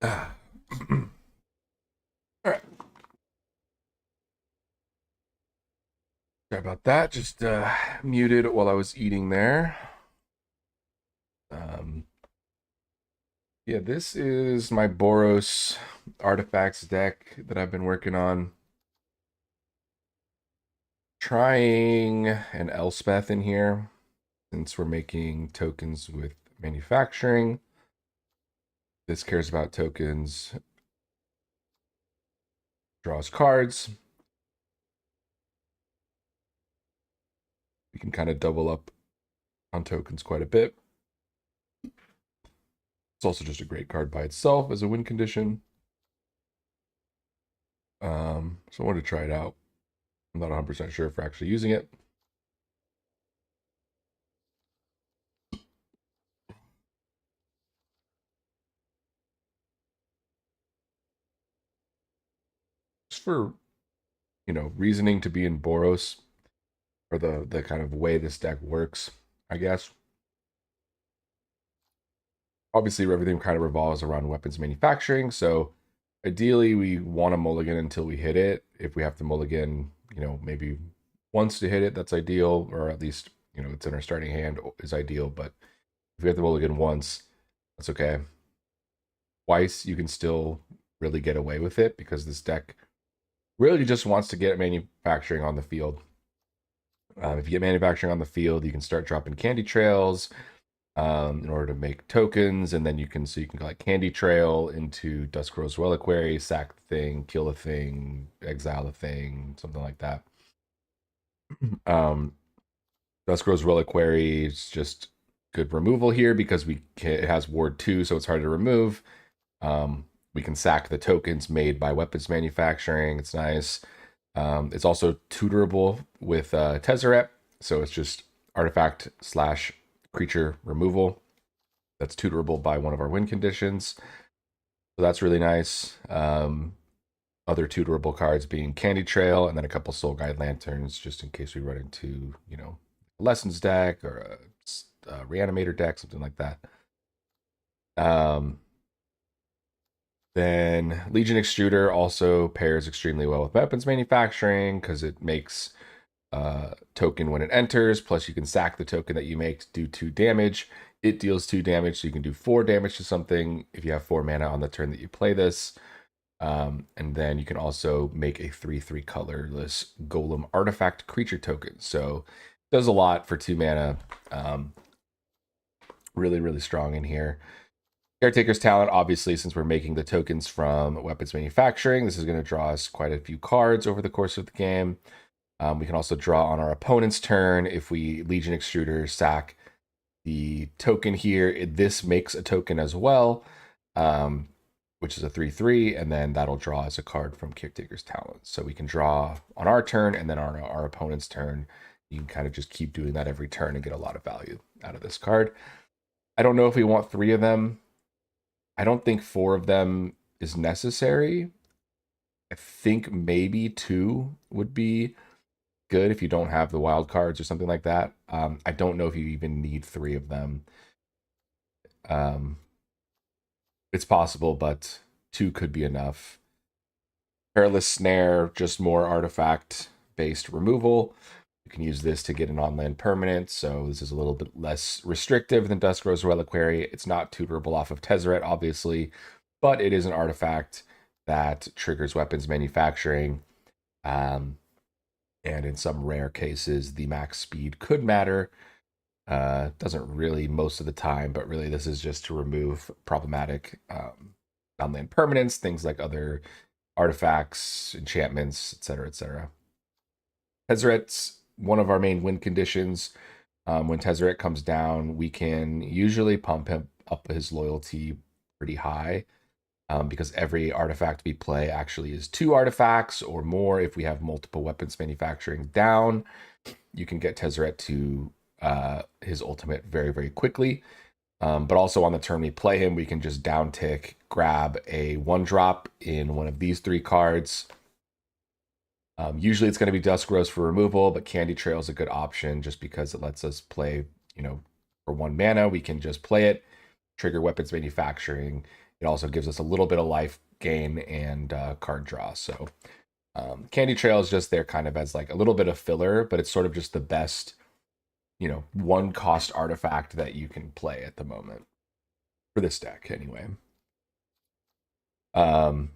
All right. Sorry about that. Just muted while I was eating there. Um, yeah, this is my Boros artifacts deck that I've been working on. Trying an Elspeth in here since we're making tokens with manufacturing. This cares about tokens, draws cards. We can kind of double up on tokens quite a bit. It's also just a great card by itself as a win condition. So I wanted to try it out. I'm not 100% sure if we're actually using it. Just for, reasoning to be in Boros, or the kind of way this deck works, I guess. Obviously, everything kind of revolves around weapons manufacturing. So ideally, we want to mulligan until we hit it. If we have to mulligan, maybe once to hit it, that's ideal, or at least, it's in our starting hand is ideal. But if we have to mulligan once, that's okay. Twice, you can still really get away with it because this deck really just wants to get manufacturing on the field. If you get manufacturing on the field, you can start dropping candy trails in order to make tokens, and then you can go like candy trail into Dusk Rose Reliquary, sack the thing, kill the thing, exile the thing, something like that. um, Dusk Rose Reliquary is just good removal here because it has Ward 2, so it's hard to remove. We can sack the tokens made by weapons manufacturing. It's nice. It's also tutorable with Tezzeret, so it's just artifact / creature removal that's tutorable by one of our win conditions. So that's really nice. Other tutorable cards being Candy Trail and then a couple Soul Guide Lanterns, just in case we run into, a Lessons deck or a Reanimator deck, something like that. Then Legion Extruder also pairs extremely well with weapons manufacturing because it makes token when it enters, plus you can sack the token that you make to do 2 damage. It deals 2 damage, so you can do 4 damage to something if you have 4 mana on the turn that you play this. And then you can also make a 3/3 colorless golem artifact creature token. So it does a lot for 2 mana. Really, really strong in here. Caretaker's Talent, obviously, since we're making the tokens from weapons manufacturing, this is going to draw us quite a few cards over the course of the game. We can also draw on our opponent's turn if we Legion Extruder sack the token here. This makes a token as well, which is a 3/3, and then that'll draw as a card from Caretaker's Talent. So we can draw on our turn, and then on our opponent's turn, you can kind of just keep doing that every turn and get a lot of value out of this card. I don't know if we want 3 of them. I don't think 4 of them is necessary. I think maybe 2 would be good if you don't have the wild cards or something like that. I don't know if you even need 3 of them. It's possible, but 2 could be enough. Perilous Snare, just more artifact-based removal. You can use this to get an on-land permanent, so this is a little bit less restrictive than Dusk Rose Reliquary. It's not tutorable off of Tezzeret, obviously, but it is an artifact that triggers weapons manufacturing. And in some rare cases, the max speed could matter. Doesn't really most of the time, but really this is just to remove problematic on-land permanents, things like other artifacts, enchantments, etc., etc. Tezzeret's one of our main win conditions. When Tezzeret comes down, we can usually pump him up his loyalty pretty high. Because every artifact we play actually is 2 artifacts or more. If we have multiple weapons manufacturing down, you can get Tezzeret to his ultimate very, very quickly. But also on the turn we play him, we can just down tick, grab a 1-drop in one of these 3 cards. Usually it's going to be Dusk Rose for removal, but Candy Trail is a good option just because it lets us play, for 1 mana, we can just play it. trigger weapons manufacturing. It also gives us a little bit of life gain and card draw. So Candy Trail is just there kind of as like a little bit of filler, but it's sort of just the best, one cost artifact that you can play at the moment for this deck anyway. Um,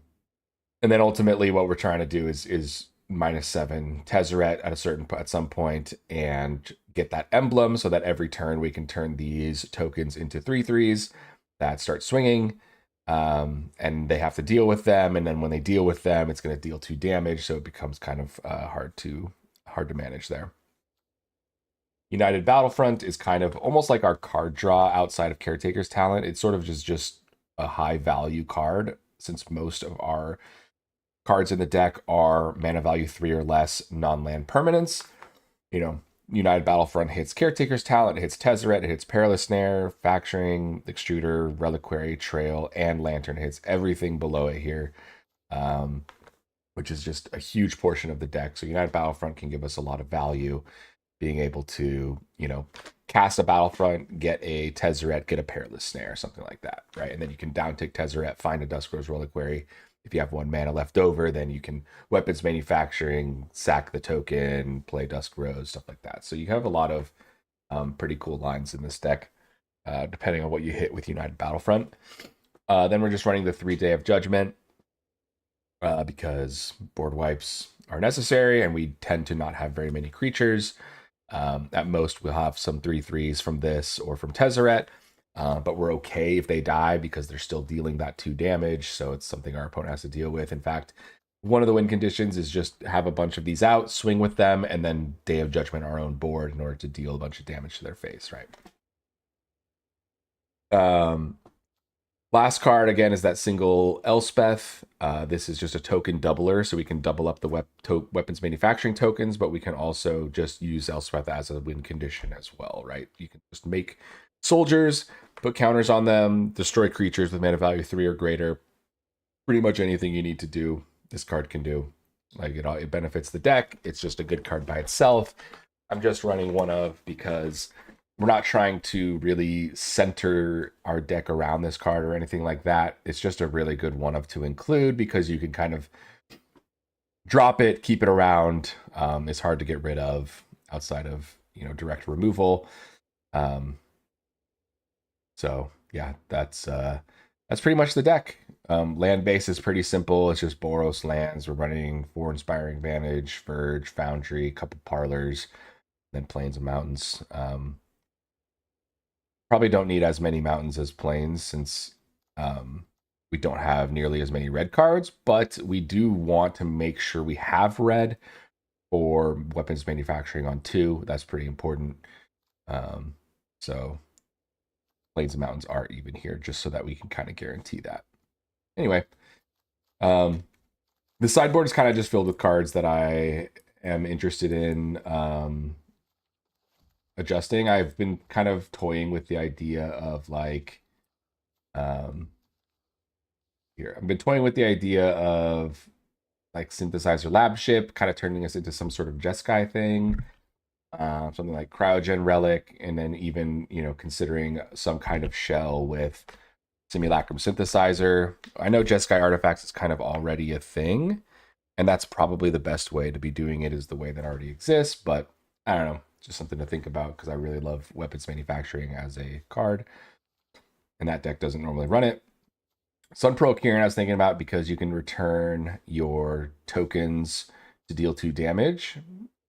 and then ultimately what we're trying to do is -7 Tezzeret at some point and get that emblem so that every turn we can turn these tokens into 3/3s that start swinging. And they have to deal with them, and then when they deal with them, it's going to deal 2 damage, so it becomes kind of hard to manage there. United Battlefront is kind of almost like our card draw outside of Caretaker's Talent. It's sort of just a high value card, since most of our cards in the deck are mana value 3 or less non-land permanents. United Battlefront hits Caretaker's Talent, it hits Tezzeret, it hits Perilous Snare, Factoring, Extruder, Reliquary, Trail, and Lantern. It hits everything below it here, which is just a huge portion of the deck. So United Battlefront can give us a lot of value, being able to, cast a Battlefront, get a Tezzeret, get a Perilous Snare, something like that, right? And then you can downtick Tezzeret, find a Duskrose Reliquary. If you have 1 mana left over, then you can weapons manufacturing, sack the token, play Dusk Rose, stuff like that. So you have a lot of pretty cool lines in this deck, depending on what you hit with United Battlefront. Then we're just running the 3 Day of Judgment because board wipes are necessary, and we tend to not have very many creatures. At most, we'll have some 3/3s from this or from Tezzeret. But we're okay if they die because they're still dealing that 2 damage. So it's something our opponent has to deal with. In fact, one of the win conditions is just have a bunch of these out, swing with them, and then Day of Judgment our own board in order to deal a bunch of damage to their face, right? Last card, again, is that single Elspeth. This is just a token doubler, so we can double up the weapons manufacturing tokens, but we can also just use Elspeth as a win condition as well, right? You can just make soldiers, put counters on them, destroy creatures with mana value 3 or greater. Pretty much anything you need to do, this card can do. Like it benefits the deck. It's just a good card by itself. I'm just running one of because we're not trying to really center our deck around this card or anything like that. It's just a really good one of to include because you can kind of drop it, keep it around. It's hard to get rid of outside of direct removal. So yeah, that's pretty much the deck. Land base is pretty simple. It's just Boros lands. We're running 4 Inspiring Vantage, Verge, Foundry, a couple Parlors, then Plains and Mountains. Probably don't need as many mountains as plains since we don't have nearly as many red cards, but we do want to make sure we have red for weapons manufacturing on 2. That's pretty important. So plains and mountains are even here just so that we can kind of guarantee that. Anyway, the sideboard is kind of just filled with cards that I am interested in adjusting. I've been kind of toying with the idea of like here. I've been toying with the idea of like Synthesizer Lab Ship, kind of turning us into some sort of Jeskai thing. Something like Cryogen Relic, and then even considering some kind of shell with Simulacrum Synthesizer. I know Jeskai Artifacts is kind of already a thing, and that's probably the best way to be doing it is the way that already exists, but I don't know, just something to think about because I really love weapons manufacturing as a card, and that deck doesn't normally run it. Sunpearl Kieran I was thinking about because you can return your tokens to deal 2 damage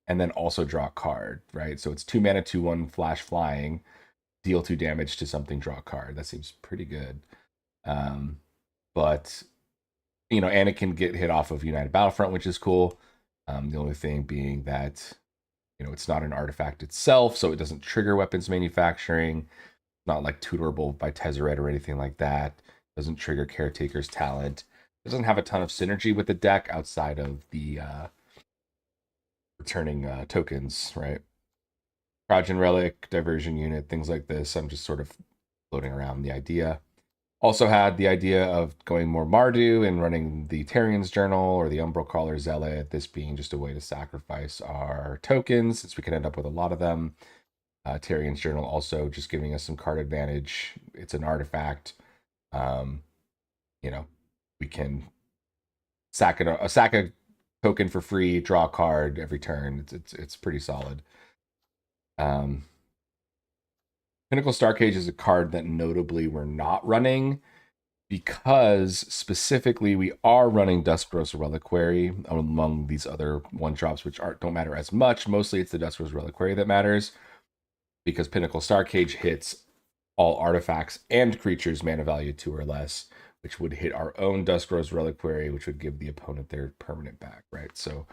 and then also draw a card, right? So it's 2 mana, 2/1 flash flying, deal 2 damage to something, draw a card. That seems pretty good. But and it can get hit off of United Battlefront, which is cool. The only thing being that it's not an artifact itself, so it doesn't trigger weapons manufacturing. Not like tutorable by Tezzeret or anything like that. Doesn't trigger Caretaker's Talent. Doesn't have a ton of synergy with the deck outside of the returning tokens, right? Cryogen Relic, Diversion Unit, things like this. I'm just sort of floating around the idea. Also had the idea of going more Mardu and running the Tarian's Journal or the Umbral Crawler Zealot, this being just a way to sacrifice our tokens since we can end up with a lot of them. Tarian's Journal also just giving us some card advantage. It's an artifact. Um, you know, we can sack a token for free, draw a card every turn. It's pretty solid. Pinnacle Starcage is a card that notably we're not running because specifically we are running Duskros Reliquary among these other one drops, which don't matter as much. Mostly it's the Duskros Reliquary that matters because Pinnacle Starcage hits all artifacts and creatures mana value 2 or less, which would hit our own Duskros Reliquary, which would give the opponent their permanent back, right? So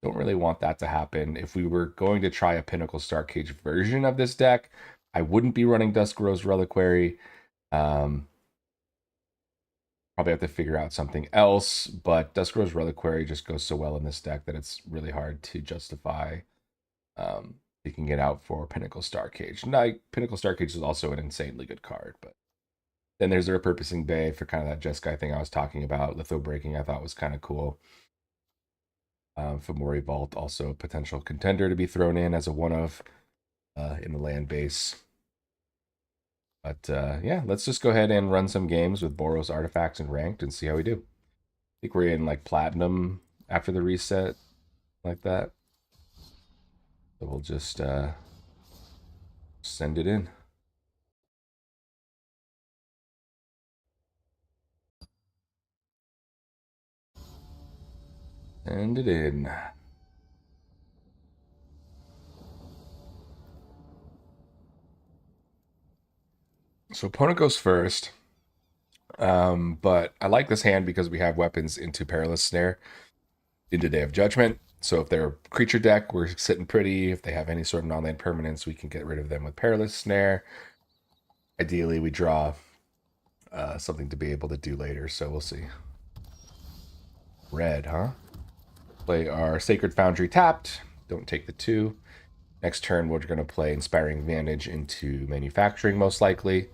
don't really want that to happen. If we were going to try a Pinnacle Starcage version of this deck, I wouldn't be running Duskros Reliquary. Probably have to figure out something else, but Duskros Reliquary just goes so well in this deck that it's really hard to justify taking it out for Pinnacle Starcage. Now, Pinnacle Starcage is also an insanely good card, but then there's the Repurposing Bay for kind of that Jeskai thing I was talking about. Litho Breaking I thought was kind of cool. Fomori Vault, also a potential contender to be thrown in as a one-of in the land base. But yeah, let's just go ahead and run some games with Boros artifacts and ranked and see how we do. I think we're in like platinum after the reset, like that. So we'll just send it in. Send it in. So opponent goes first. But I like this hand because we have weapons into Perilous Snare, into Day of Judgment. So if they're a creature deck, we're sitting pretty. If they have any sort of non-land permanence, we can get rid of them with Perilous Snare. Ideally, we draw something to be able to do later, so we'll see. Red, huh? Play our Sacred Foundry tapped. Don't take the 2. Next turn, we're going to play Inspiring Advantage into Manufacturing, most likely.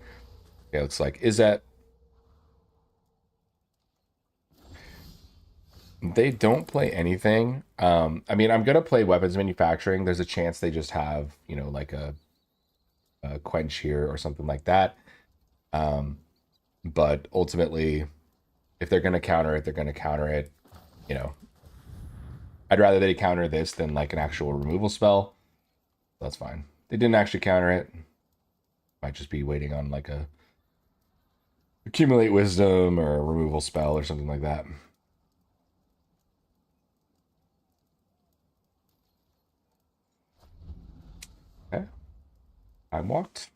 Okay, looks like Izzet. They don't play anything. I mean, I'm gonna play weapons manufacturing. There's a chance they just have, you know, like a quench here or something like that. But ultimately, if they're gonna counter it, they're gonna counter it. You know, I'd rather they counter this than like an actual removal spell. That's fine. They didn't actually counter it. Might just be waiting on like a accumulate wisdom or a removal spell or something like that. Okay. Time walked.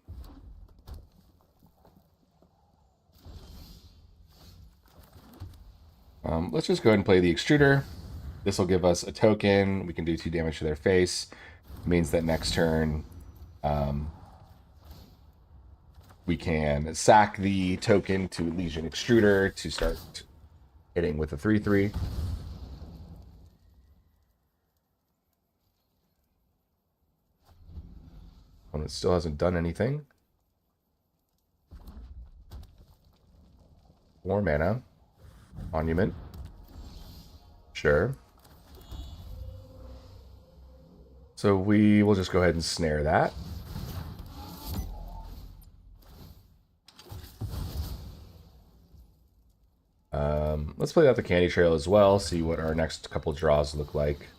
Let's just go ahead and play the Extruder. This will give us a token. We can do 2 damage to their face. It means that next turn, we can sack the token to Legion Extruder to start hitting with a 3/3. It still hasn't done anything. 4 mana. Monument. Sure. So we will just go ahead and snare that. Let's play out the Candy Trail as well, see what our next couple draws look like.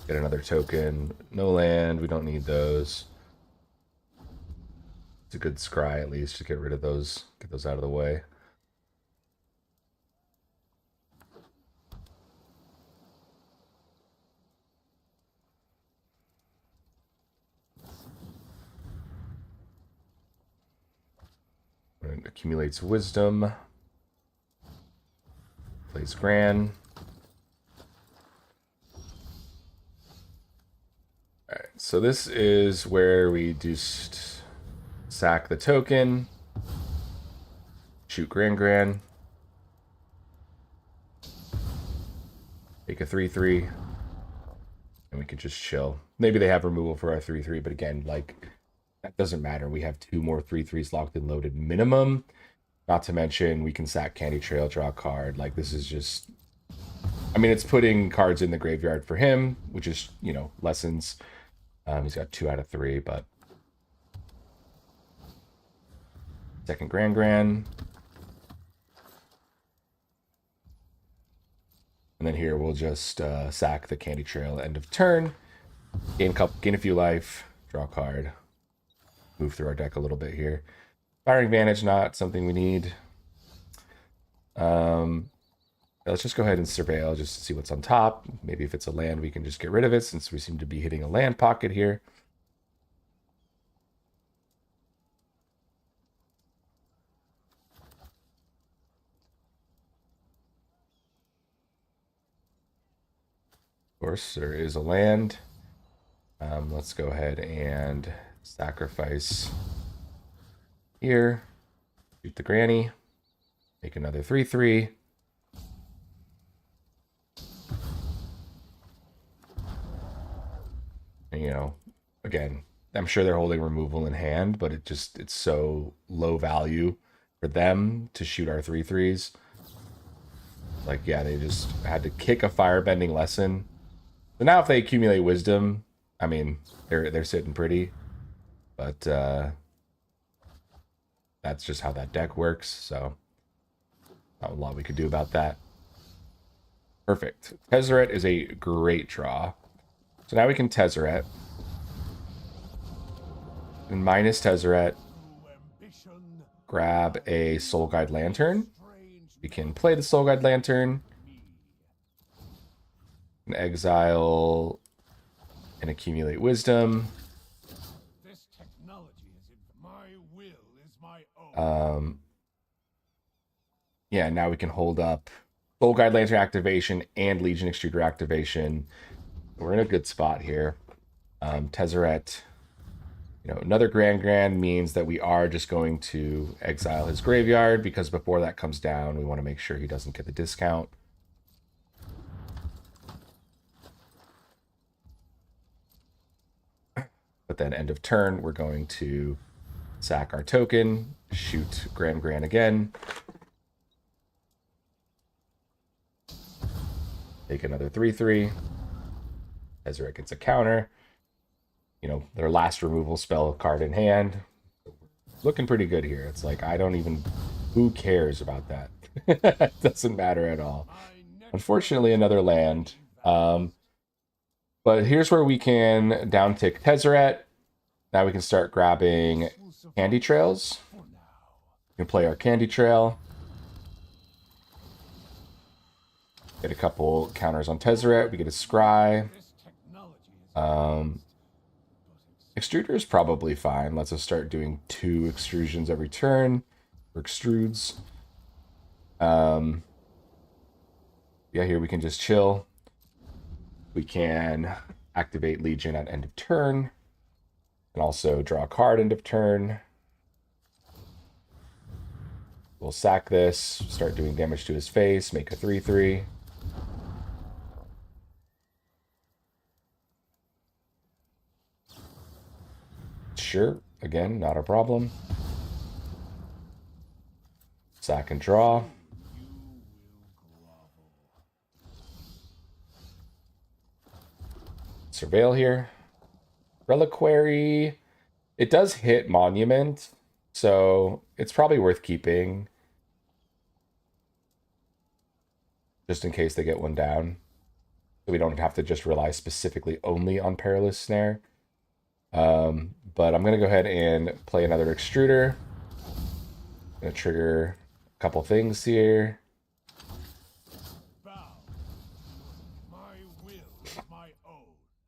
Get another token. No land, we don't need those. It's a good scry at least to get rid of those, get those out of the way. It accumulates wisdom. Plays Gran. Alright, so this is where we just sack the token. Shoot Gran. Take a 3/3. And we can just chill. Maybe they have removal for our 3/3, but again, like, that doesn't matter. We have 2 more 3/3s locked and loaded minimum. Not to mention, we can sack Candy Trail, draw a card. Like, this is just... I mean, it's putting cards in the graveyard for him, which is, you know, lessons. He's got 2 out of 3, but Second Grand. And then here we'll just sack the Candy Trail end of turn. Gain a few life, draw a card. Move through our deck a little bit here. Firing Advantage, not something we need. Let's just go ahead and surveil just to see what's on top. Maybe if it's a land, we can just get rid of it since we seem to be hitting a land pocket here. Of course, there is a land. Let's go ahead and sacrifice here. Shoot the granny. Make another 3/3. And, you know, again, I'm sure they're holding removal in hand, but it's so low value for them to shoot our 3/3s. Like, yeah, they just had to kick a firebending lesson. So now if they accumulate wisdom, I mean, they're sitting pretty. But that's just how that deck works, so not a lot we could do about that. Perfect. Tezzeret is a great draw. So now we can Tezzeret. And minus Tezzeret, grab a Soul Guide Lantern. We can play the Soul Guide Lantern. And exile and accumulate wisdom. Yeah, now we can hold up Soul Guide Lantern activation and Legion Extruder activation. We're in a good spot here. Tezzeret, you know, another Grand means that we are just going to exile his graveyard, because before that comes down, we want to make sure he doesn't get the discount. But then end of turn, we're going to sack our token, shoot Grand again. Take another 3/3. Tezzeret gets a counter. You know, their last removal spell card in hand. Looking pretty good here. It's like, who cares about that? It doesn't matter at all. Unfortunately, another land. But here's where we can downtick Tezzeret. Now we can start grabbing Candy Trails. We can play our Candy Trail. Get a couple counters on Tezzeret. We get a Scry. Extruder is probably fine. Let's just start doing 2 extrusions every turn. Or extrudes. Yeah, here we can just chill. We can activate Legion at end of turn. And also draw a card end of turn. We'll sack this, start doing damage to his face, make a 3/3. Sure, again, not a problem. Sack and draw. Surveil here. Reliquary. It does hit Monument, so it's probably worth keeping. Just in case they get one down. So we don't have to just rely specifically only on Perilous Snare. But I'm going to go ahead and play another Extruder. I'm going to trigger a couple things here.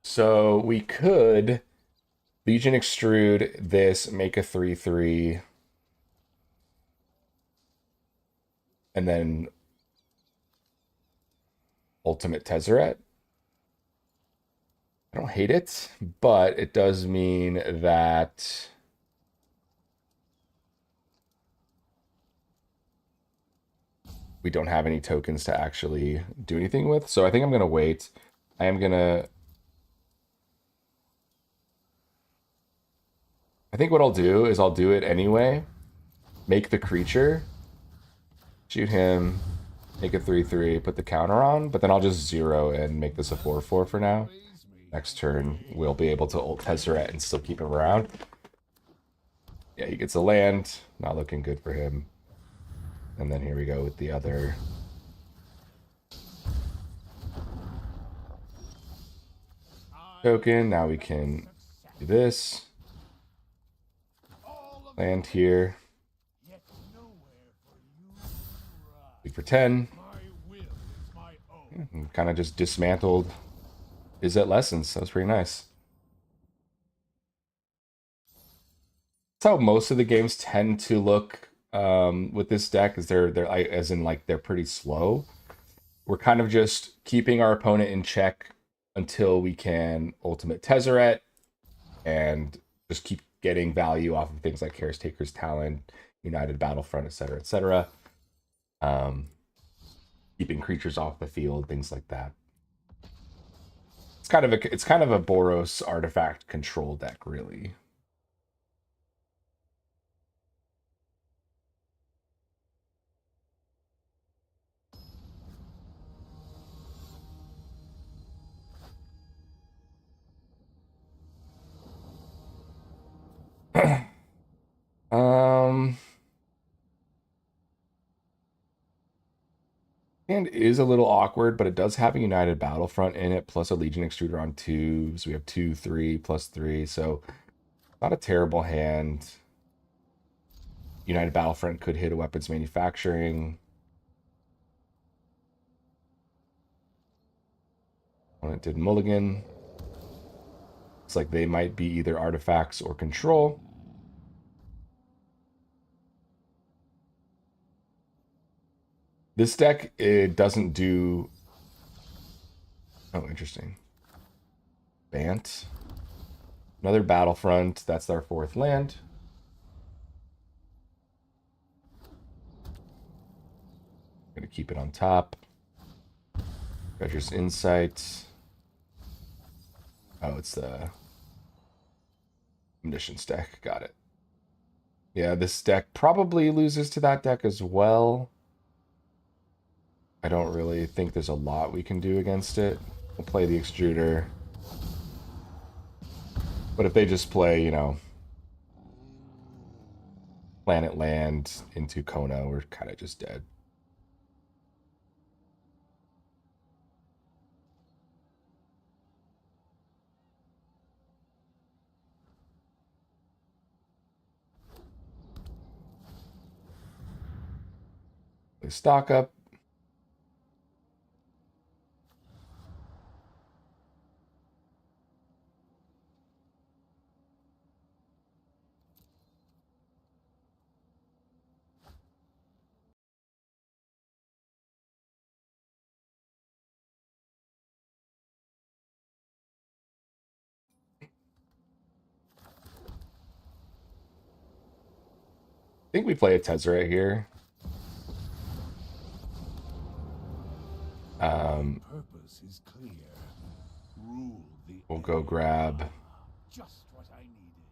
So we could Legion Extrude this, make a 3/3, and then Ultimate Tezzeret. I don't hate it, but it does mean that we don't have any tokens to actually do anything with. So I think I'm going to wait. I think what I'll do is I'll do it anyway. Make the creature. Shoot him. Make a 3/3. Put the counter on. But then I'll just 0 and make this a 4/4 for now. Next turn, we'll be able to ult Tezzeret and still keep him around. Yeah, he gets a land. Not looking good for him. And then here we go with the other token. Now we can do this. Land here. Lead for 10. Kind of just dismantled his at lessons. That was pretty nice. That's how most of the games tend to look with this deck. Is they're as in like they're pretty slow. We're kind of just keeping our opponent in check until we can ultimate Tezzeret and just keep getting value off of things like Caretaker's Talent, United Battlefront, etc., etc. Um, keeping creatures off the field, things like that. It's kind of a Boros artifact control deck, really. um, and is a little awkward, but it does have a United Battlefront in it, plus a Legion Extruder on 2. So we have 2, 3, plus 3. So not a terrible hand. United Battlefront could hit a weapons manufacturing. When it did Mulligan. Looks like they might be either artifacts or control. This deck, it doesn't do... Oh, interesting. Bant. Another Battlefront. That's our 4th land. Gonna keep it on top. Treasure's Insight. Oh, it's the Omniscience deck. Got it. Yeah, this deck probably loses to that deck as well. I don't really think there's a lot we can do against it. We'll play the Extruder. But if they just play, you know, Planet Land into Kona, we're kind of just dead. They stock up. I think we play a Tezzeret here. Purpose is clear. Rule the We'll go grab. just what I needed.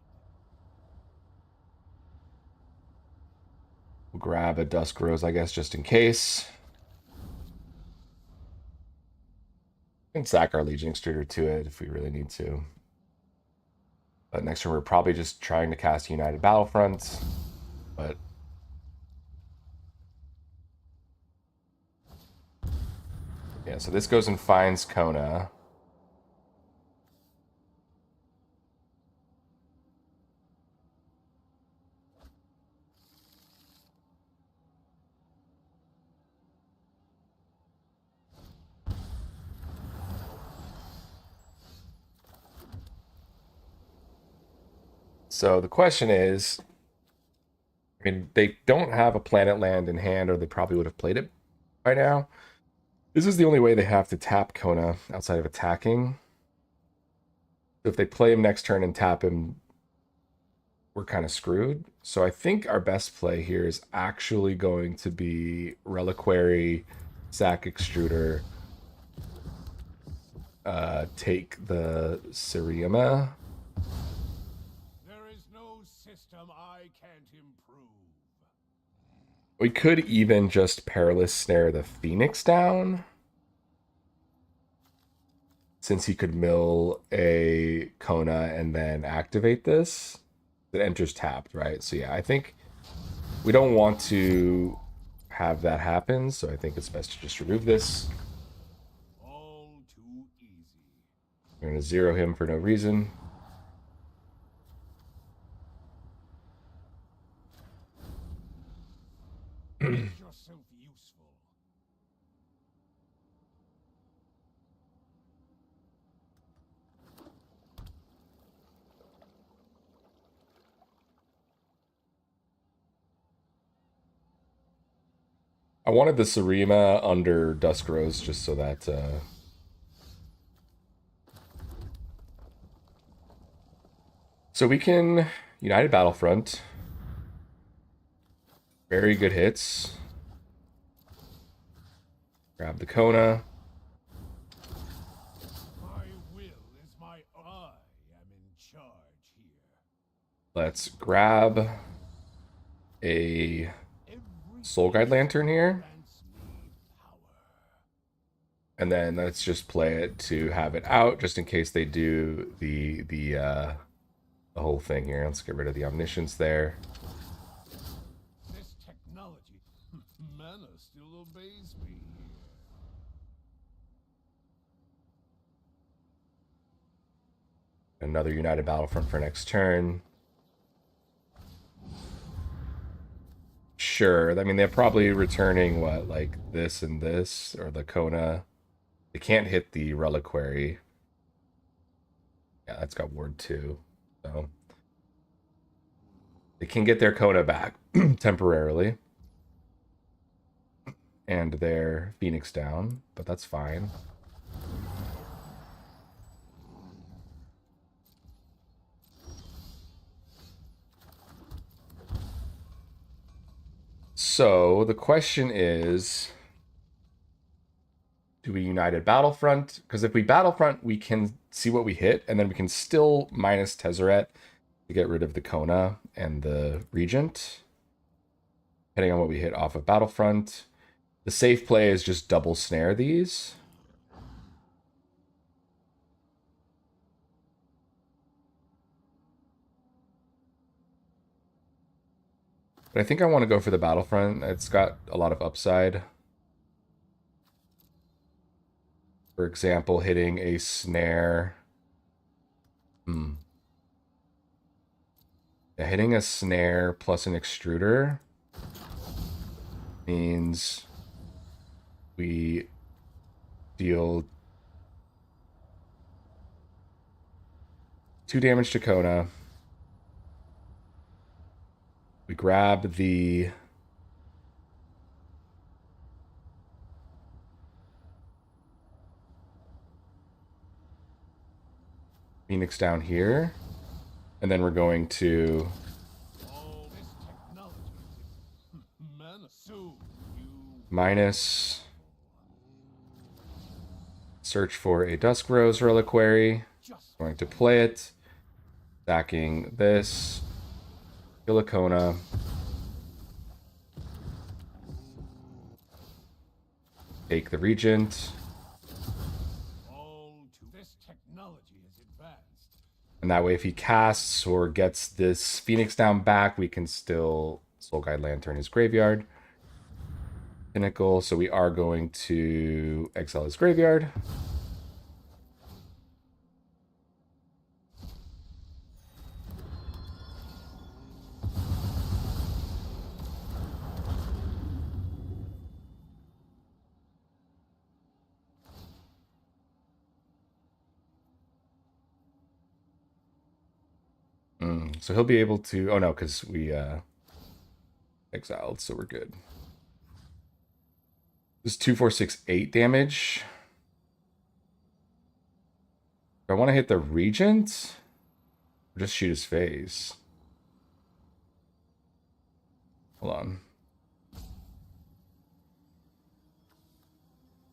We'll grab a Dusk Rose, I guess, just in case. We can sack our Legion Extruder to it if we really need to. But next turn, we're probably just trying to cast United Battlefront. But yeah, so this goes and finds Kona. So the question is, I mean, they don't have a planet land in hand, or they probably would have played it by now. This is the only way they have to tap Kona outside of attacking. So if they play him next turn and tap him, we're kind of screwed. So I think our best play here is actually going to be Reliquary, Sack Extruder, take the Siriema. There is no system I can't improve. We could even just Perilous Snare the Phoenix down, since he could mill a Kona and then activate this. It enters tapped, right? So yeah, I think we don't want to have that happen, so I think it's best to just remove this. All too easy. We're going to zero him for no reason. Make yourself useful. I wanted the Sarima under Dusk Rose just so that so we can United Battlefront. Very good hits. Grab the Kona. My will is my I am in charge here. Let's grab a Every Soul Guide Lantern here. grants me power. And then let's just play it to have it out just in case they do the whole thing here. Let's get rid of the omniscience there. This technology, mana still obeys me here. Another United Battlefront for next turn. Sure. I mean, they're probably returning what, like this and this, or the Kona. They can't hit the Reliquary. Yeah, that's got Ward 2. So they can get their Kona back temporarily. And their Phoenix down, but that's fine. So the question is, do we United Battlefront? Because if we Battlefront, we can see what we hit, and then we can still minus Tezzeret to get rid of the Kona and the Regent, depending on what we hit off of Battlefront. The safe play is just double snare these. But I think I want to go for the Battlefront. It's got a lot of upside. For example, hitting a snare. Yeah, hitting a snare plus an extruder means we deal 2 damage to Kona. We grab the Phoenix down here. And then we're going to All this technology is mana. Soon you minus search for a Dusk Rose Reliquary. just Going to play it. Stacking this. Kill a Kona. Take the Regent. all to this technology is advanced. And that way, if he casts or gets this Phoenix down back, we can still Soul Guide Lantern his graveyard. Pinnacle. So we are going to exile his graveyard. So he'll be able to... Oh, no, because we exiled, so we're good. This is 2, 4, 6, 8 damage. Do I want to hit the Regent? Or just shoot his face? Hold on.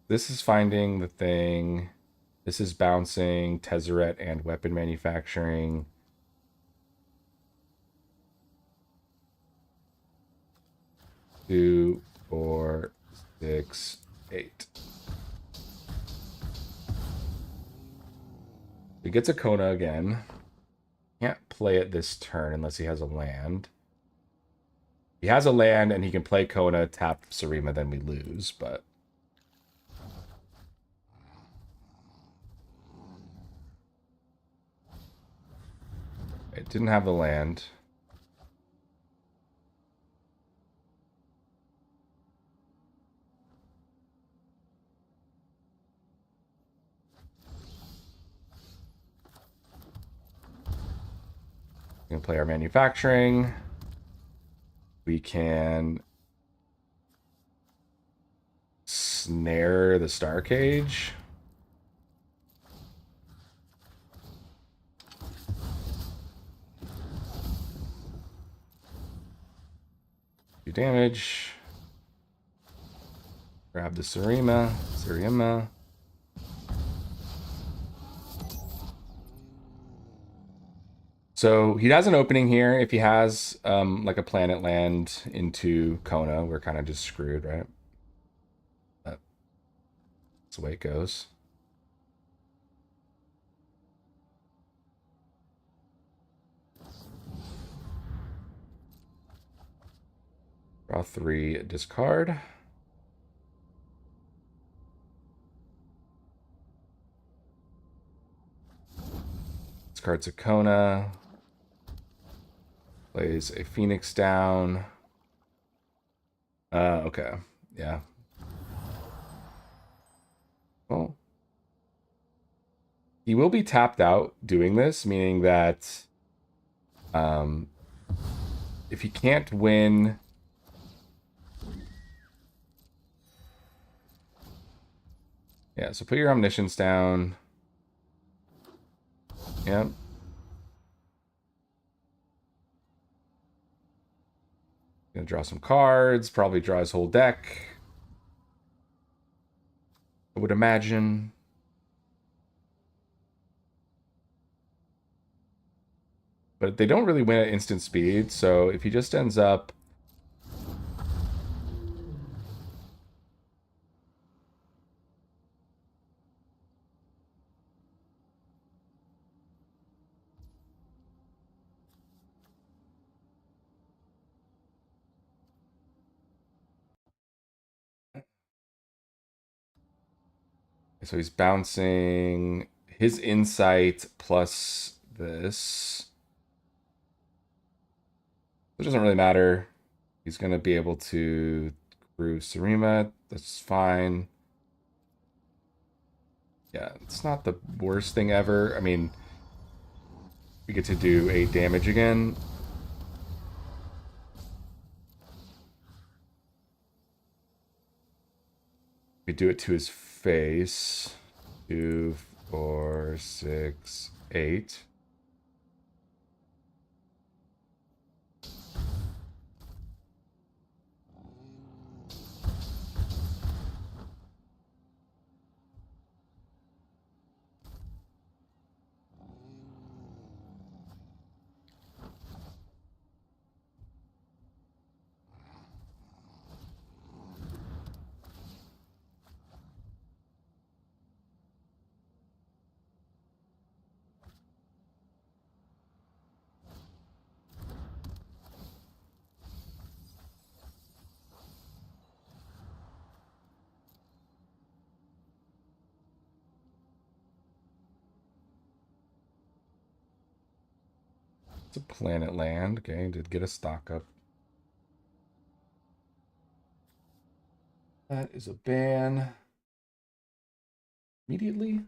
This is finding the thing. This is bouncing, Tezzeret, and weapon manufacturing. 2, 4, 6, 8. He gets a Kona again. Can't play it this turn unless he has a land. He has a land and he can play Kona, tap Sarima, then we lose, but it didn't have the land. We can play our manufacturing. We can snare the Star Cage. Do damage. Grab the Sarima. So he has an opening here. If he has like a planet land into Kona, we're kind of just screwed, right? That's the way it goes. Draw 3, discard. Discards a Kona. Plays a Phoenix down. Okay. Yeah. Well, he will be tapped out doing this, meaning that if he can't win, yeah, so put your Omniscience down. Yep. Gonna draw some cards, probably draw his whole deck, I would imagine. But they don't really win at instant speed, so if he just ends up... So he's bouncing his insight plus this. It doesn't really matter. He's going to be able to brew Sarima. That's fine. Yeah, it's not the worst thing ever. I mean, we get to do 8 damage again. We do it to his face. 2, 4, 6, 8. It's a planet land. Okay, did get a stock up. That is a ban. Immediately.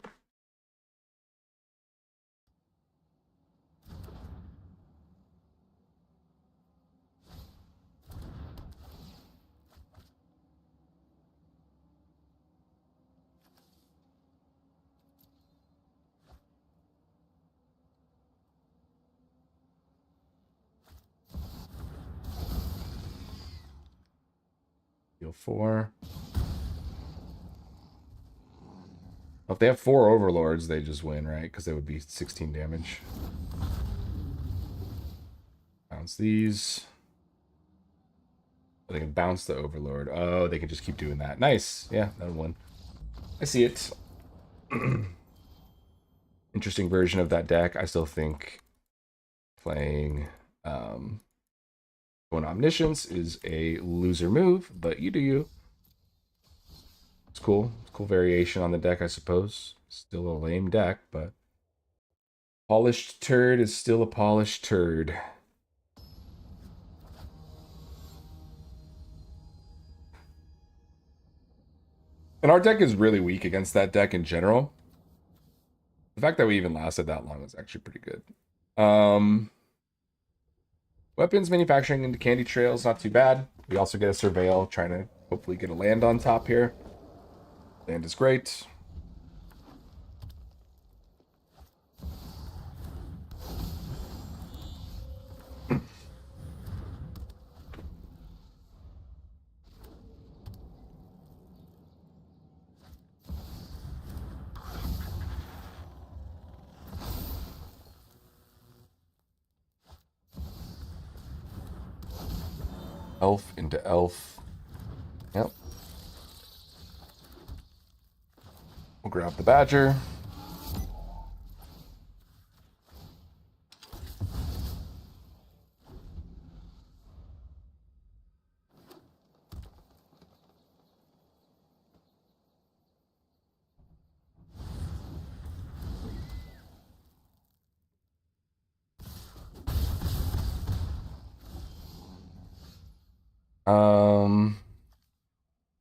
Deal 4. If they have 4 overlords, they just win, right? Because they would be 16 damage. Bounce these. They can bounce the overlord. Oh, they can just keep doing that. Nice. Yeah, that one. I see it. Interesting version of that deck. I still think Playing going Omniscience is a loser move, but you do you. It's cool. It's cool variation on the deck, I suppose. Still a lame deck, but polished turd is still a polished turd. And our deck is really weak against that deck in general. The fact that we even lasted that long is actually pretty good. Weapons manufacturing into Candy Trails, not too bad. We also get a Surveil, trying to hopefully get a land on top here. Land is great. Elf into elf. Yep. We'll grab the Badger.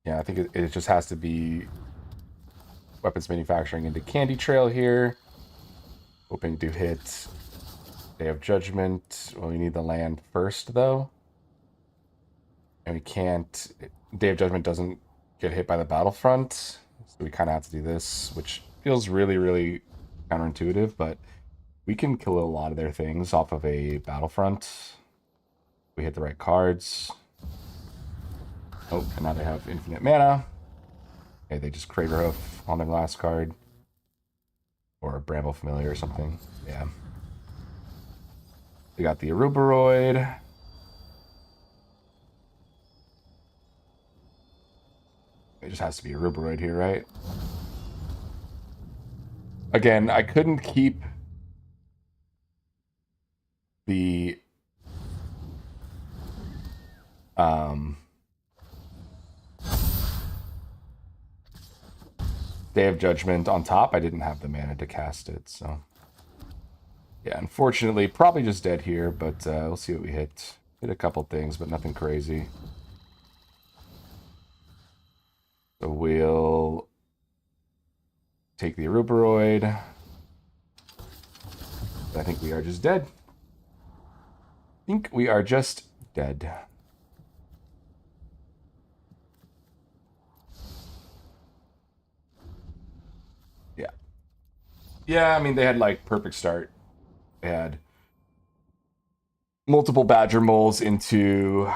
Yeah, I think it just has to be weapons manufacturing into Candy Trail here. Hoping to hit Day of Judgment. Well, we need the land first, though. And we can't... Day of Judgment doesn't get hit by the battlefront. So we kind of have to do this, which feels really, really counterintuitive, but we can kill a lot of their things off of a battlefront. We hit the right cards. Oh, and now they have infinite mana. Okay, they just Craterhoof on their last card. Or a Bramble Familiar or something. Yeah. We got the Aruberoid. It just has to be Aruberoid here, right? Again, I couldn't keep the Day of Judgment on top. I didn't have the mana to cast it, so yeah, unfortunately, probably just dead here, but we'll see what we hit. Hit a couple things, but nothing crazy. So we'll take the Aruberoid. I think we are just dead. I think we are just dead. Yeah. Yeah, I mean, they had like perfect start. They had multiple Badger moles into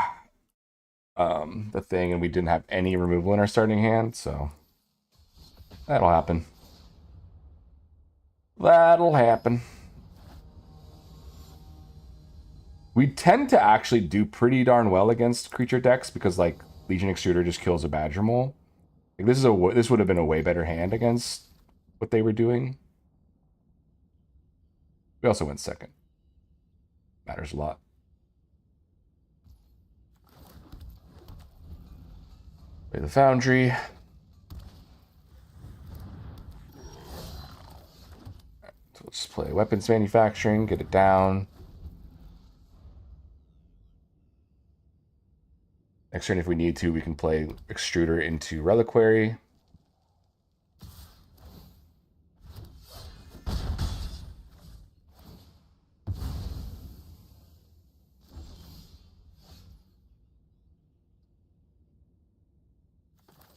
the thing, and we didn't have any removal in our starting hand, so that'll happen. That'll happen. We tend to actually do pretty darn well against creature decks because like Legion Extruder just kills a Badger Mole. Like, this would have been a way better hand against what they were doing. We also went second. Matters a lot. Play the Foundry. So let's play weapons manufacturing, get it down. Next turn, if we need to, we can play Extruder into Reliquary.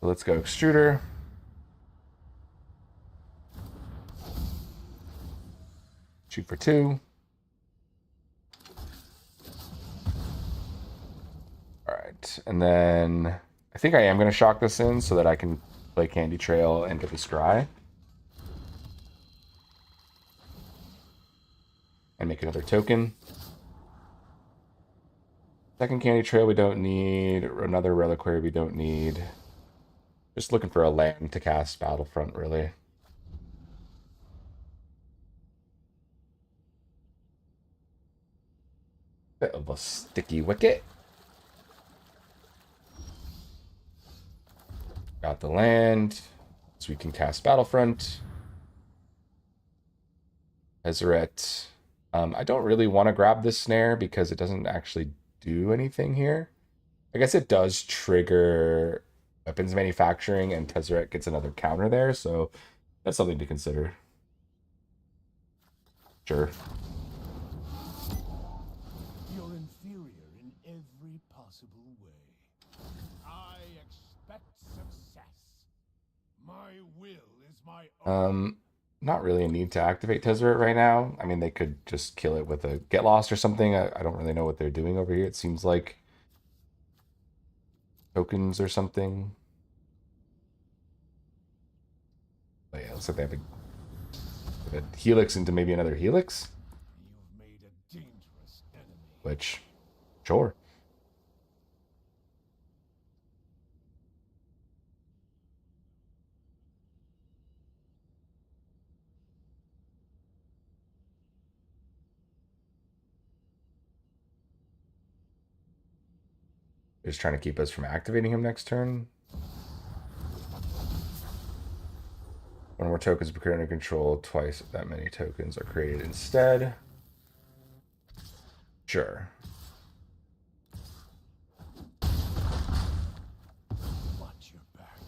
So let's go Extruder. Shoot for 2. Alright, and then I think I am going to shock this in so that I can play Candy Trail and get the Scry. And make another token. Second Candy Trail we don't need. Another Reliquary we don't need. Just looking for a land to cast Battlefront, really. Bit of a sticky wicket. Got the land, so we can cast Battlefront. Ezeret. I don't really want to grab this snare because it doesn't actually do anything here. I guess it does trigger weapons manufacturing, and Tezzeret gets another counter there, so that's something to consider. Sure. You're inferior in every possible way. I expect success. My will is my own. Not really a need to activate Tezzeret right now. I mean, they could just kill it with a Get Lost or something. I don't really know what they're doing over here. It seems like tokens or something. But yeah, looks like they have a Helix into maybe another Helix, You've made a dangerous enemy. which, sure. Just trying to keep us from activating him next turn. One more tokens procured under control, twice that many tokens are created instead. Sure. Watch your back.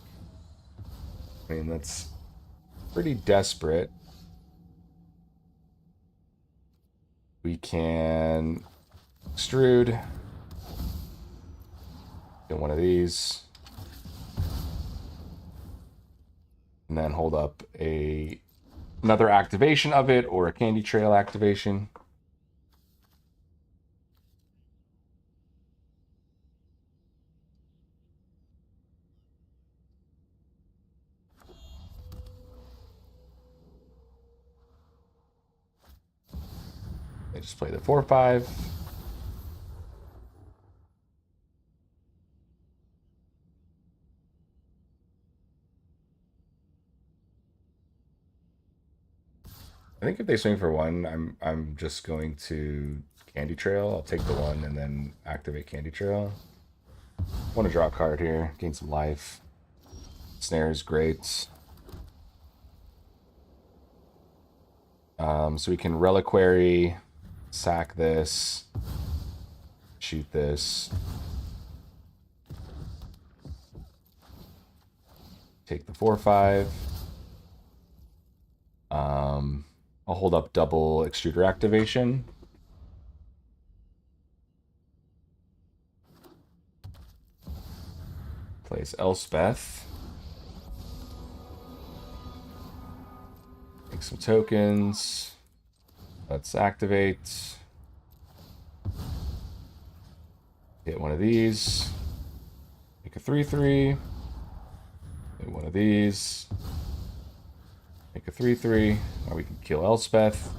I mean, that's pretty desperate. We can extrude. Get one of these. And then hold up another activation of it or a candy trail activation. They just play the 4/5. I think if they swing for one, I'm just going to Candy Trail. I'll take the one and then activate Candy Trail. Want to draw a card here, gain some life. Snare is great. So we can Reliquary, sack this, shoot this, take the 4/5. I'll hold up double extruder activation. Plays Elspeth. Make some tokens. Let's activate. Get one of these. Make a 3/3. Get one of these. Make a 3/3. Now we can kill Elspeth.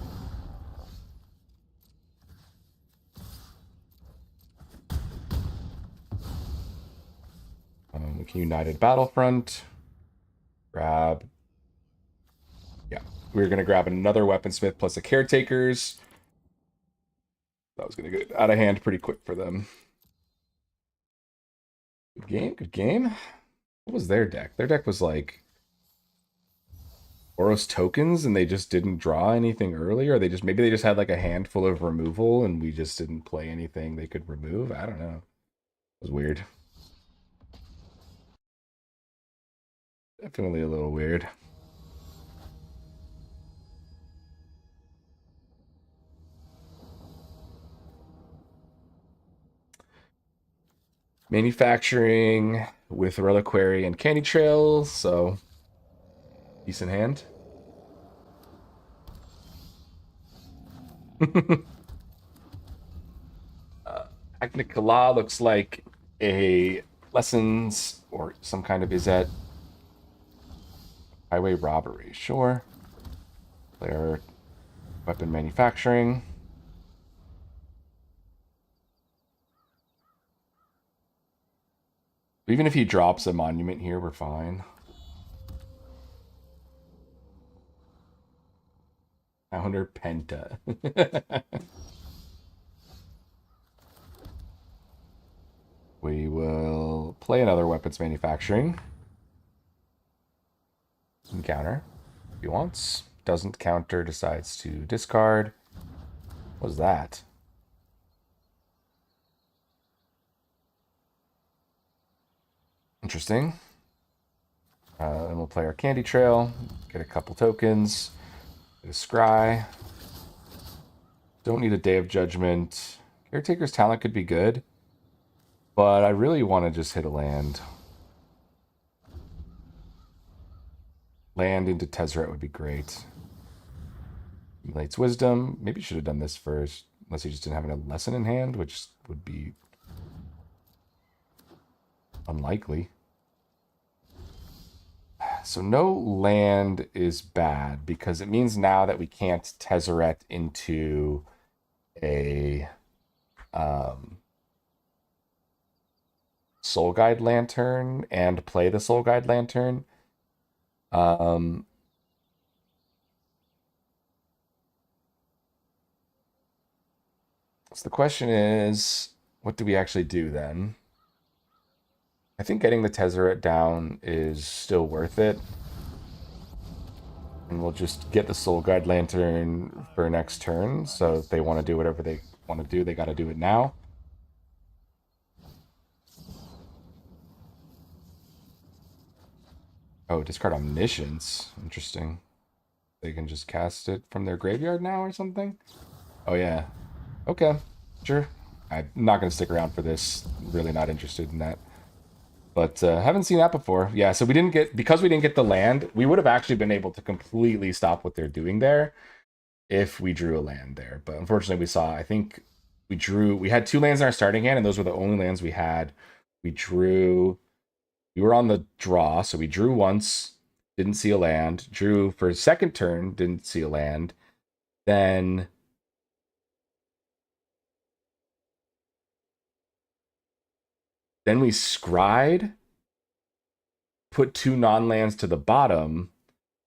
We can United Battlefront. Grab. Yeah, we're gonna grab another weaponsmith plus a caretakers. That was gonna get out of hand pretty quick for them. Good game, good game. What was their deck? Their deck was like Boros tokens, and they just didn't draw anything early, or maybe they just had like a handful of removal, and we just didn't play anything they could remove. I don't know. It was weird. Definitely a little weird. Manufacturing with Reliquary and Candy Trail, so decent hand. Agnicala looks like a Lessons or some kind of Izet. Highway robbery, sure. Player weapon manufacturing. Even if he drops a monument here, we're fine. Founder Penta. We will play another weapons manufacturing. Counter if he wants. Doesn't counter, decides to discard. What was that? Interesting. Then we'll play our Candy Trail, get a couple tokens, get a Scry. Don't need a Day of Judgment. Caretaker's Talent could be good, but I really want to just hit a land. Land into Tezzeret would be great. Accumulates Wisdom. Maybe should have done this first, unless he just didn't have a lesson in hand, which would be unlikely. So no land is bad because it means now that we can't Tezzeret into a Soul Guide Lantern and play the Soul Guide Lantern. Um, so the question is, what do we actually do then? I think getting the Tezzeret down is still worth it. And we'll just get the Soul Guide Lantern for next turn. So if they want to do whatever they want to do, they got to do it now. Oh, discard Omniscience. Interesting. They can just cast it from their graveyard now or something? Oh, yeah. Okay, sure. I'm not going to stick around for this. Really not interested in that. But haven't seen that before. Yeah, so because we didn't get the land, we would have actually been able to completely stop what they're doing there if we drew a land there. But unfortunately, I think we had two lands in our starting hand, and those were the only lands we had. We were on the draw, so we drew once, didn't see a land. Drew for a second turn, didn't see a land. Then we scried, put two non-lands to the bottom.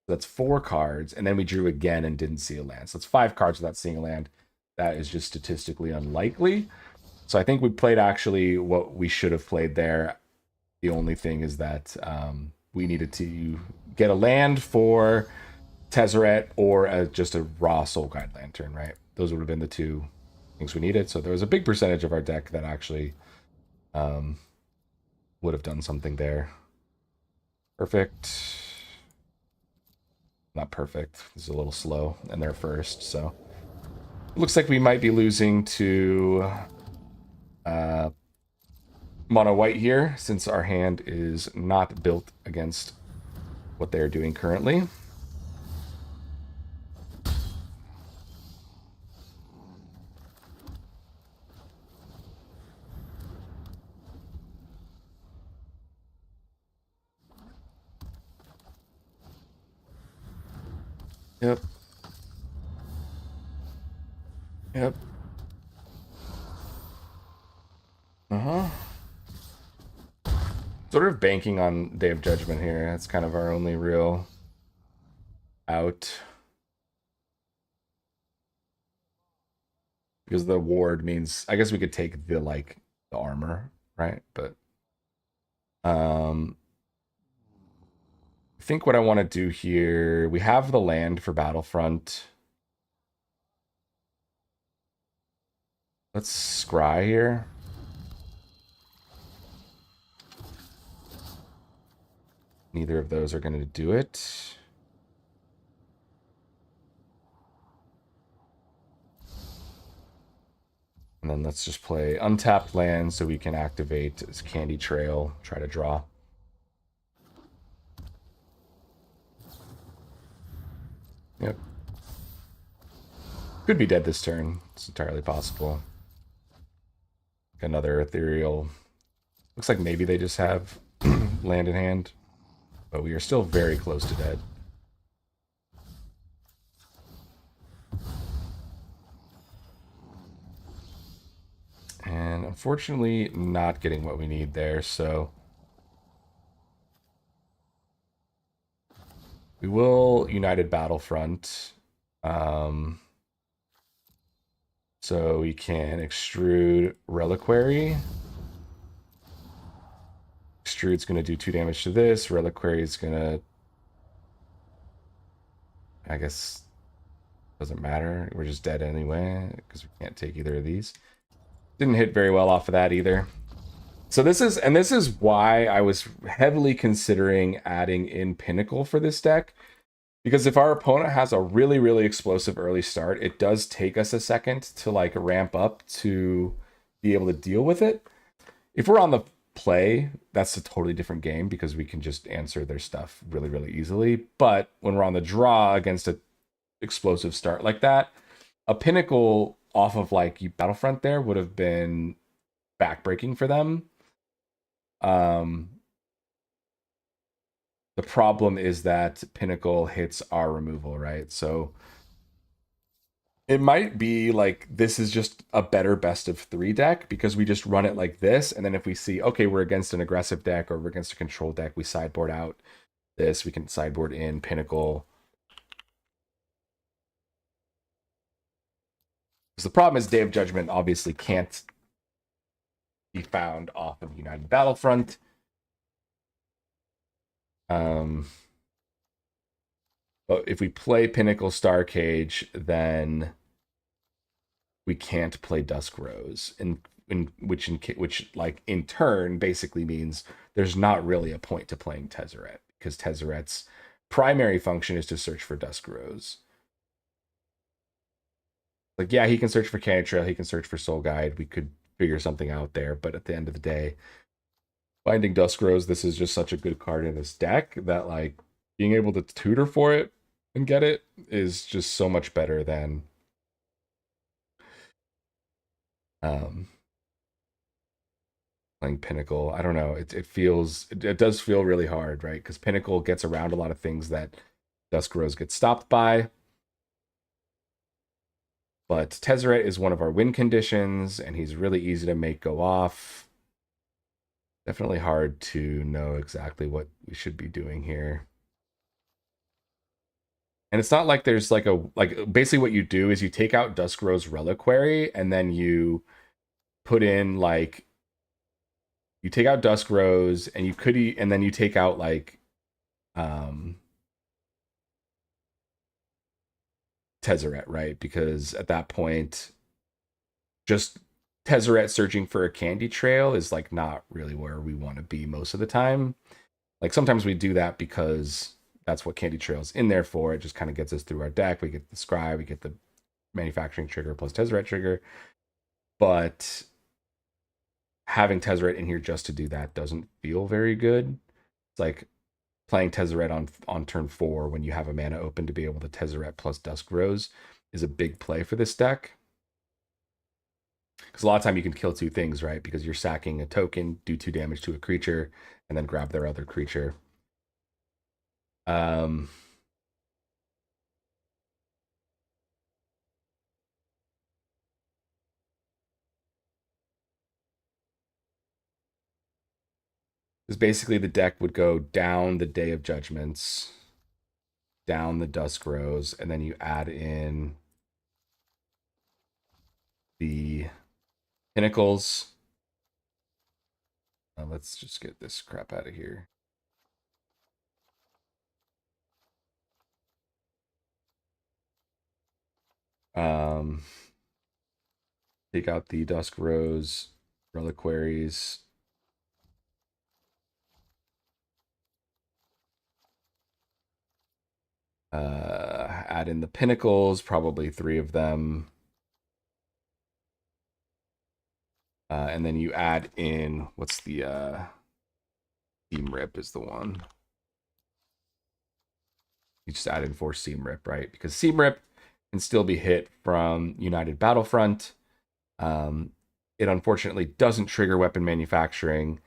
That's 4 cards, and then we drew again and didn't see a land. So it's 5 cards without seeing a land. That is just statistically unlikely. So I think we played actually what we should have played there. The only thing is that we needed to get a land for Tezzeret or just a raw Soul Guide Lantern, right? Those would have been the two things we needed. So there was a big percentage of our deck that actually would have done something there. Perfect. Not perfect. This is a little slow, and they're first, so it looks like we might be losing to mono white here, since our hand is not built against what they're doing currently. Yep. Yep. Uh-huh. Sort of banking on Day of Judgment here. That's kind of our only real out. Because the ward means, I guess we could take the armor, right? But I think what I want to do here, we have the land for Battlefront. Let's scry here. Neither of those are going to do it. And then let's just play untapped land so we can activate this Candy Trail, try to draw. Yep. Could be dead this turn. It's entirely possible. Another ethereal. Looks like maybe they just have land in hand, but we are still very close to dead. And unfortunately, not getting what we need there, so we will United Battlefront. So we can extrude Reliquary. Extrude's going to do 2 damage to this. Reliquary is going to, I guess, doesn't matter. We're just dead anyway because we can't take either of these. Didn't hit very well off of that either. So this is why I was heavily considering adding in Pinnacle for this deck. Because if our opponent has a really, really explosive early start, it does take us a second to like ramp up to be able to deal with it. If we're on the play, that's a totally different game because we can just answer their stuff really, really easily. But when we're on the draw against an explosive start like that, a Pinnacle off of like Battlefront there would have been backbreaking for them. The problem is that Pinnacle hits our removal, right? So it might be like this is just a better best of 3 deck because we just run it like this. And then if we see, okay, we're against an aggressive deck or we're against a control deck, we sideboard out this. We can sideboard in Pinnacle. Because the problem is Day of Judgment obviously can't be found off of United Battlefront. But if we play Pinnacle Star Cage, then we can't play Dusk Rose, which like in turn basically means there's not really a point to playing Tezzeret because Tezzeret's primary function is to search for Dusk Rose. Like, yeah, he can search for Candy Trail, he can search for Soul Guide. We could figure something out there, but at the end of the day, finding Dusk Rose, this is just such a good card in this deck that like being able to tutor for it and get it is just so much better than playing Pinnacle. I don't know. It does feel really hard, right? Because Pinnacle gets around a lot of things that Dusk Rose gets stopped by. But Tezzeret is one of our win conditions, and he's really easy to make go off. Definitely hard to know exactly what we should be doing here. And it's not like there's like basically what you do is you take out Dusk Rose Reliquary and then you put in like you take out Dusk Rose and and then you take out like Tezzeret, right? Because at that point just Tezzeret searching for a candy trail is like not really where we want to be most of the time. Like sometimes we do that because that's what candy trail's in there for. It just kind of gets us through our deck. We get the scry, we get the manufacturing trigger plus Tezzeret trigger. But having Tezzeret in here just to do that doesn't feel very good. It's like playing Tezzeret on turn 4 when you have a mana open to be able to Tezzeret plus Dusk Rose is a big play for this deck. Because a lot of time you can kill 2 things, right? Because you're sacking a token, do 2 damage to a creature, and then grab their other creature. Because basically the deck would go down the Day of Judgments, down the Dusk Rose, and then you add in the Pinnacles. Let's just get this crap out of here. Take out the Dusk Rose Reliquaries. Add in the Pinnacles, probably 3 of them. And then you add in, what's the Seam Rip is the one. You just add in 4 Seam Rip, right? Because Seam Rip can still be hit from United Battlefront. It unfortunately doesn't trigger weapon manufacturing,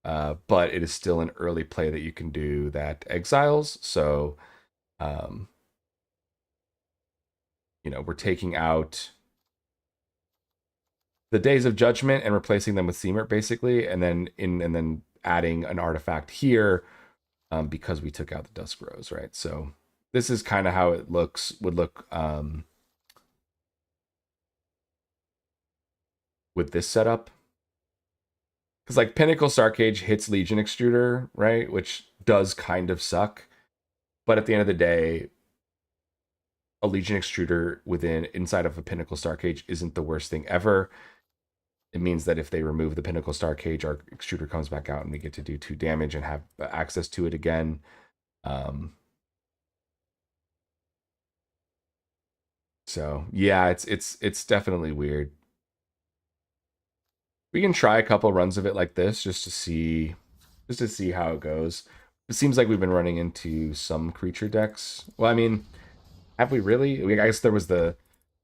but it is still an early play that you can do that exiles. So, we're taking out the Days of Judgment and replacing them with Seamer basically, and then adding an artifact here because we took out the Dusk Rose, right? So this is kind of how it would look with this setup. Because like Pinnacle Starcage hits Legion Extruder, right? Which does kind of suck. But at the end of the day, a Legion Extruder inside of a Pinnacle Starcage isn't the worst thing ever. It means that if they remove the Pinnacle Starcage, our Extruder comes back out and we get to do 2 damage and have access to it again. So yeah, it's definitely weird. We can try a couple runs of it like this just to see how it goes. It seems like we've been running into some creature decks. Well, I mean, have we really? I guess there was the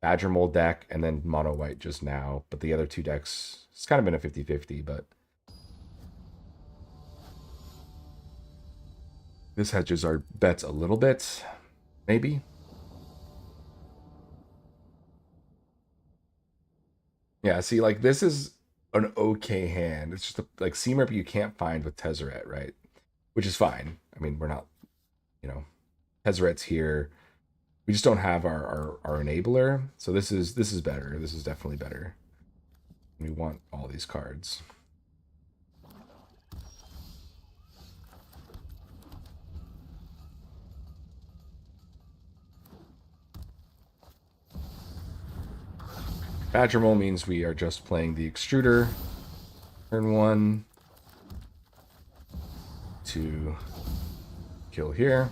Badger Mole deck and then Mono White just now, but the other 2 decks, it's kind of been a 50-50, but this hedges our bets a little bit, maybe. Yeah, see, like this is an okay hand. It's just like Seamrip you can't find with Tezzeret, right? Which is fine. I mean, we're not, you know, Tezzeret's here. We just don't have our enabler. So this is better. This is definitely better. We want all these cards. Badger Mole means we are just playing the Extruder. Turn 1 to kill here.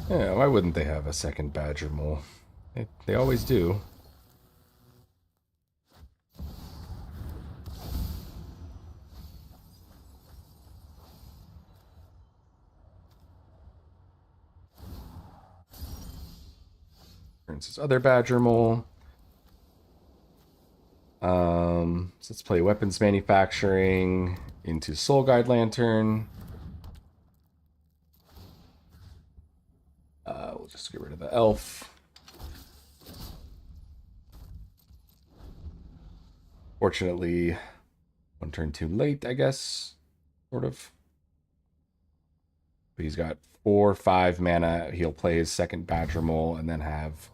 Yeah, why wouldn't they have a second Badger Mole? They always do. Turns his other Badger Mole. So let's play Weapons Manufacturing into Soul Guide Lantern. We'll just get rid of the elf. Fortunately, 1 turn too late, I guess. Sort of. But he's got 4-5 mana. He'll play his second Badger Mole and then have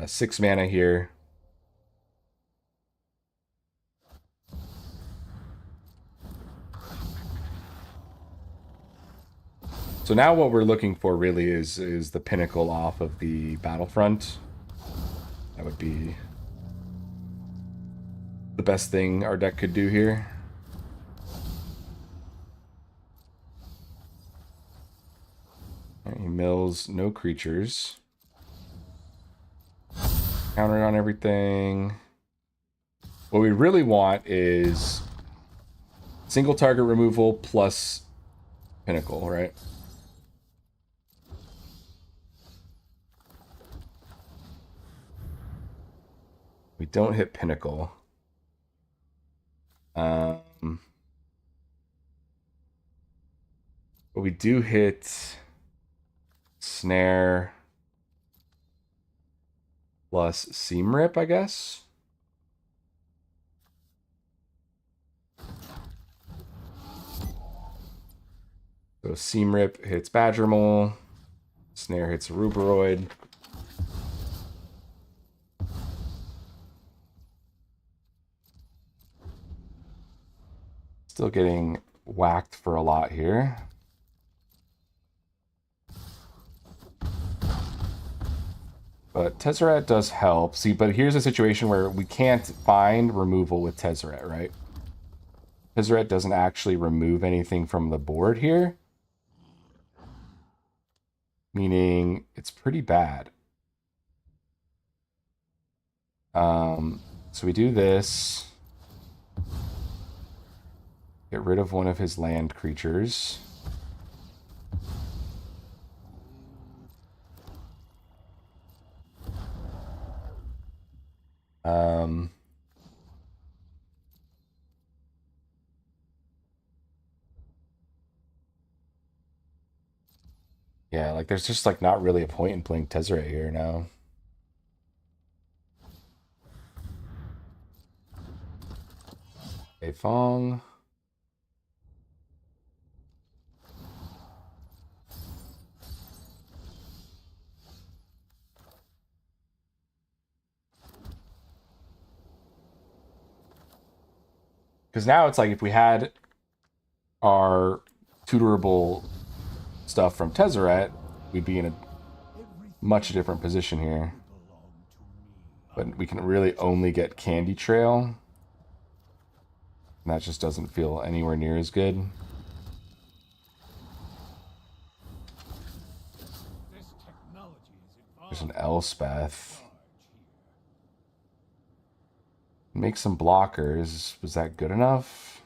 6 mana here. So now what we're looking for really is the Pinnacle off of the Battlefront. That would be the best thing our deck could do here. All right, he mills no creatures. Counter on everything. What we really want is single target removal plus Pinnacle, right? We don't hit Pinnacle. But we do hit Snare plus Seam Rip, I guess. So Seam Rip hits Badger Mole. Snare hits Ruberoid. Still getting whacked for a lot here. But Tezzeret does help. See, but here's a situation where we can't find removal with Tezzeret, right? Tezzeret doesn't actually remove anything from the board here. Meaning it's pretty bad. So we do this. Get rid of one of his land creatures. Yeah, like there's just like not really a point in playing Tezzeret here now. Okay, Fong. Because now it's like if we had our tutorable stuff from Tezzeret, we'd be in a much different position here. But we can really only get Candy Trail. And that just doesn't feel anywhere near as good. There's an Elspeth. Make some blockers. Was that good enough?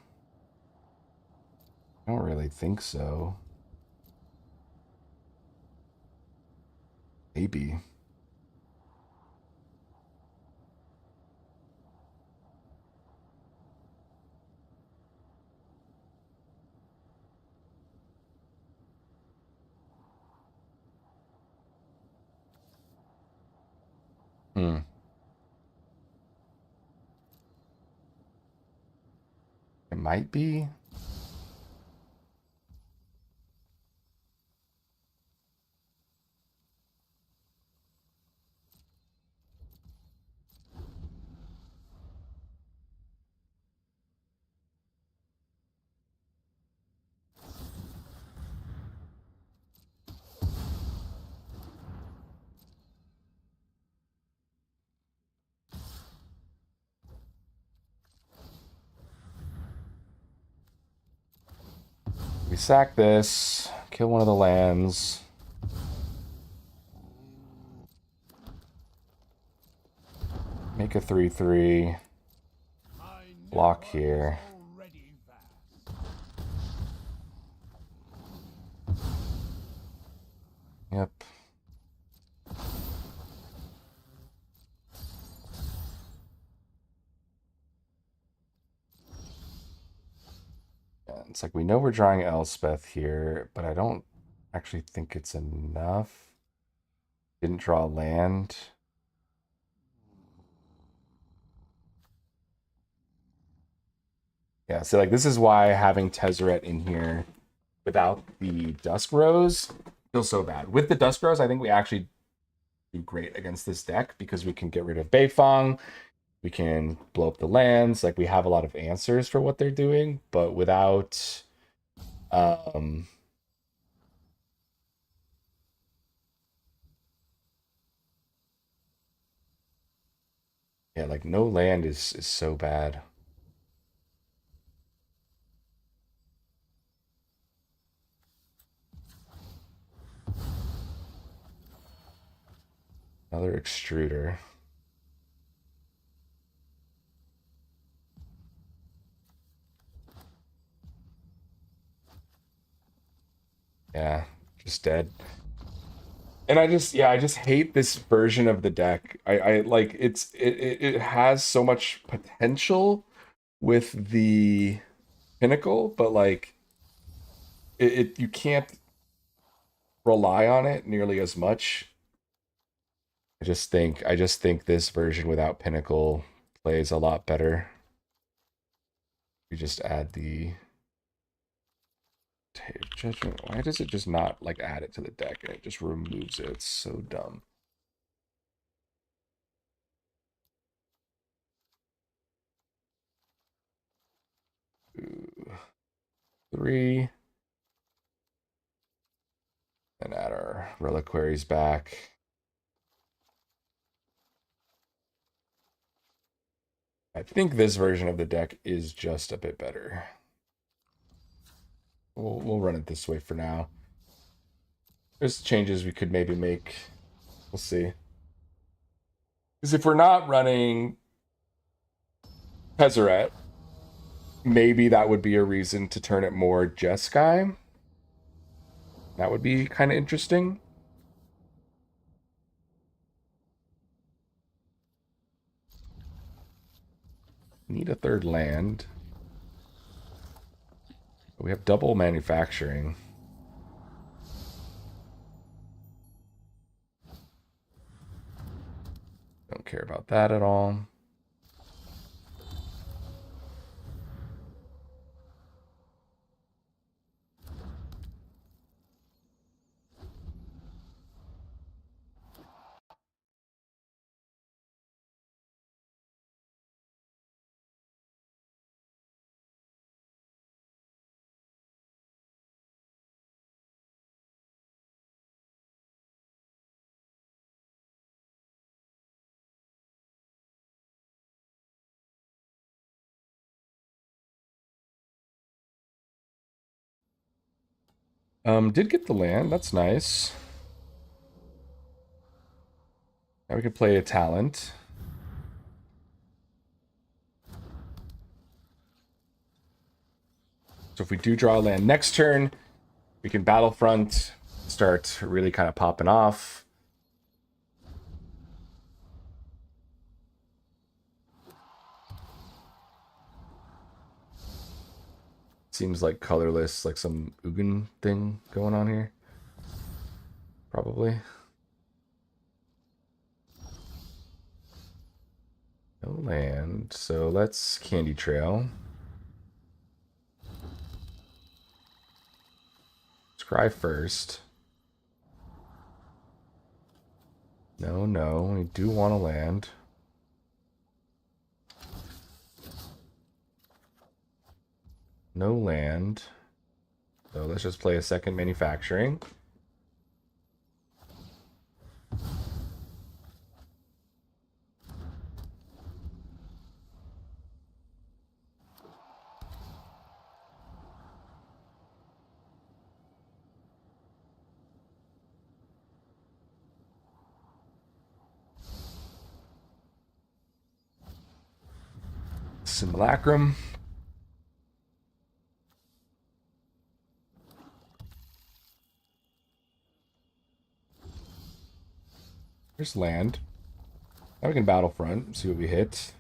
I don't really think so. Maybe. Hmm. It might be. We sack this, kill one of the lands. Make a 3/3. Block here. Yep. Yeah, it's like we know we're drawing Elspeth here, but I don't actually think it's enough. Didn't draw land. Yeah, so like this is why having Tezzeret in here without the Dusk Rose feels so bad. With the Dusk Rose, I think we actually do great against this deck because we can get rid of Beifong, we can blow up the lands, like we have a lot of answers for what they're doing, but without um yeah, like no land is so bad. Another extruder. Yeah, just dead. And I just hate this version of the deck. I like it has so much potential with the pinnacle, but like it you can't rely on it nearly as much. I just think this version without pinnacle plays a lot better. We just add the judgment. Why does it just not like add it to the deck and it just removes it? It's so dumb. Ooh, 3. And add our reliquaries back. I think this version of the deck is just a bit better. We'll run it this way for now. There's changes we could maybe make. We'll see. Because if we're not running Tezzeret, maybe that would be a reason to turn it more Jeskai. That would be kind of interesting. Need a third land. We have double manufacturing. Don't care about that at all. Did get the land. That's nice. Now we can play a talent. So if we do draw a land next turn, we can Battlefront, start really kind of popping off. Seems like colorless, like some Ugin thing going on here. Probably. No land, so let's Candy Trail. Scry first. No, no, we do want to land. No land. So let's just play a second manufacturing. Simulacrum. There's land. Now we can Battlefront, see what we hit.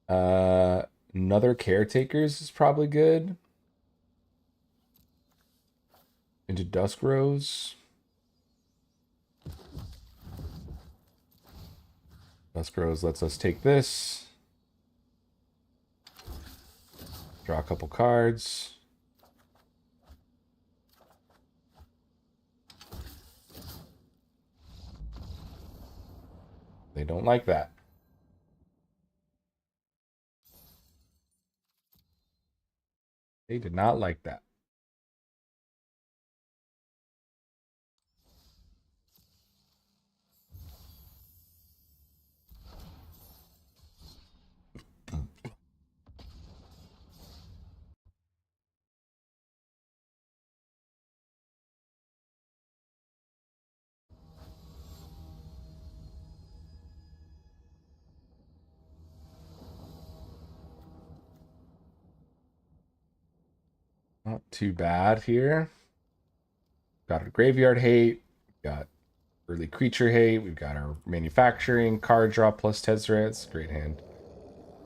Another Caretakers is probably good. Into Dusk Rose. Dusk Rose lets us take this. Draw a couple cards. They don't like that. They did not like that. Not too bad here. Got our graveyard hate. Got early creature hate. We've got our manufacturing, card draw plus Tezzeret. It's a great hand.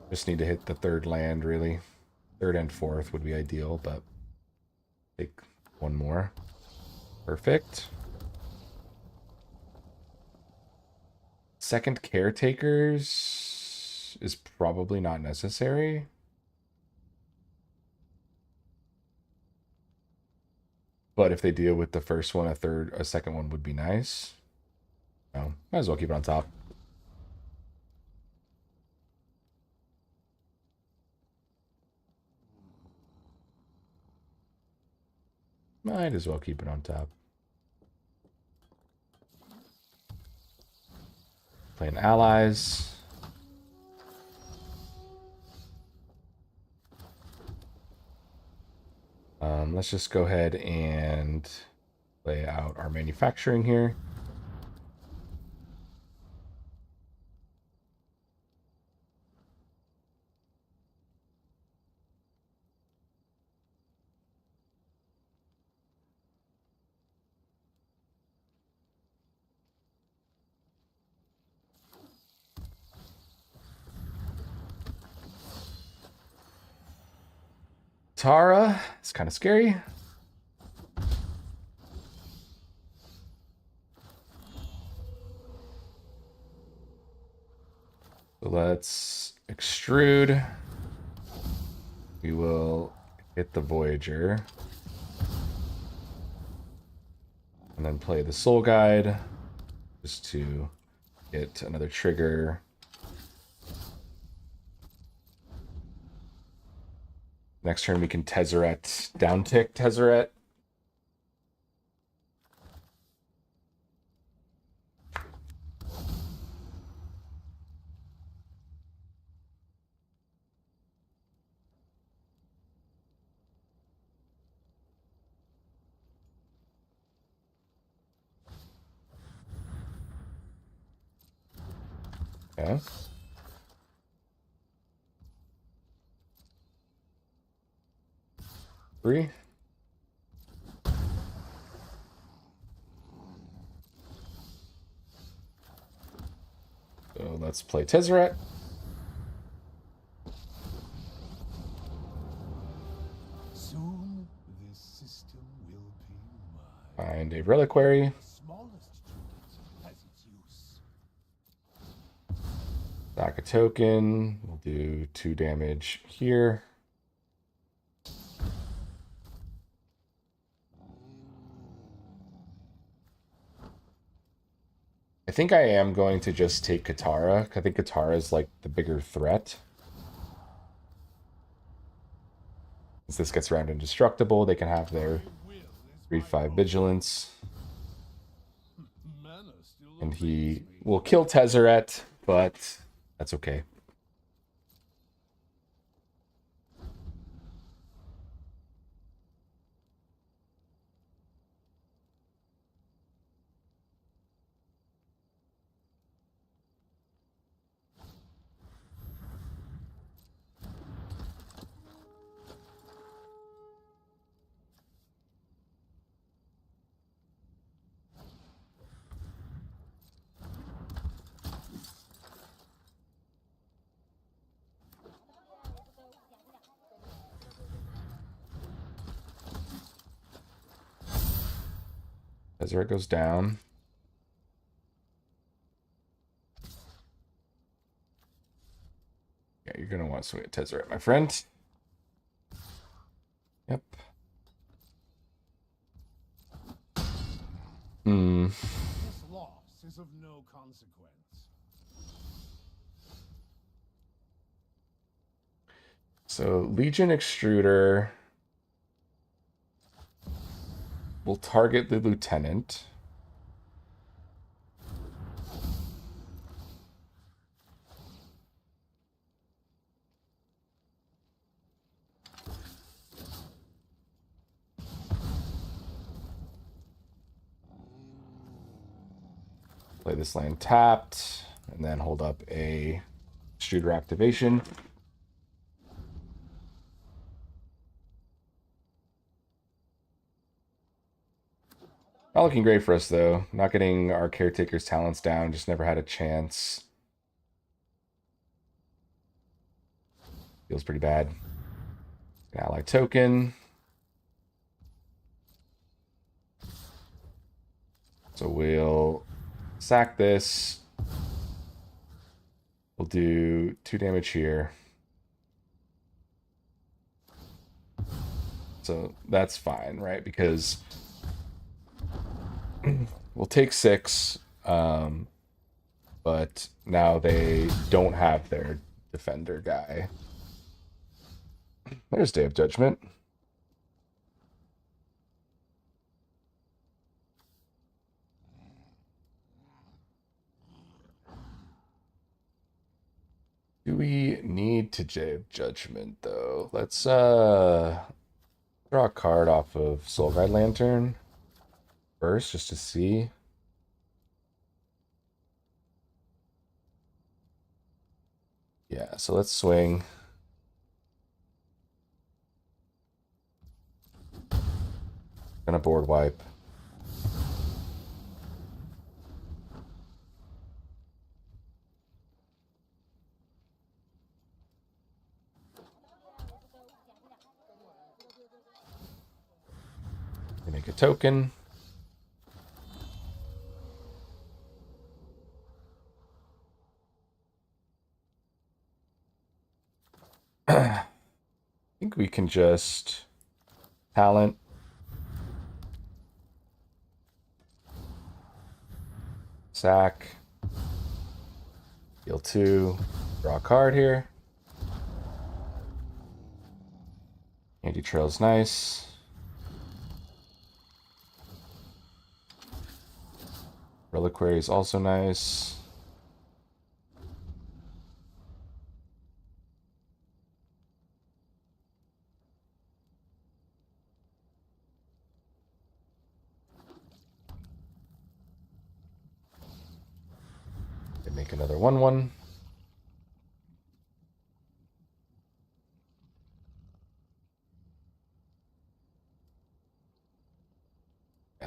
Just need to hit the third land, really. Third and fourth would be ideal, but take one more. Perfect. Second Caretakers is probably not necessary. But if they deal with the first one, a second one would be nice. No, might as well keep it on top. Might as well keep it on top. Playing allies. Let's just go ahead and lay out our manufacturing here. Tara, it's kind of scary. So let's extrude. We will hit the Voyager. And then play the Soul Guide just to get another trigger. Next turn we can Tezzeret, downtick Tezzeret. Okay. Three. So let's play Tezzeret. Soon this system will be mine. Find a reliquary. The smallest trinket has its use. Sack a token. We'll do 2 damage here. I think I am going to just take Katara. I think Katara is like the bigger threat. Since this gets around indestructible, they can have their My will is 3/5 my own. vigilance. Mana still And evades he me. will kill Tezzeret, but that's okay. Tezzeret goes down. Yeah, you're going to want to swing at Tezzeret, my friend. Yep. This loss is of no consequence. So Legion Extruder will target the lieutenant. Play this land tapped, and then hold up a Extruder activation. Not looking great for us, though. Not getting our Caretaker's talents down. Just never had a chance. Feels pretty bad. An ally token. So we'll sack this. We'll do 2 damage here. So that's fine, right? Because we'll take 6, but now they don't have their defender guy. There's Day of Judgment. Do we need to Day of Judgment, though? Let's draw a card off of Soul Guide Lantern first, just to see. Yeah, so let's swing. Gonna board wipe. Make a token. I think we can just talent. Sack. Deal 2. Draw a card here. Anti Trail's nice. Reliquary is also nice. Make another 1/1.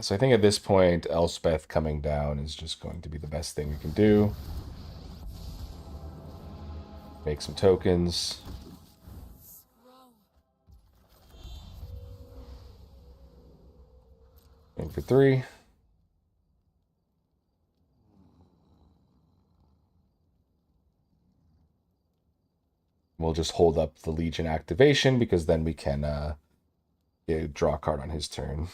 So I think at this point, Elspeth coming down is just going to be the best thing we can do. Make some tokens. Going for 3. We'll just hold up the Legion activation because then we can draw a card on his turn.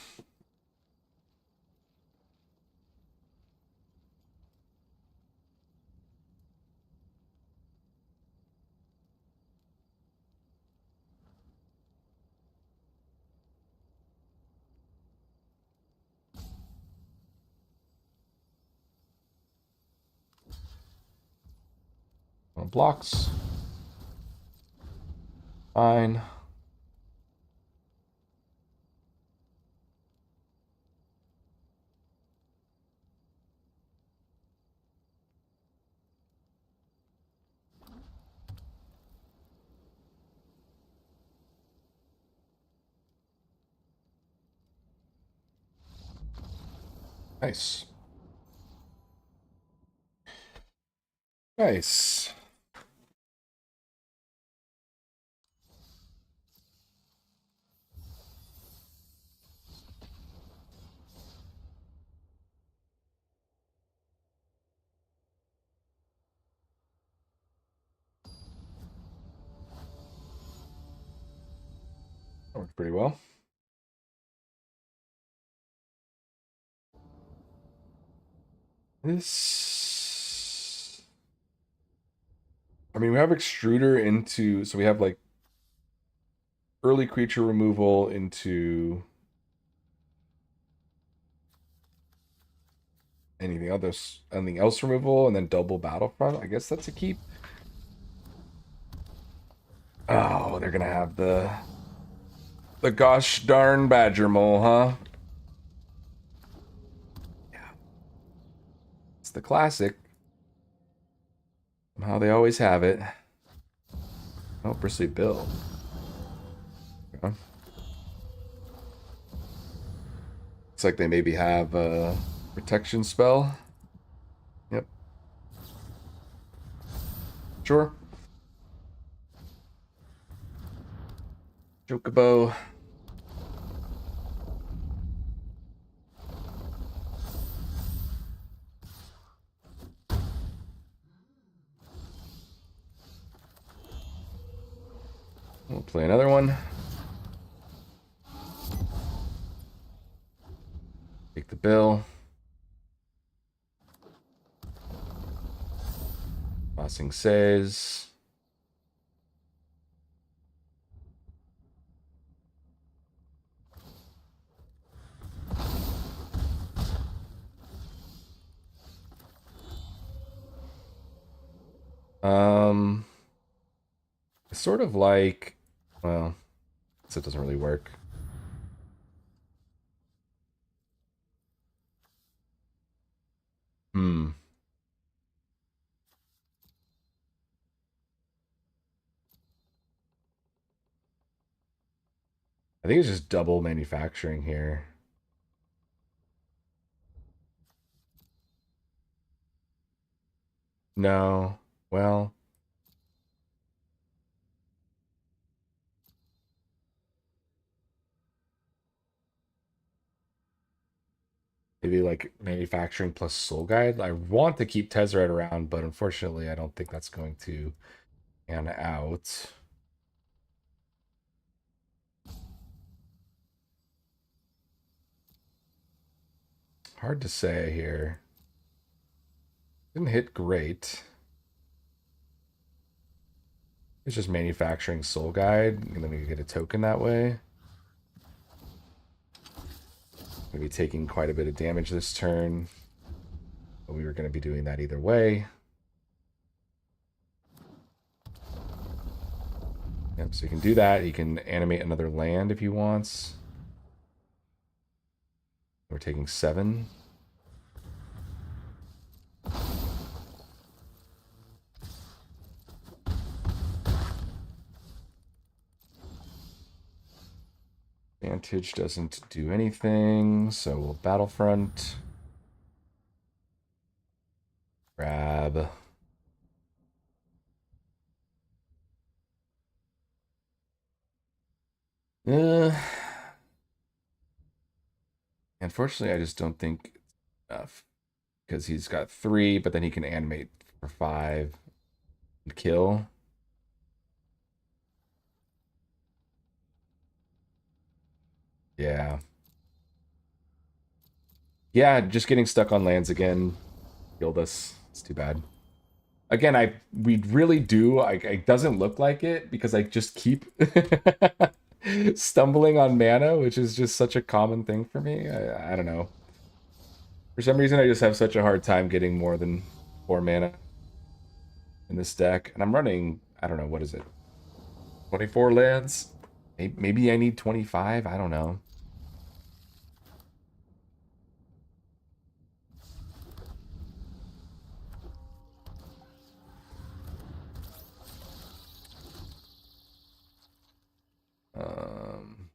On blocks. Fine. Nice. Nice. Worked pretty well. This, I mean, we have extruder into, so we have like early creature removal into anything else removal, and then double battlefront. I guess that's a keep. Oh, they're gonna have the gosh darn badger mole, huh? Yeah, it's the classic. How they always have it. Oh, Bristly Bill. Okay. Looks like they maybe have a protection spell. Yep. Sure. Chocobo. We'll play another one. Take the bill. Tossing says. It's sort of like, well, it doesn't really work. Hmm. I think it's just double manufacturing here. No. Well, maybe like manufacturing plus soul guide. I want to keep Tezzeret around, but unfortunately, I don't think that's going to pan out. Hard to say here. Didn't hit great. It's just manufacturing soul guide, and then we get a token that way. Gonna be taking quite a bit of damage this turn, but we were gonna be doing that either way. Yep, so you can do that. You can animate another land if he wants. We're taking 7. Vantage doesn't do anything, so we'll Battlefront. Grab. Uh, Unfortunately, I just don't think it's enough because he's got 3, but then he can animate for 5 and kill. Yeah. Yeah, just getting stuck on lands again killed us. It's too bad. Again, we really do. It doesn't look like it because I just keep stumbling on mana, which is just such a common thing for me. I don't know. For some reason, I just have such a hard time getting more than 4 mana in this deck. And I'm running, I don't know, what is it? 24 lands? Maybe I need 25? I don't know. Um,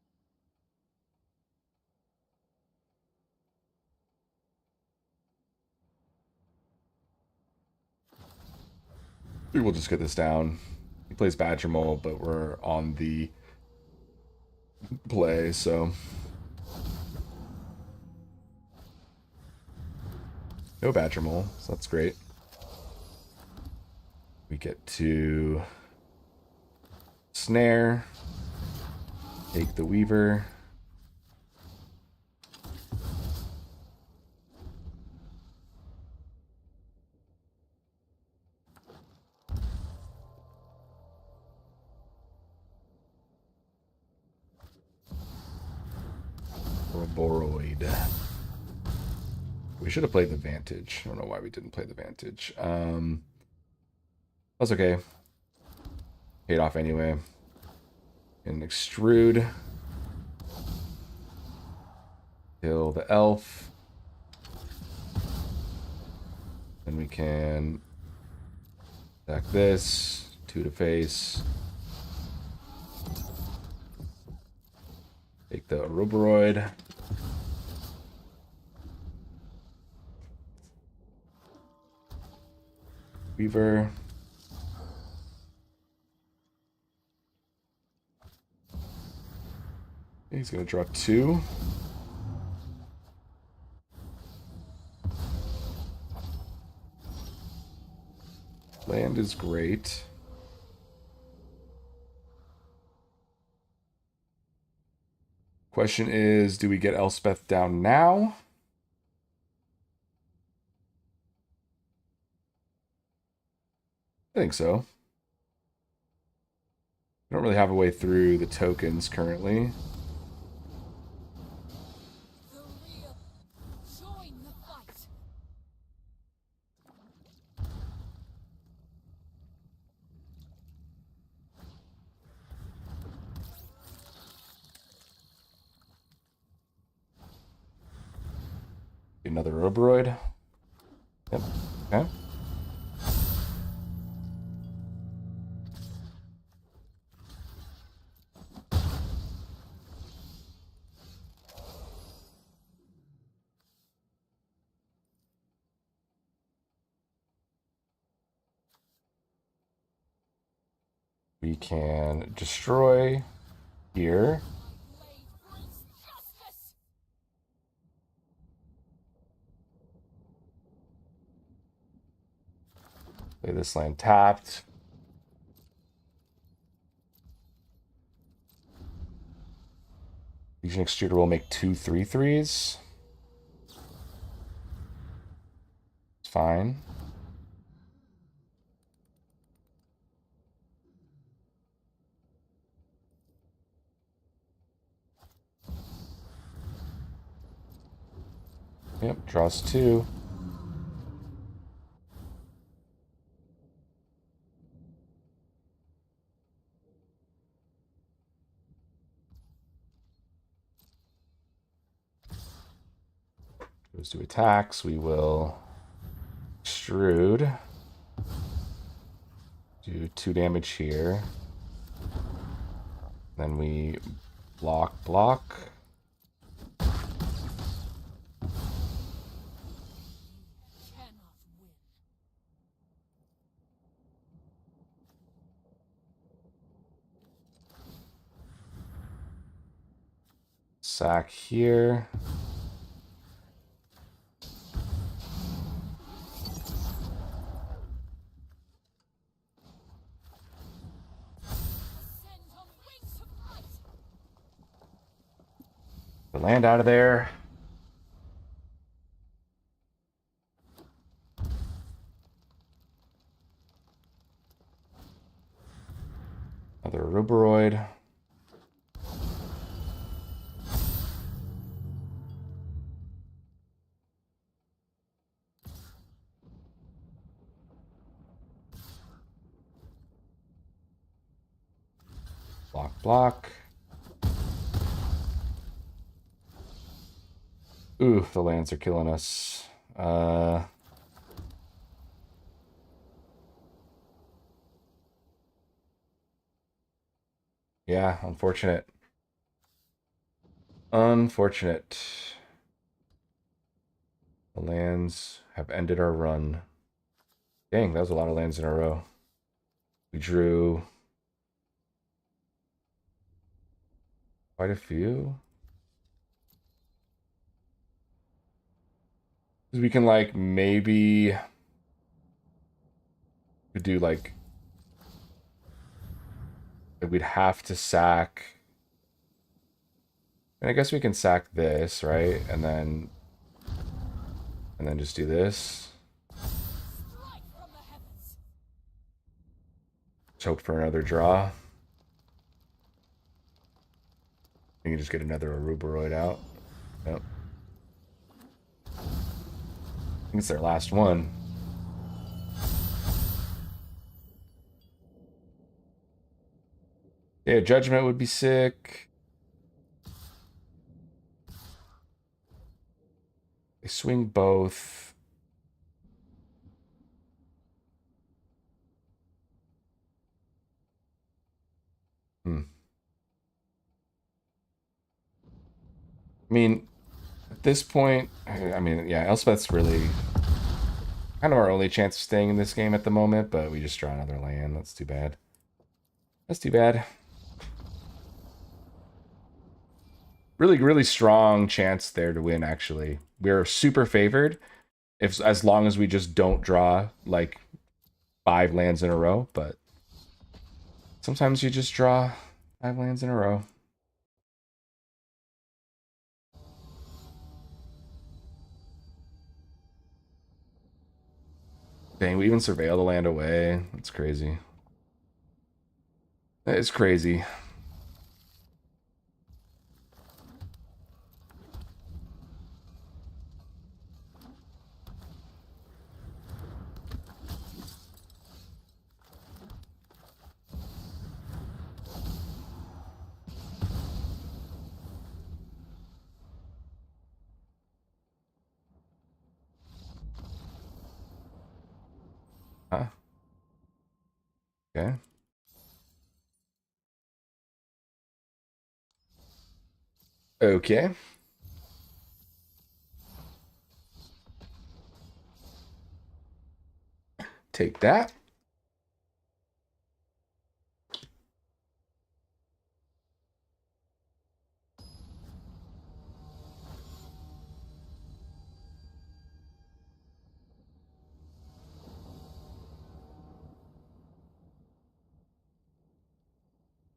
Maybe we'll just get this down. He plays Badger Mole, but we're on the play, so no Badger Mole, so that's great. We get to snare, take the Weaver. Boroid. We should have played the Vantage. I don't know why we didn't play the Vantage. That's okay. Paid off anyway. And extrude. Kill the elf. Then we can attack this. 2 to face. Take the Ouroboros. Weaver. He's going to draw 2. Land is great. Question is, do we get Elspeth down now? I think so. I don't really have a way through the tokens currently. Another Ouroboros. Yep. Okay. We can destroy here. Play this land tapped. Legion Extruder will make 2 3/3s. It's fine. Yep, draws 2. Goes to attacks. We will extrude. Do 2 damage here. Then we Block, block. Sack here. The land out of there. Another Ruberoid. Block, block. Ooh, the lands are killing us. Yeah, unfortunate. Unfortunate. The lands have ended our run. Dang, that was a lot of lands in a row. We drew quite a few. We can like maybe we do like we'd have to sack. And I guess we can sack this, right? And then just do this. Let's hope for another draw. You can just get another Aruberoid out. Yep. I think it's their last one. Yeah, Judgment would be sick. They swing both. Hmm. I mean, at this point, I mean, yeah, Elspeth's really kind of our only chance of staying in this game at the moment, but we just draw another land. That's too bad. That's too bad. Really, really strong chance there to win, actually. We're super favored if as long as we just don't draw like 5 lands in a row, but sometimes you just draw 5 lands in a row. Dang, we even surveil the land away. That's crazy. That is crazy. Huh? Okay. Okay. Take that.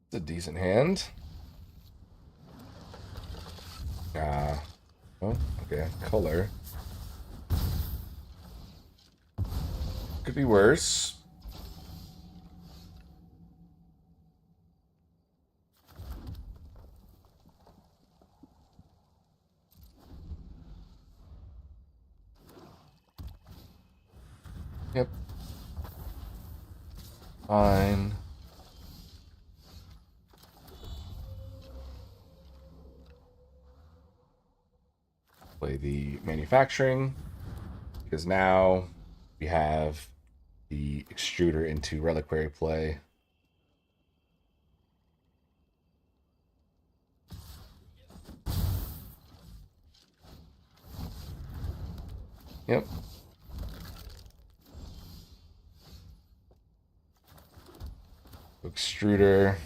It's a decent hand. Oh, okay. Color. Could be worse. Yep. Fine. Play the manufacturing because now we have the extruder into reliquary play. Yep. Extruder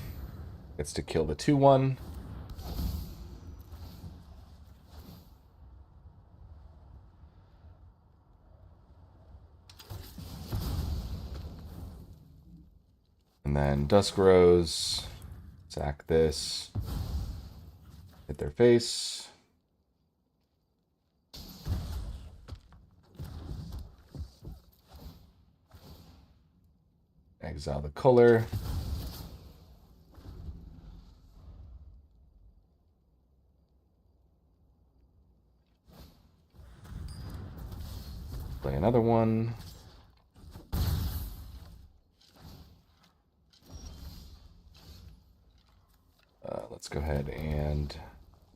gets to kill the 2/1. And then Dusk Rose, sack this, hit their face. Exile the color. Play another one. Let's go ahead and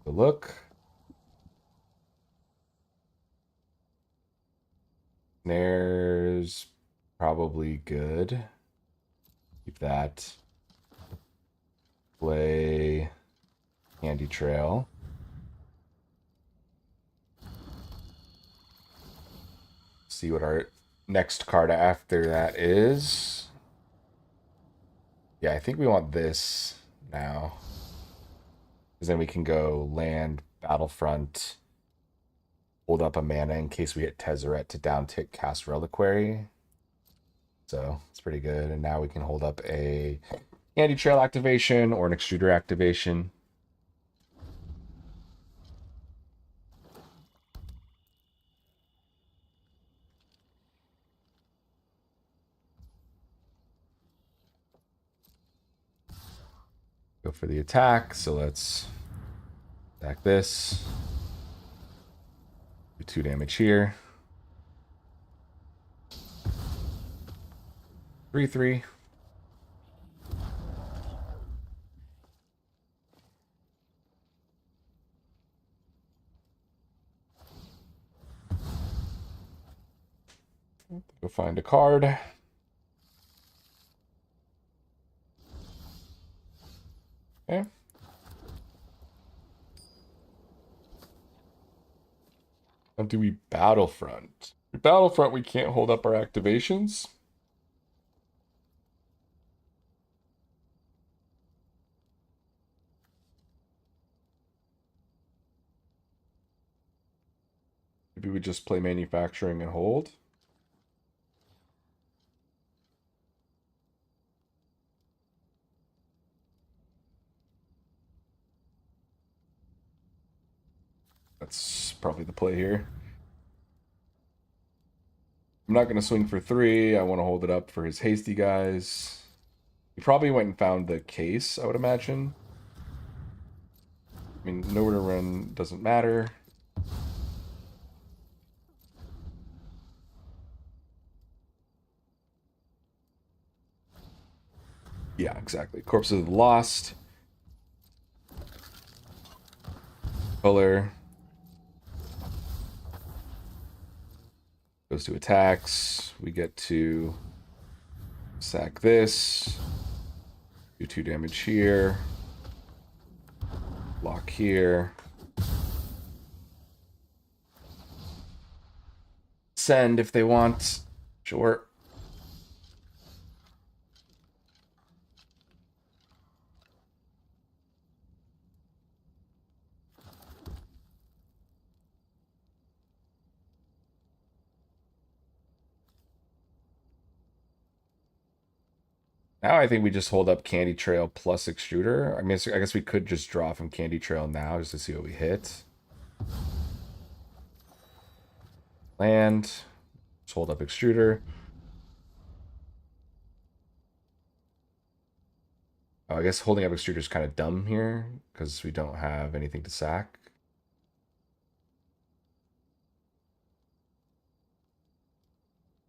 look. Snare's probably good. Keep that. Play Candy Trail. See what our next card after that is. Yeah, I think we want this now. Because then we can go land, Battlefront, hold up a mana in case we hit Tezzeret to down tick cast Reliquary. So it's pretty good. And now we can hold up a Candy Trail activation or an Extruder activation. Go for the attack. So let's attack this. Do 2 damage here. 3/3. Go find a card. Okay. Now do we Battlefront? Battlefront, we can't hold up our activations. Maybe we just play manufacturing and hold. That's probably the play here. I'm not going to swing for 3. I want to hold it up for his hasty guys. He probably went and found the case, I would imagine. I mean, nowhere to run doesn't matter. Yeah, exactly. Corpses of the Lost. Color. Goes to attacks. We get to sack this. Do 2 damage here. Block here. Send if they want. Sure. Now I think we just hold up Candy Trail plus Extruder. I mean, I guess we could just draw from Candy Trail now just to see what we hit. Land. Just hold up Extruder. Oh, I guess holding up Extruder is kind of dumb here because we don't have anything to sack.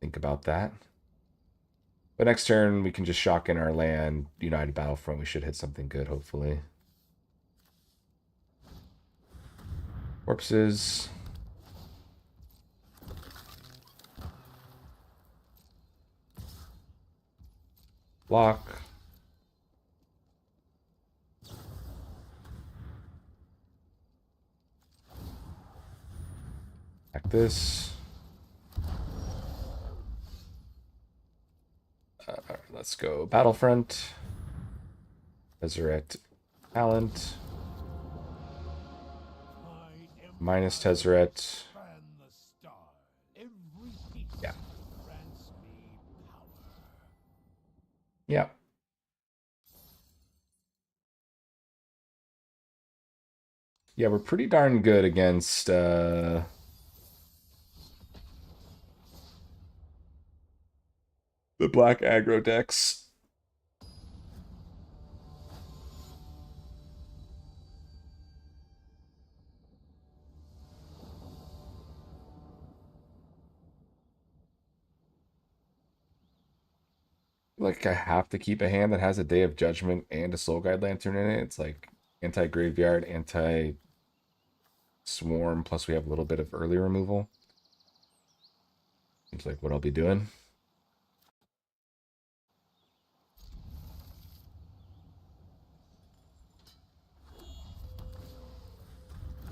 Think about that. But next turn, we can just shock in our land, United Battlefront. We should hit something good, hopefully. Corpses. Block. Attack this. Let's go Battlefront. Tezzeret Talent. Minus Tezzeret. Span the stars. Every piece Yeah. grants me power. Yeah. Yeah, we're pretty darn good against the black aggro decks. Like I have to keep a hand that has a Day of Judgment and a Soul Guide Lantern in it. It's like anti-graveyard, anti-swarm, plus we have a little bit of early removal. Seems like what I'll be doing.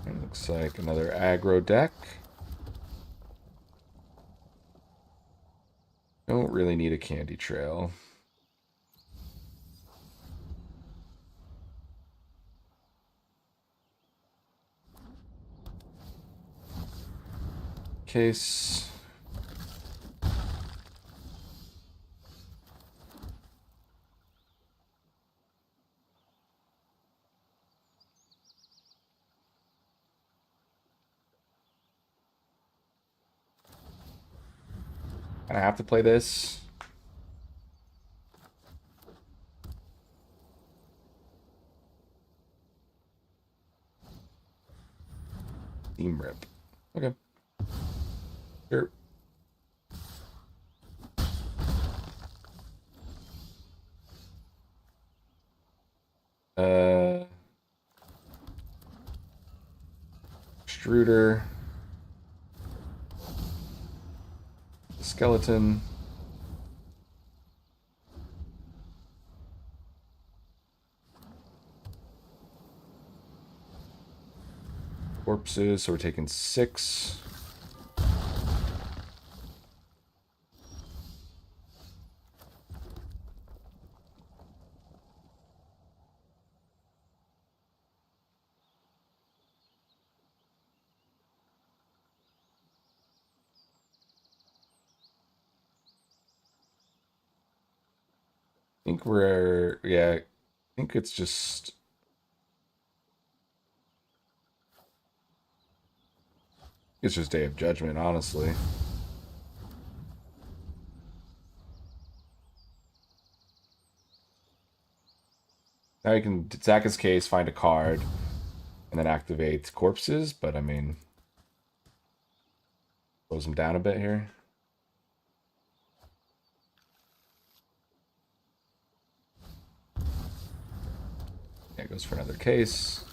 It looks like another aggro deck. Don't really need a candy trail. Case. And I have to play this. Team Rip. Okay. Sure. Uh, Extruder. The skeleton. Corpses, so we're taking 6. I think we're, yeah, I think it's just Day of Judgment, honestly. Now you can sack his case, find a card, and then activate corpses, but I mean, slows him down a bit here. Yeah, goes for another case.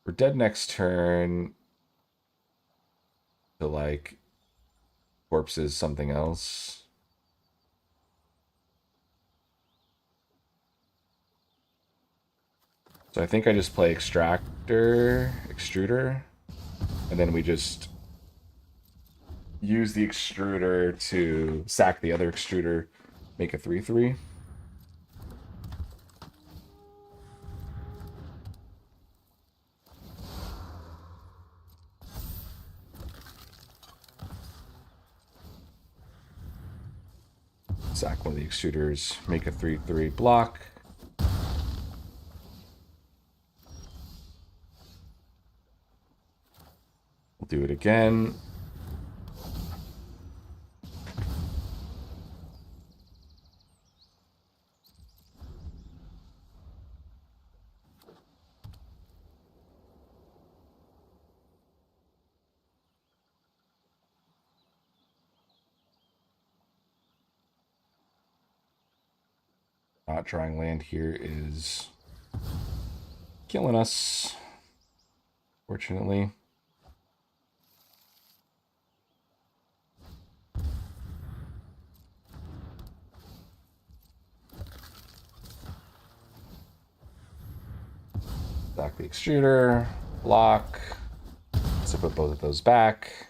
We're dead next turn to like corpses something else. So I think I just play extruder, and then we just use the extruder to sack the other extruder, make a 3/3. Sack one of the extruders, make a 3/3 block. We'll do it again. Not drawing land here is killing us, fortunately. Stack the extruder, block. So put both of those back.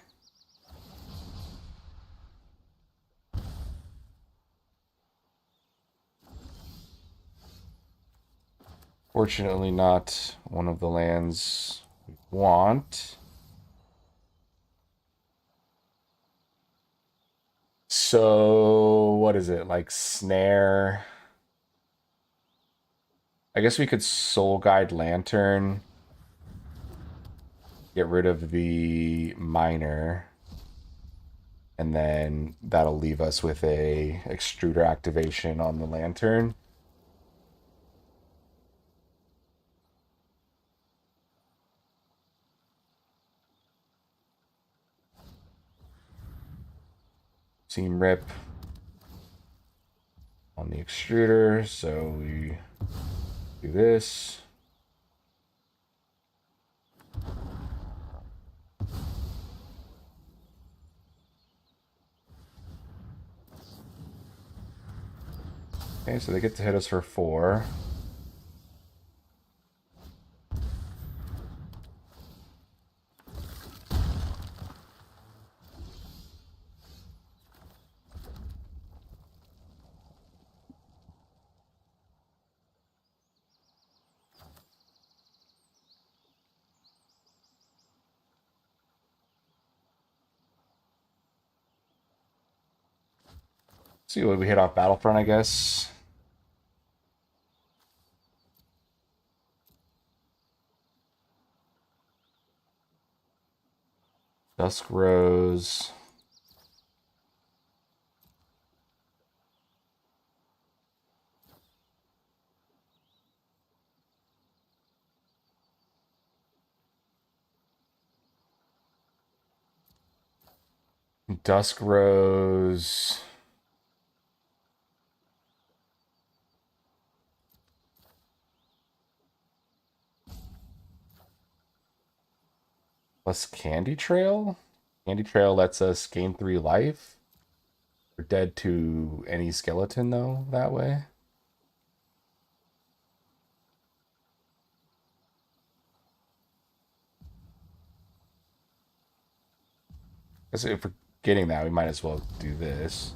Fortunately, not one of the lands we want. So, what is it? Like snare? I guess we could Soul Guide Lantern. Get rid of the miner. And then that'll leave us with a extruder activation on the lantern. Seam rip on the extruder. So we do this. Okay, so they get to hit us for 4. See what we hit off Battlefront, I guess. Dusk Rose. Dusk Rose. Plus Candy Trail. Candy Trail lets us gain 3 life. We're dead to any skeleton, though, that way. Guess if we're getting that, we might as well do this.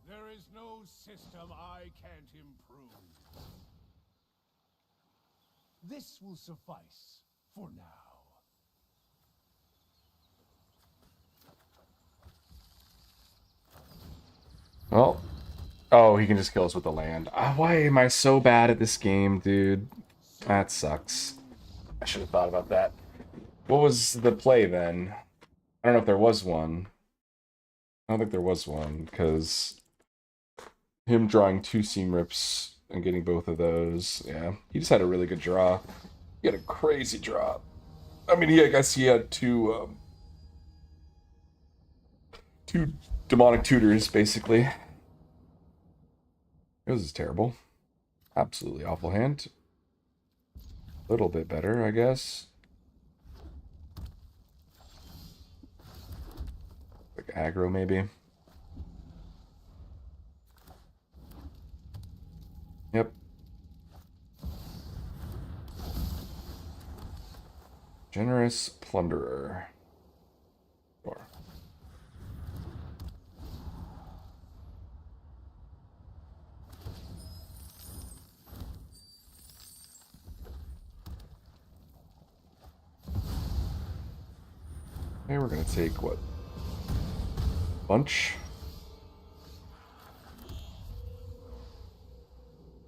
There is no system I can't improve. This will suffice for now. Well, oh, he can just kill us with the land. Why am I so bad at this game, dude? That sucks. I should have thought about that. What was the play then? I don't know if there was one. I don't think there was one, because him drawing 2 seam rips and getting both of those, yeah. He just had a really good draw. He had a crazy draw. I mean, I guess he had two demonic tutors, basically. This is terrible. Absolutely awful hand. A little bit better, I guess. Like aggro, maybe. Yep. Generous Plunderer. Sure. Okay, we're gonna take what? Bunch.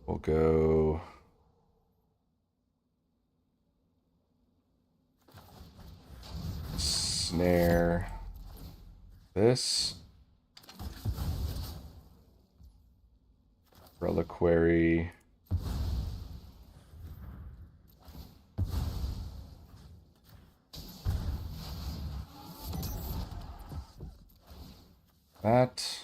We'll go snare. This. Reliquary. That.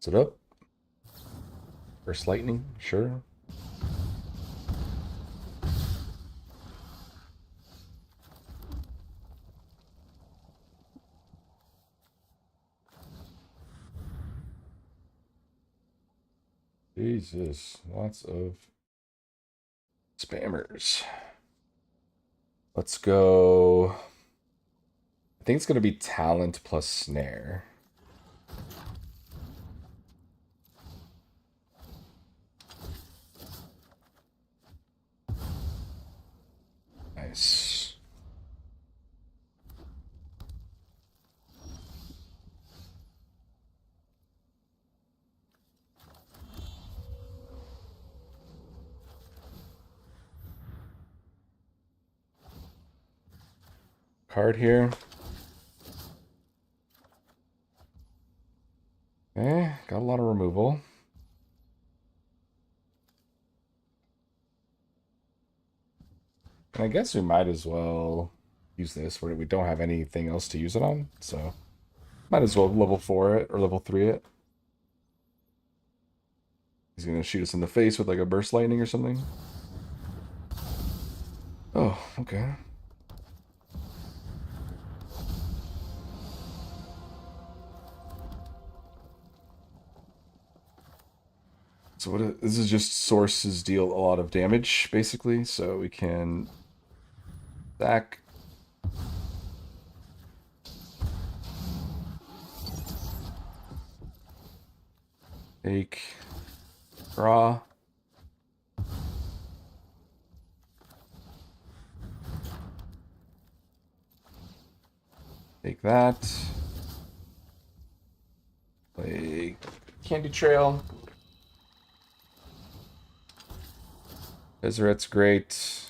What's it up? First lightning, sure. Jesus, lots of spammers. Let's go. I think it's going to be talent plus snare. Nice. Card here. Okay, got a lot of removal. And I guess we might as well use this where we don't have anything else to use it on. So might as well level 4 it or level 3 it. He's gonna shoot us in the face with like a burst lightning or something. Oh, okay. So this is just sources deal a lot of damage, basically. So we can stack. Take. Draw. Take that. Play Candy Trail. Deseret's great.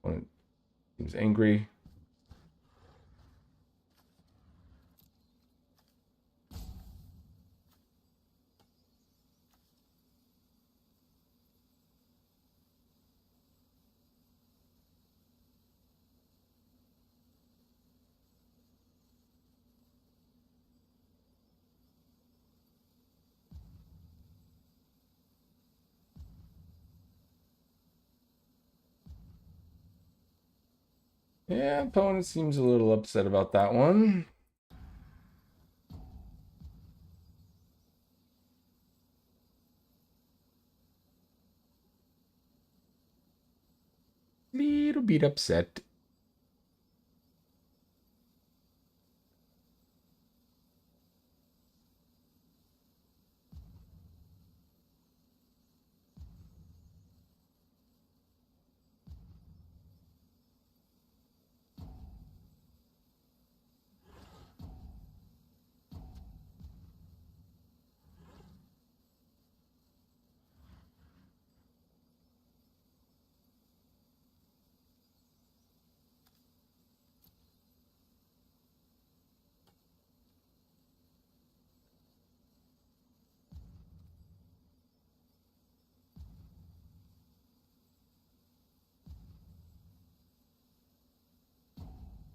Opponent seems angry. Yeah, opponent seems a little upset about that one. Little bit upset.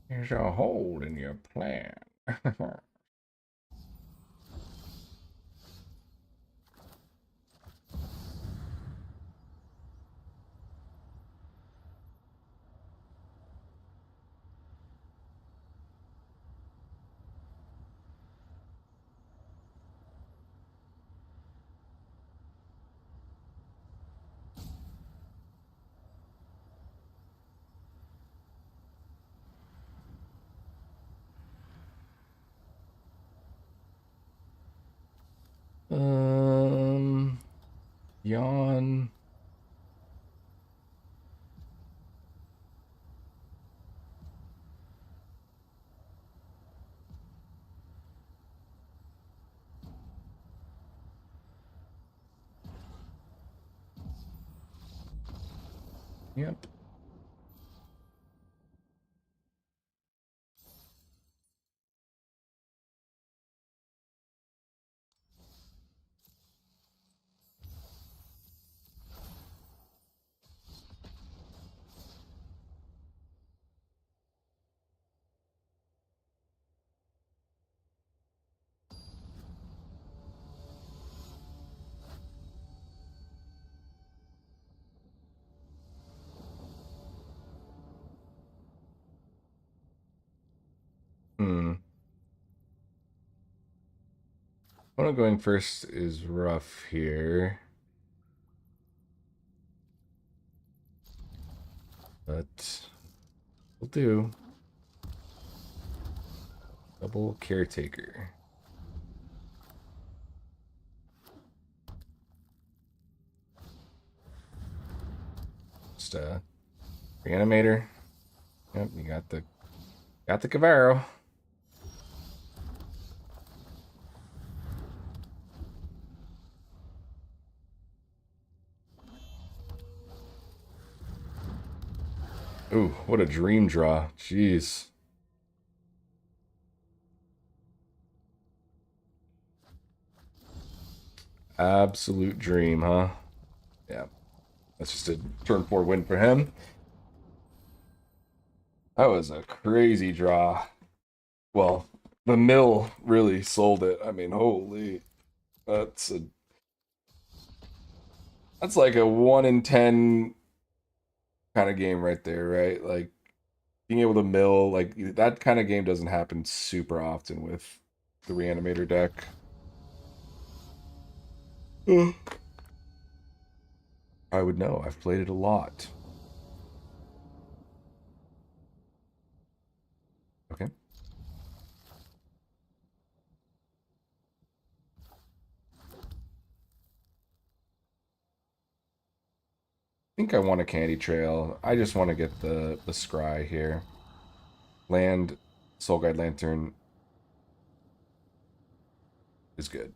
Here's a hole in your plan. Um, Yawn. Yep. Hmm. One going first is rough here, but will do. Double caretaker. Just reanimator. Yep, you got the Cavaro. Ooh, what a dream draw. Jeez. Absolute dream, huh? Yeah. That's just a turn 4 win for him. That was a crazy draw. Well, the mill really sold it. I mean, holy. That's a that's like a 1 in 10 kind of game right there, right? Like being able to mill like that kind of game doesn't happen super often with the reanimator deck. I would know. I've played it a lot. Okay. I think I want a candy trail. I just want to get the scry here. Land Soul Guide Lantern is good.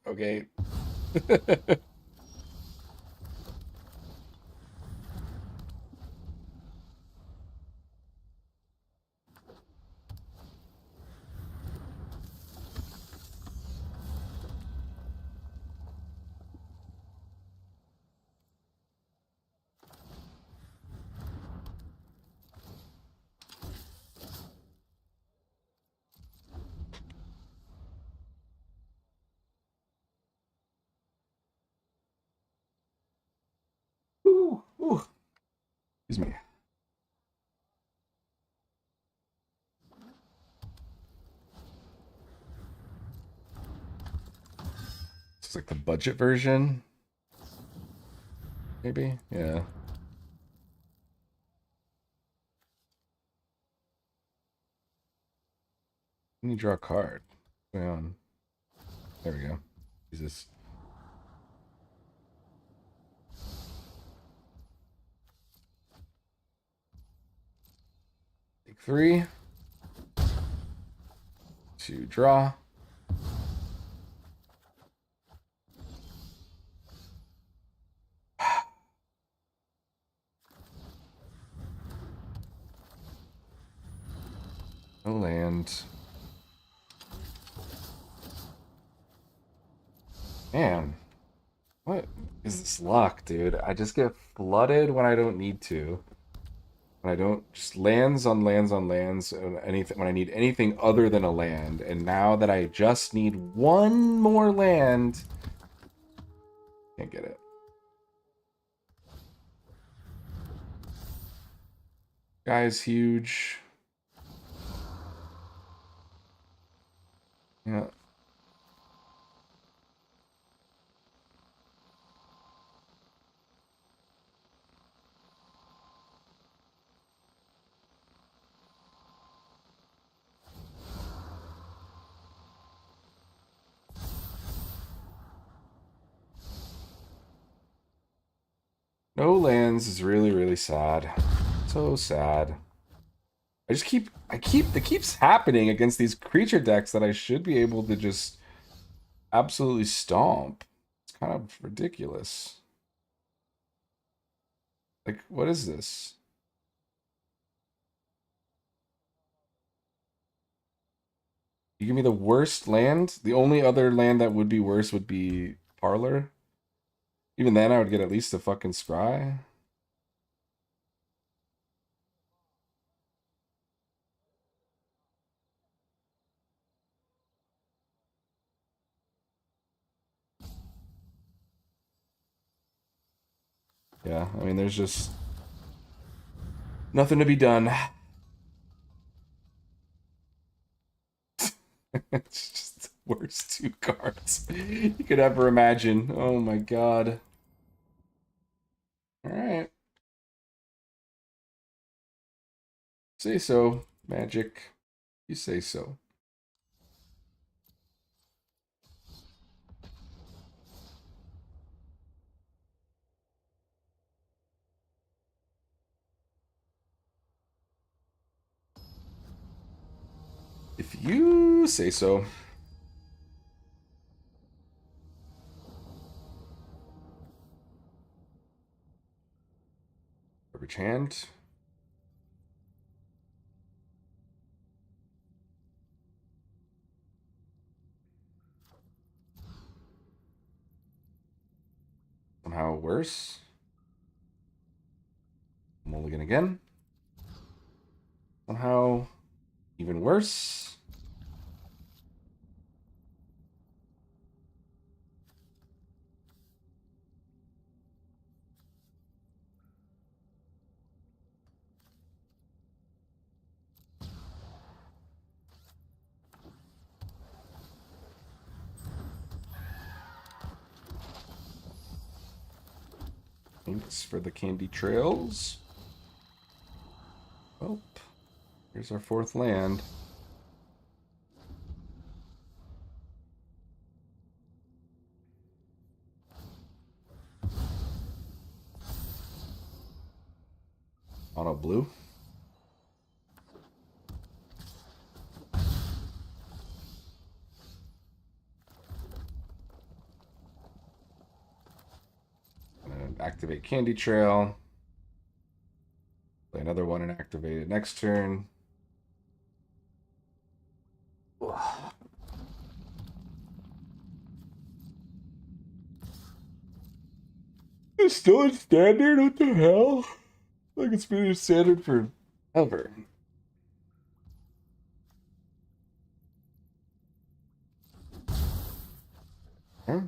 Okay. Ooh, ooh. Excuse me. It's like the budget version, maybe. Yeah. When you draw a card. What's going on? There we go. Jesus. Take 3 to draw. No land. Man, what is this luck, dude? I just get flooded when I don't need to. When I don't just lands on lands on lands and anything when I need anything other than a land. And now that I just need one more land, can't get it. Guy's huge. Yeah. No lands is really, really sad. So sad. It keeps happening against these creature decks that I should be able to just absolutely stomp. It's kind of ridiculous. Like, what is this? You give me the worst land? The only other land that would be worse would be Parlor. Even then, I would get at least a fucking Scry. Yeah, I mean, there's just nothing to be done. It's just the worst two cards you could ever imagine. Oh my god. Alright. Say so, Magic. You say so. If you say so. Garbage hand. Somehow worse. Mulligan again. Somehow even worse. Thanks for the candy trails. Oh, here's our fourth land. Auto blue. Activate Candy Trail. Play another one and activate it next turn. It's still in standard? What the hell? Like it's been in standard forever. Huh?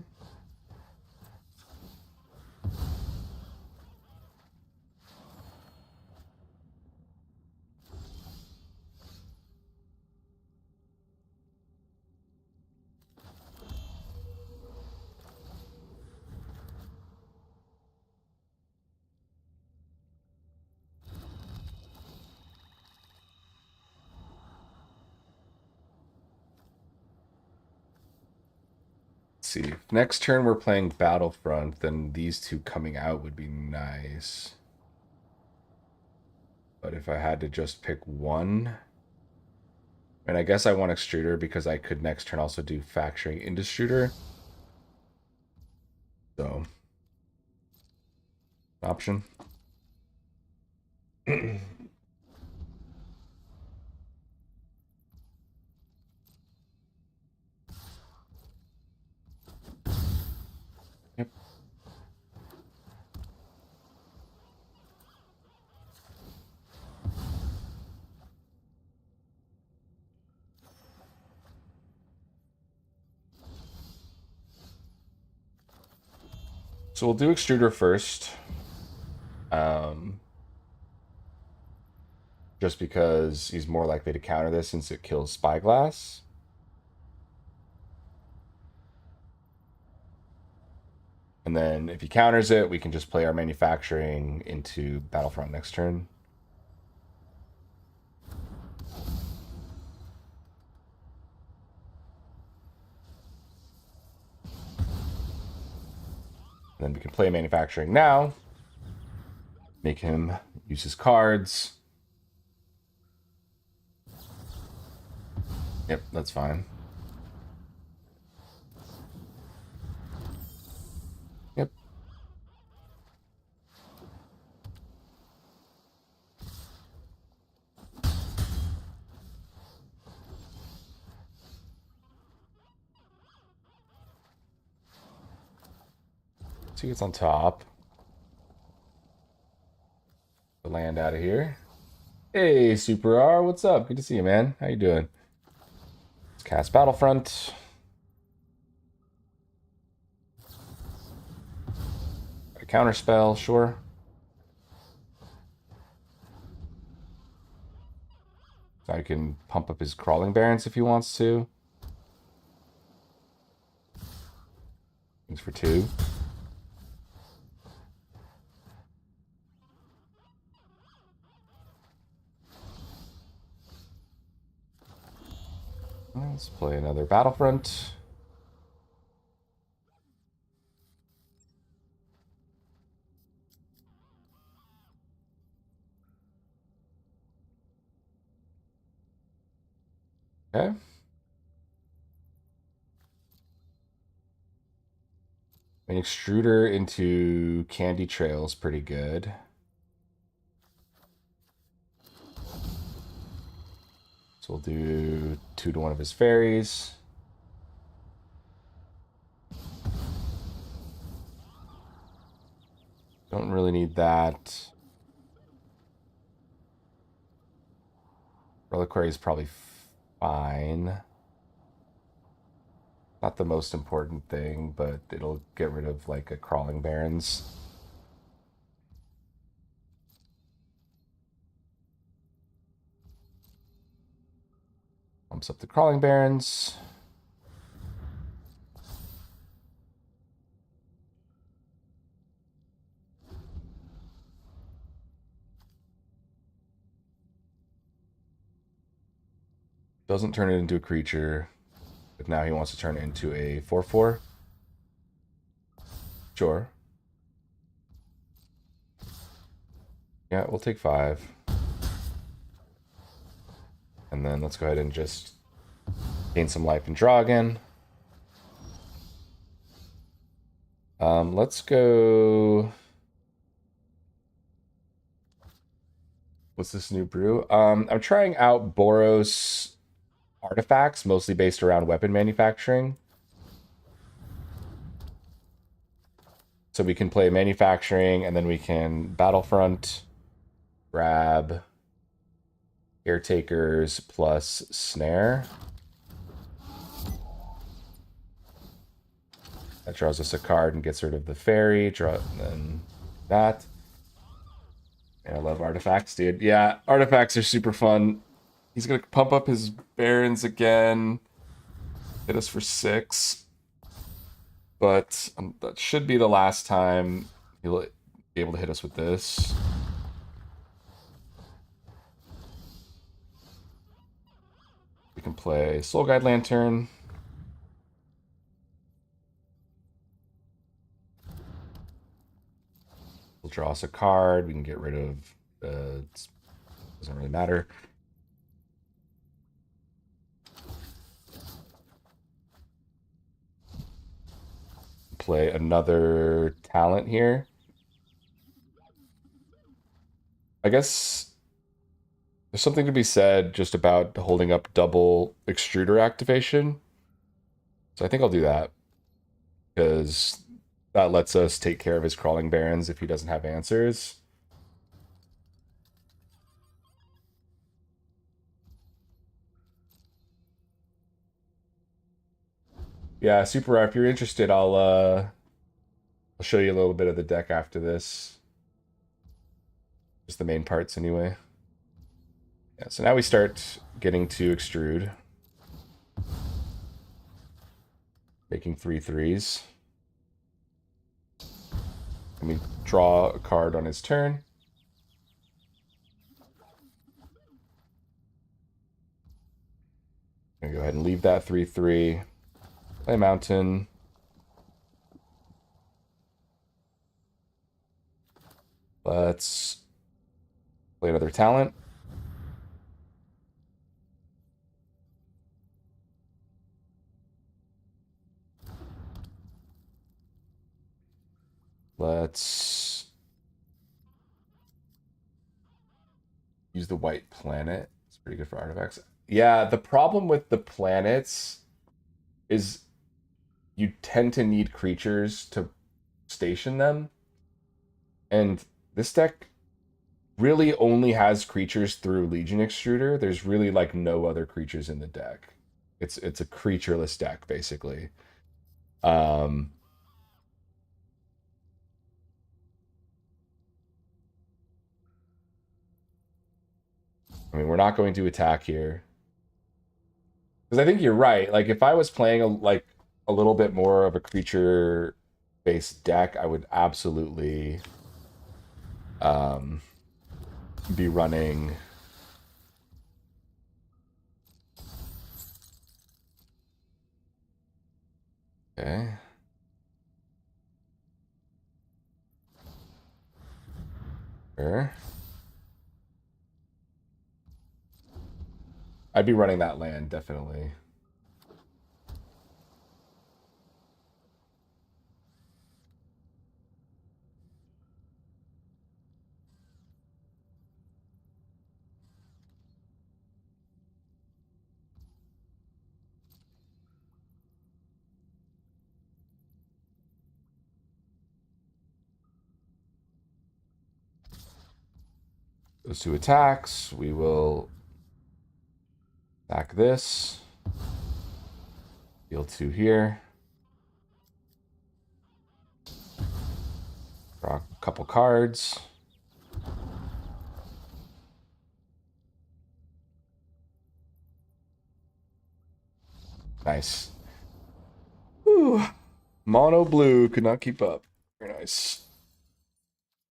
See. Next turn we're playing Battlefront, then these two coming out would be nice. But if I had to just pick one, and I guess I want Extruder because I could next turn also do Factoring into Extruder. So, option. Yep. So we'll do Extruder first. Just because he's more likely to counter this since it kills Spyglass. And then if he counters it, we can just play our manufacturing into Battlefront next turn. And then we can play manufacturing now. Make him use his cards. Yep, that's fine. Yep. So he gets on top. The land out of here. Hey, Super R, what's up? Good to see you, man. How you doing? Let's cast Battlefront. A counter spell, sure. So I can pump up his Crawling Barons if he wants to. Things for 2. Let's play another Battlefront. Okay. An extruder into Candy Trail is pretty good. So we'll do 2 to 1 of his fairies. Don't really need that. Reliquary is probably fine. Not the most important thing, but it'll get rid of like a Crawling Barons. Pumps up the Crawling Barons. Doesn't turn it into a creature, but now he wants to turn it into a 4/4. Sure. Yeah, we'll take 5. And then let's go ahead and just gain some life and draw again. Let's go. What's this new brew? I'm trying out Boros artifacts, mostly based around weapon manufacturing. So we can play manufacturing, and then we can Battlefront, grab caretakers plus snare. That draws us a card and gets rid of the fairy. Draw and then that. And I love artifacts, dude. Yeah, artifacts are super fun. He's gonna pump up his barons again. Hit us for 6. But that should be the last time he'll be able to hit us with this. We can play Soul Guide Lantern. We'll draw us a card. We can get rid of. Doesn't really matter. Play another talent here. I guess there's something to be said just about holding up double extruder activation. So I think I'll do that because that lets us take care of his Crawling Barons if he doesn't have answers. Yeah, Super Rare, if you're interested, I'll show you a little bit of the deck after this. Just the main parts anyway. Yeah, so now we start getting to extrude. Making 3/3s. And we draw a card on his turn. I'm gonna go ahead and leave that 3/3. Play mountain. Let's play another talent. Let's use the white planet. It's pretty good for artifacts. Yeah, the problem with the planets is you tend to need creatures to station them. And this deck really only has creatures through Legion Extruder. There's really like no other creatures in the deck. It's a creatureless deck basically. Um I mean, we're not going to attack here because I think you're right. Like if I was playing a little bit more of a creature based deck, I would absolutely um be running. Okay. Sure. I'd be running that land definitely. Those two attacks. We will attack this. Deal 2 here. Draw a couple cards. Nice. Whew. Mono blue could not keep up. Very nice.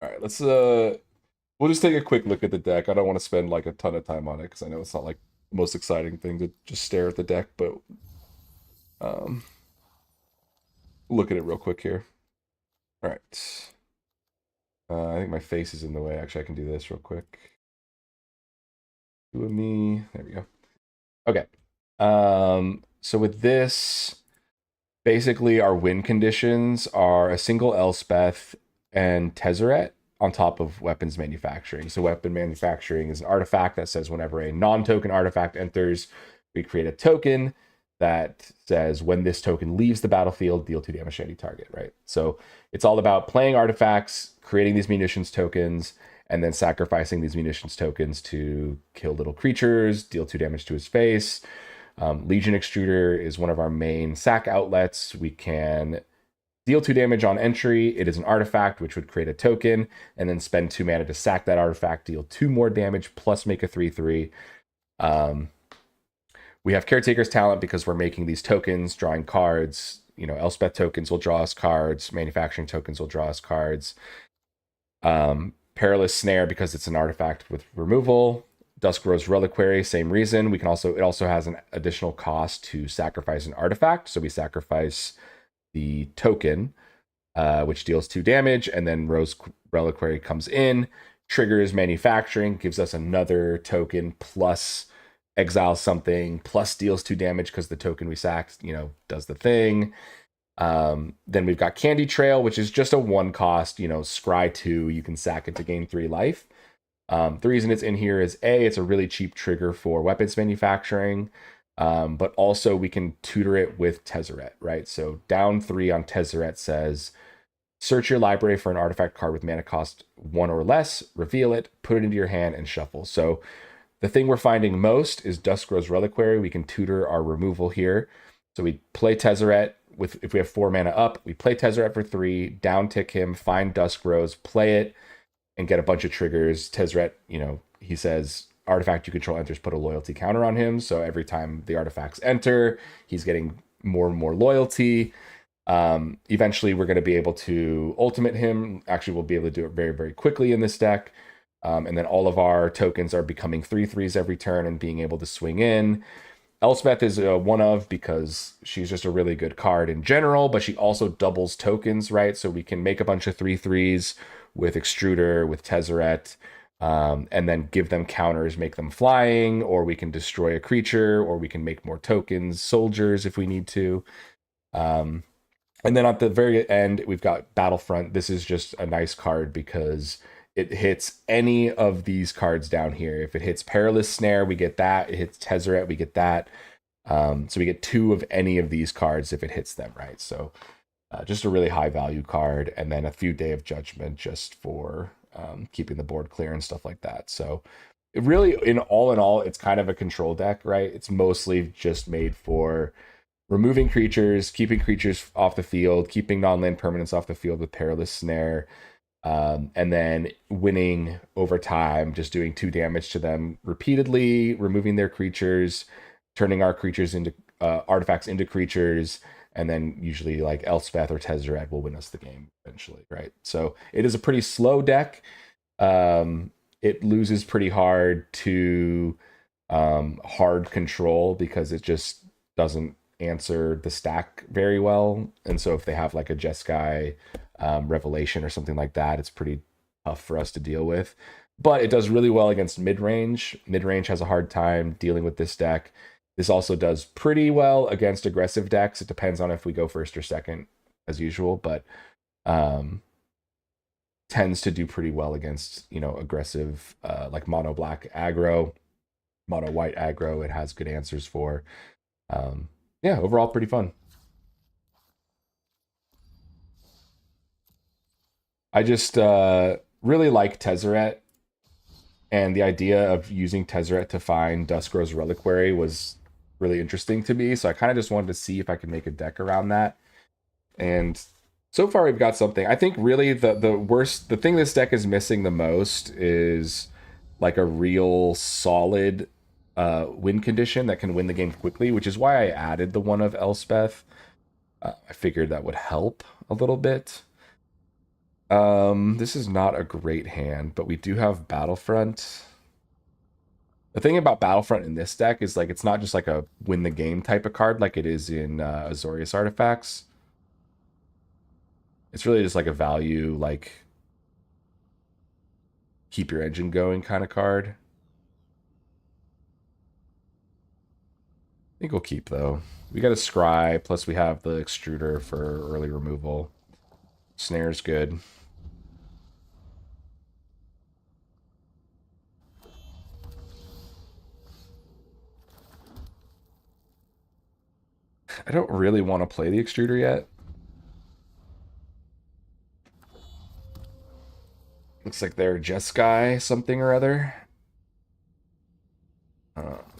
All right, let's we'll just take a quick look at the deck. I don't want to spend like a ton of time on it because I know it's not like the most exciting thing to just stare at the deck, but um look at it real quick here. All right. I think my face is in the way. Actually, I can do this real quick. Two of me. There we go. Okay. So with this, basically our win conditions are a single Elspeth and Tezzeret on top of weapons manufacturing. So weapon manufacturing is an artifact that says whenever a non-token artifact enters, we create a token that says when this token leaves the battlefield, deal 2 damage to any target, right? So it's all about playing artifacts, creating these munitions tokens, and then sacrificing these munitions tokens to kill little creatures, deal 2 damage to his face. Legion Extruder is one of our main sack outlets. We can deal 2 damage on entry. It is an artifact, which would create a token, and then spend 2 mana to sack that artifact, deal 2 more damage, plus make a 3/3. We have Caretaker's Talent because we're making these tokens, drawing cards. You know, Elspeth tokens will draw us cards. Manufacturing tokens will draw us cards. Perilous Snare because it's an artifact with removal. Duskrose Reliquary, same reason. It also has an additional cost to sacrifice an artifact. So we sacrifice the token, which deals 2 damage, and then Rose Reliquary comes in, triggers manufacturing, gives us another token, plus exiles something, plus deals 2 damage because the token we sacked, does the thing. Then we've got Candy Trail, which is just a 1 cost, scry 2, you can sack it to gain 3 life. The reason it's in here is it's a really cheap trigger for weapons manufacturing, but also we can tutor it with Tezzeret, right? So down 3 on Tezzeret says, search your library for an artifact card with mana cost 1 or less, reveal it, put it into your hand, and shuffle. So the thing we're finding most is Duskrose Reliquary. We can tutor our removal here. So we play Tezzeret. If we have 4 mana up, we play Tezzeret for 3, down tick him, find Duskrose, play it, and get a bunch of triggers. Tezzeret, he says, artifact you control enters, put a loyalty counter on him. So every time the artifacts enter, he's getting more and more loyalty. Eventually, we're going to be able to ultimate him. Actually, we'll be able to do it very, very quickly in this deck. And then all of our tokens are becoming 3/3s every turn and being able to swing in. Elspeth is a one of because she's just a really good card in general, but she also doubles tokens, right? So we can make a bunch of 3/3s with Extruder, with Tezzeret, and then give them counters, make them flying, or we can destroy a creature, or we can make more tokens, soldiers if we need to. And then at the very end, we've got Battlefront. This is just a nice card because it hits any of these cards down here. If it hits Perilous Snare, we get that. It hits Tezzeret, we get that. So we get two of any of these cards if it hits them, right? So just a really high value card. And then a few Day of Judgment just for keeping the board clear and stuff like that. So it really, in all, it's kind of a control deck, right? It's mostly just made for removing creatures, keeping creatures off the field, keeping non-land permanents off the field with Perilous Snare, and then winning over time, just doing 2 damage to them repeatedly, removing their creatures, turning our creatures into artifacts into creatures, and then usually like Elspeth or Tezzeret will win us the game eventually, right? So it is a pretty slow deck. It loses pretty hard to hard control because it just doesn't answer the stack very well. And so if they have like a Jeskai Revelation or something like that, it's pretty tough for us to deal with. But it does really well against mid range. Mid range has a hard time dealing with this deck. This also does pretty well against aggressive decks. It depends on if we go first or second, as usual, but um, tends to do pretty well against aggressive like mono black aggro, mono white aggro. It has good answers for. Yeah, overall pretty fun. I just really like Tezzeret, and the idea of using Tezzeret to find Duskrow's Reliquary was really interesting to me. So I kind of just wanted to see if I could make a deck around that. And so far we've got something. I think really the thing this deck is missing the most is like a real solid win condition that can win the game quickly, which is why I added the one of Elspeth. I figured that would help a little bit. This is not a great hand, but we do have Battlefront. The thing about Battlefront in this deck is like it's not just like a win the game type of card like it is in Azorius Artifacts. It's really just like a value, like keep your engine going kind of card. I think we'll keep though. We got a Scry, plus we have the Extruder for early removal. Snare's good. I don't really want to play the Extruder yet. Looks like they're Jeskai something or other.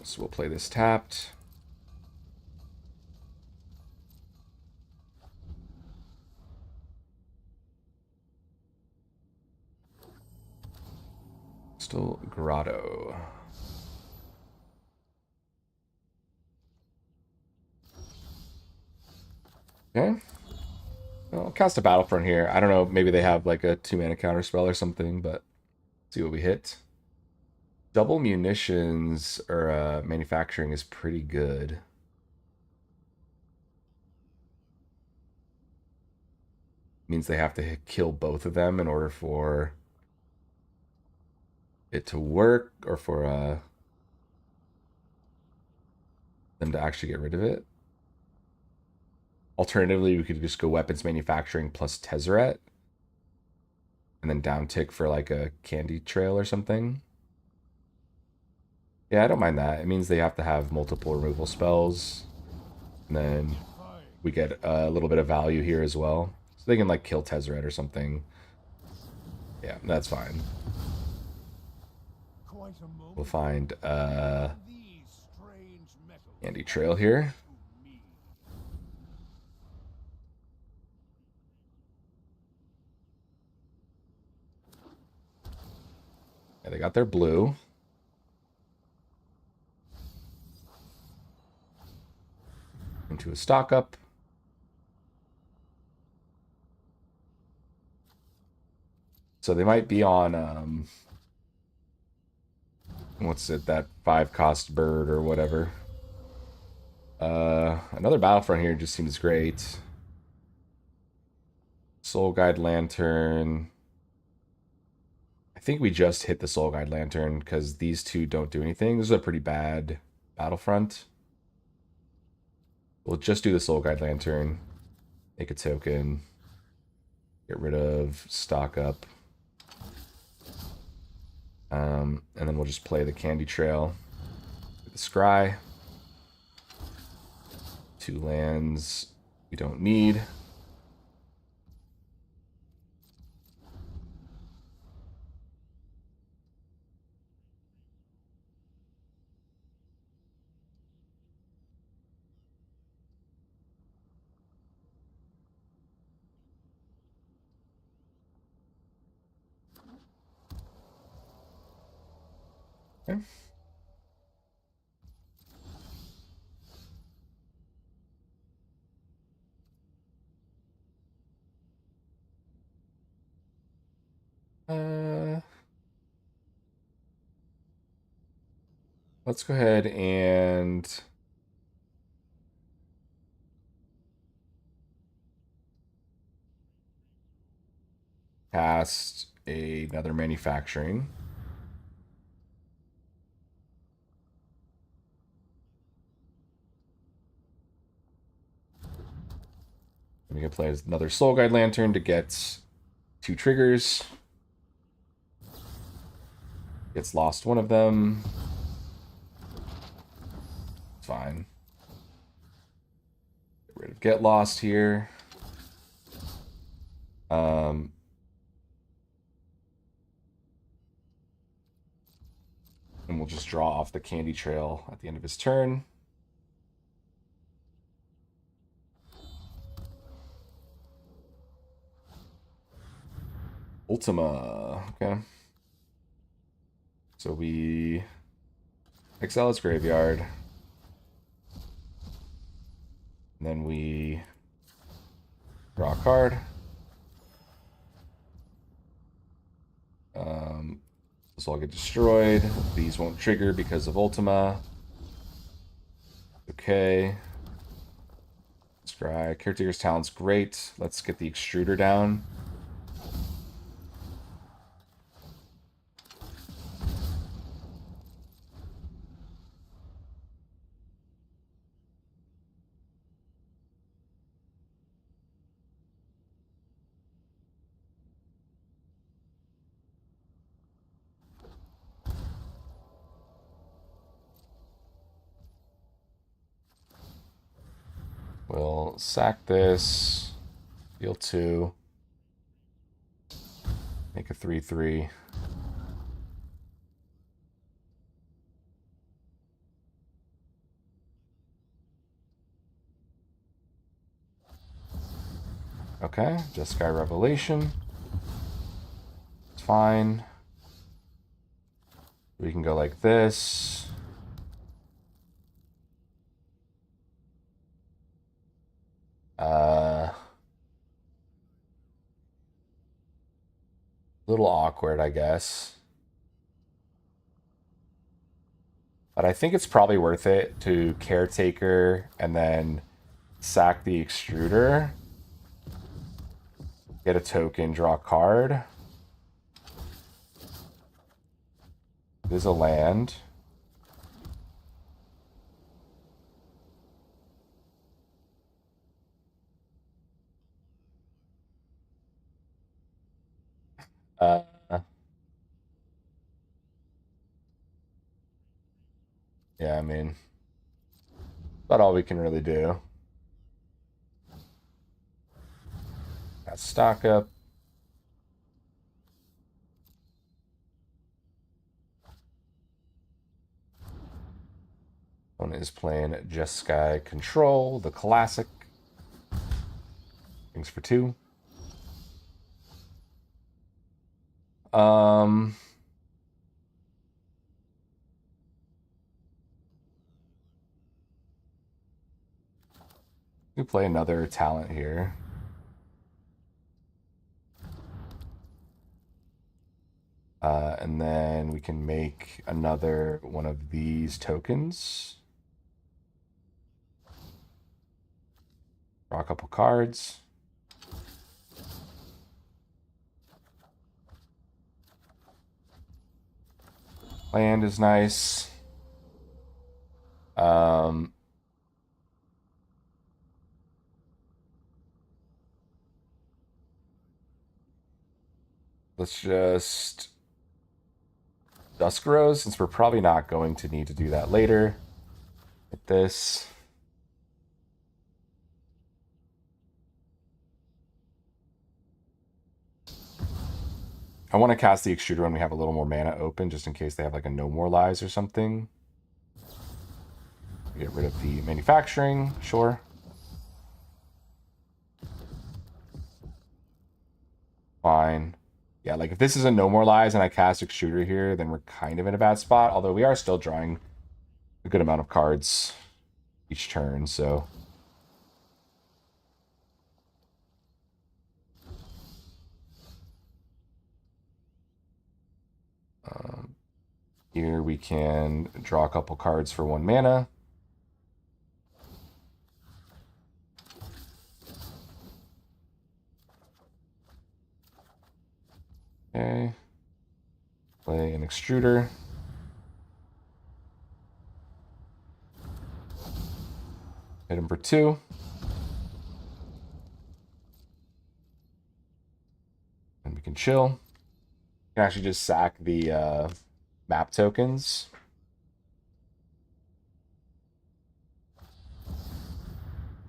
So we'll play this tapped. Still Grotto. Okay. I'll cast a Battlefront here. I don't know, maybe they have like a 2-mana counter spell or something, but see what we hit. Double munitions or manufacturing is pretty good. Means they have to kill both of them in order for it to work or for them to actually get rid of it. Alternatively, we could just go weapons manufacturing plus Tezzeret and then down tick for like a candy trail or something. Yeah, I don't mind that. It means they have to have multiple removal spells. And then we get a little bit of value here as well. So they can like kill Tezzeret or something. Yeah, that's fine. We'll find candy trail here. Yeah, they got their blue. Into a stock up. So they might be on what's it, that 5-cost bird or whatever. Another Battlefront here just seems great. Soul Guide Lantern. I think we just hit the Soul Guide Lantern because these two don't do anything. This is a pretty bad Battlefront. We'll just do the Soul Guide Lantern. Make a token. Get rid of stock up. And then we'll just play the Candy Trail with the Scry. 2 lands we don't need. Okay. Let's go ahead and cast another manufacturing. We can play another Soul Guide Lantern to get 2 triggers. Gets lost one of them. It's fine. Get rid of Get Lost here. And we'll just draw off the Candy Trail at the end of his turn. Ultima. Okay. So we exile his graveyard. And then we draw a card. This will all get destroyed. These won't trigger because of Ultima. Okay. Scry. Caretaker's Talent's great. Let's get the Extruder down. We'll sack this. Deal 2. Make a 3/3. Okay, Jeskai Revelation. It's fine. We can go like this. Little awkward, I guess. But I think it's probably worth it to Caretaker and then sack the Extruder. Get a token, draw a card. It is a land. Uh, yeah, I mean, about all we can really do. Got stock up. One is playing Jeskai Control, the classic. Things for 2. We play another talent here. And then we can make another one of these tokens. Draw a couple cards. Land is nice. Let's just Dusk Rose, since we're probably not going to need to do that later. Hit this. I want to cast the Extruder when we have a little more mana open, just in case they have like a No More Lies or something. Get rid of the manufacturing, sure. Fine. Yeah, like if this is a No More Lies and I cast Extruder here, then we're kind of in a bad spot. Although we are still drawing a good amount of cards each turn, so. Here we can draw a couple cards for 1 mana. Okay. Play an Extruder. Hit him for 2. And we can chill. We can actually just sack the map tokens.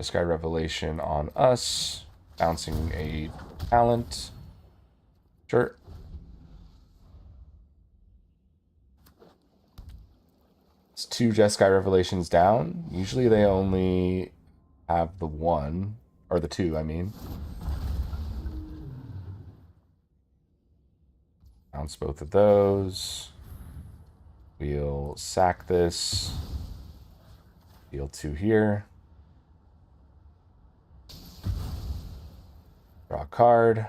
Sky Revelation on us. Bouncing a talent. Sure. It's 2 Jeskai Revelations down. Usually they only have the 1. Or the 2, I mean. Bounce both of those. We'll sack this. Deal 2 here. Draw a card.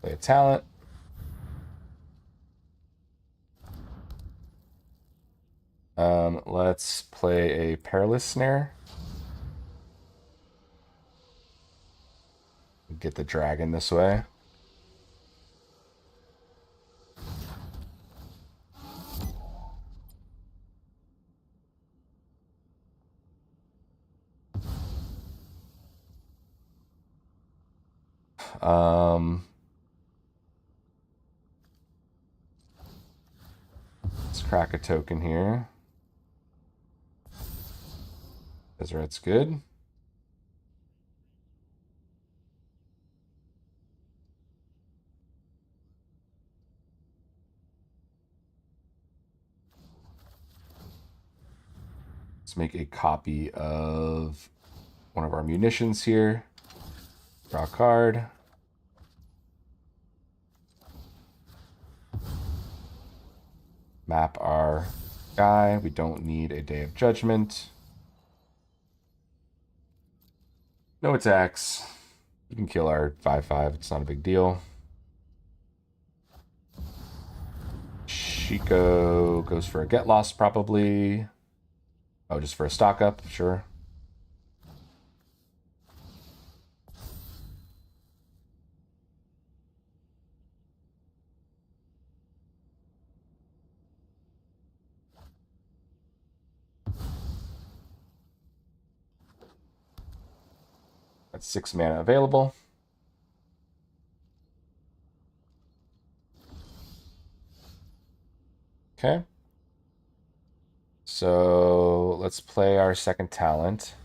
Play a talent. Let's play a Perilous Snare. Get the dragon this way. Let's crack a token here. Deseret's good. Let's make a copy of one of our munitions here. Draw a card. Map our guy. We don't need a Day of Judgment. No attacks. You can kill our 5/5. It's not a big deal. Chico goes for a Get Lost, probably. Oh, just for a stock up, sure. That's 6 mana available. Okay. So let's play our second talent.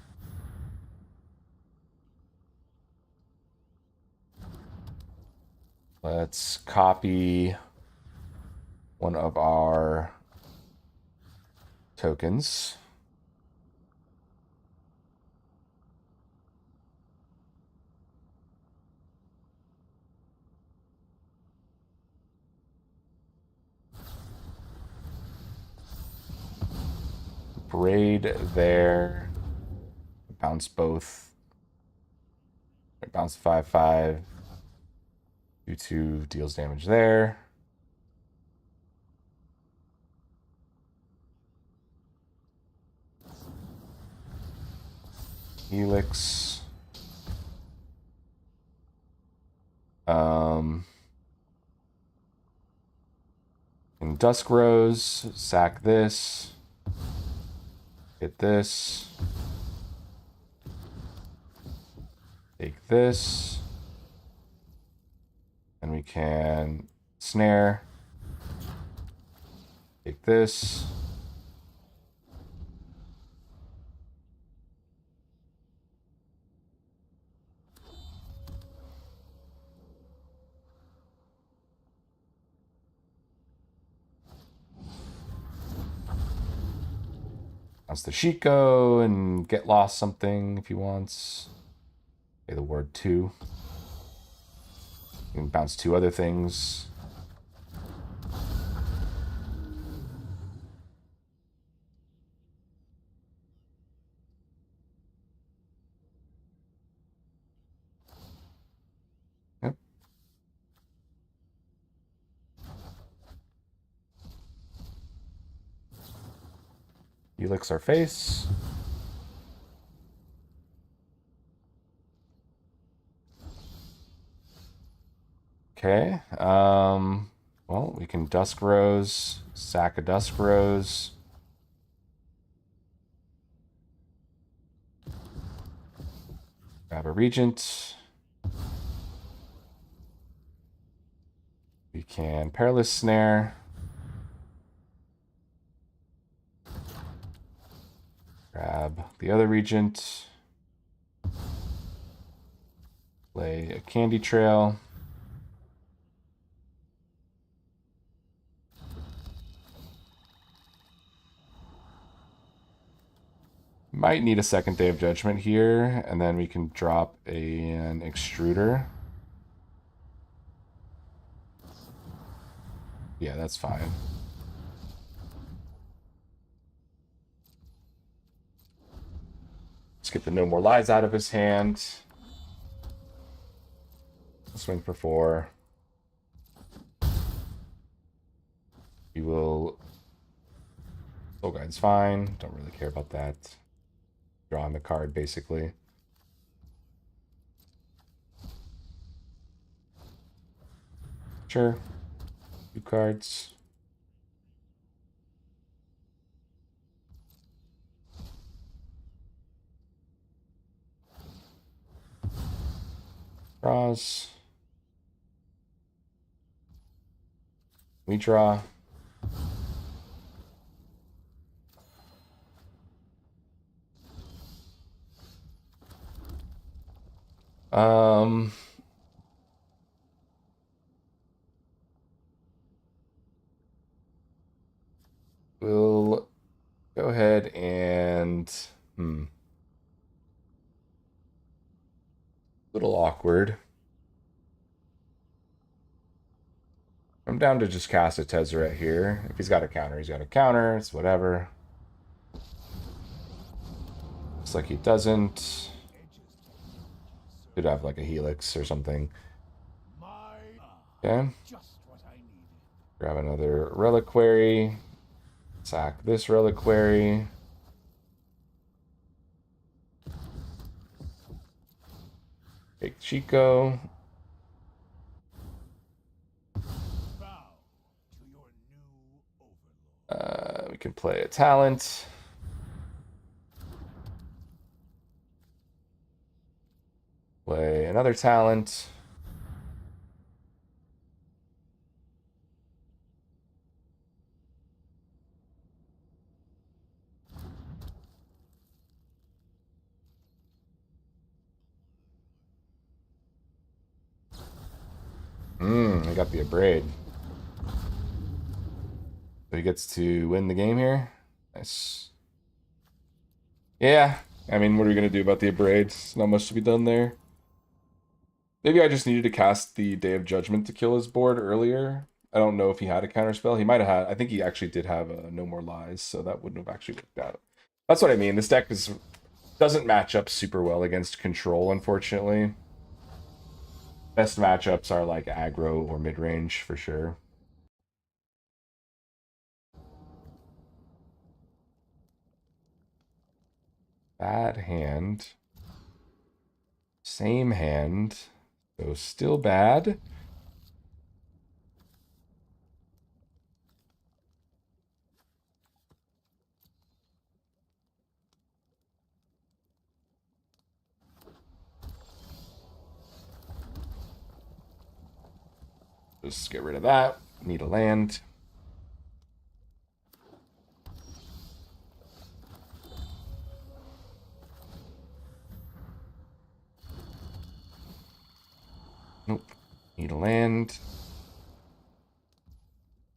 Let's copy one of our tokens. Braid there. Bounce both. Bounce 5/5. 2/2 deals damage there. Helix. Um, in Dusk Rose, sack this. Get this. Take this. And we can snare. Take this. Bounce the Shiko and get lost something if he wants. Say the word two. You can bounce two other things. Yep. He licks our face. Okay. Well, we can Dusk Rose, sack a Dusk Rose. Grab a Regent. We can Perilous Snare. Grab the other Regent. Play a Candy Trail. Might need a second Day of Judgment here, and then we can drop an Extruder. Yeah, that's fine. Let's get the No More Lies out of his hand. Swing for 4. We will... Soul Guide's fine. Don't really care about that. Drawing the card, basically. Sure. 2 cards. Draws. We draw. Um... We'll go ahead and... Little awkward. I'm down to just cast a Tezzeret here. If he's got a counter, he's got a counter. It's whatever. Looks like he doesn't. Could have like a Helix or something. Okay. Grab another Reliquary. Sack this Reliquary. Take Chico. We can play a talent. Play another talent. I got the Abrade. So he gets to win the game here. Nice. Yeah, I mean, what are we going to do about the Abrade? Not much to be done there. Maybe I just needed to cast the Day of Judgment to kill his board earlier. I don't know if he had a counterspell. He might have had. I think he actually did have a No More Lies, so that wouldn't have actually worked out. That's what I mean. This deck doesn't match up super well against control, unfortunately. Best matchups are like aggro or mid range for sure. Bad hand. Same hand. So still bad. Just get rid of that. Need a land. Nope. Need a land.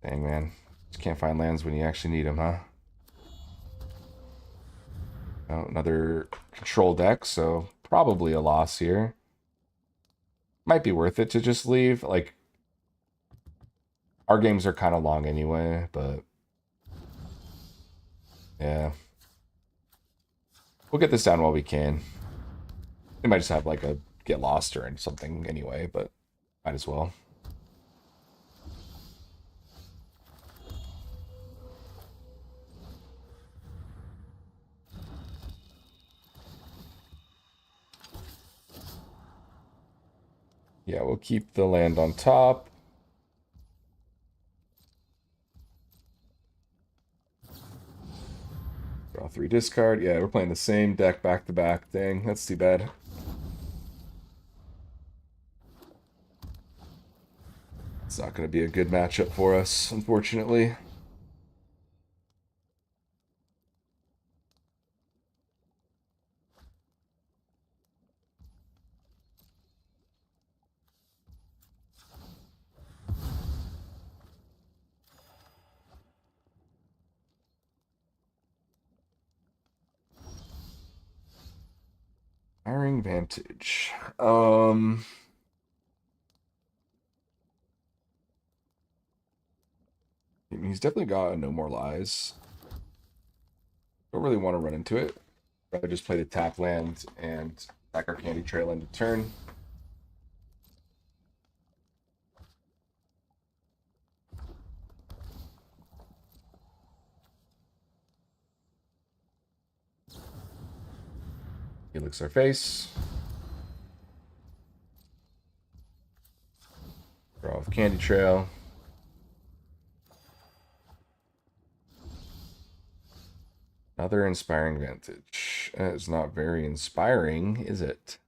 Dang, man. Just can't find lands when you actually need them, huh? Oh, another control deck, so probably a loss here. Might be worth it to just leave. Like, our games are kind of long anyway, but yeah. We'll get this down while we can. They might just have like a get lost or something anyway, but might as well. Yeah, we'll keep the land on top. Draw 3, discard. Yeah, we're playing the same deck back to back. Dang, that's too bad. It's not going to be a good matchup for us, unfortunately. Firing Vantage. He's definitely got a No More Lies. Don't really want to run into it. Rather just play the tap land and attack our Candy Trail into turn. He licks our face. Draw off Candy Trail. Another Inspiring Vantage. It's not very inspiring, is it?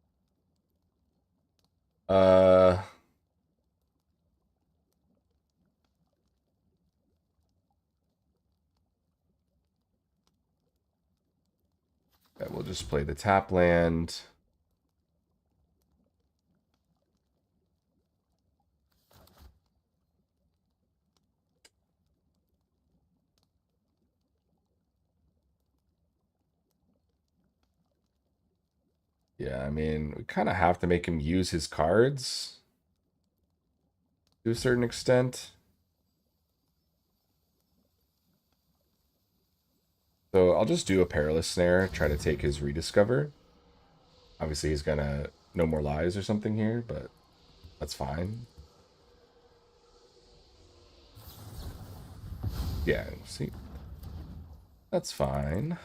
Uh, we'll just play the tap land. Yeah, I mean, we kind of have to make him use his cards to a certain extent. So I'll just do a Perilous Snare, try to take his Rediscover. Obviously, he's gonna No More Lies or something here, but that's fine. Yeah, see, that's fine.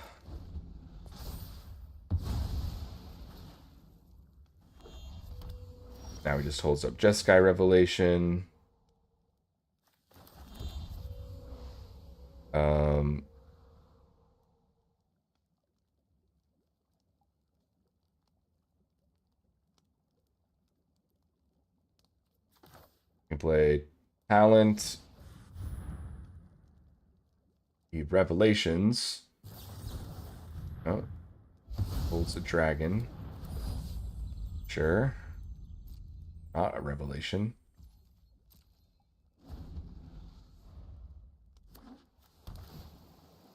Now he just holds up Jeskai Revelation. Um, we play Talent. The Revelations. Oh, holds a dragon. Sure. Not a revelation.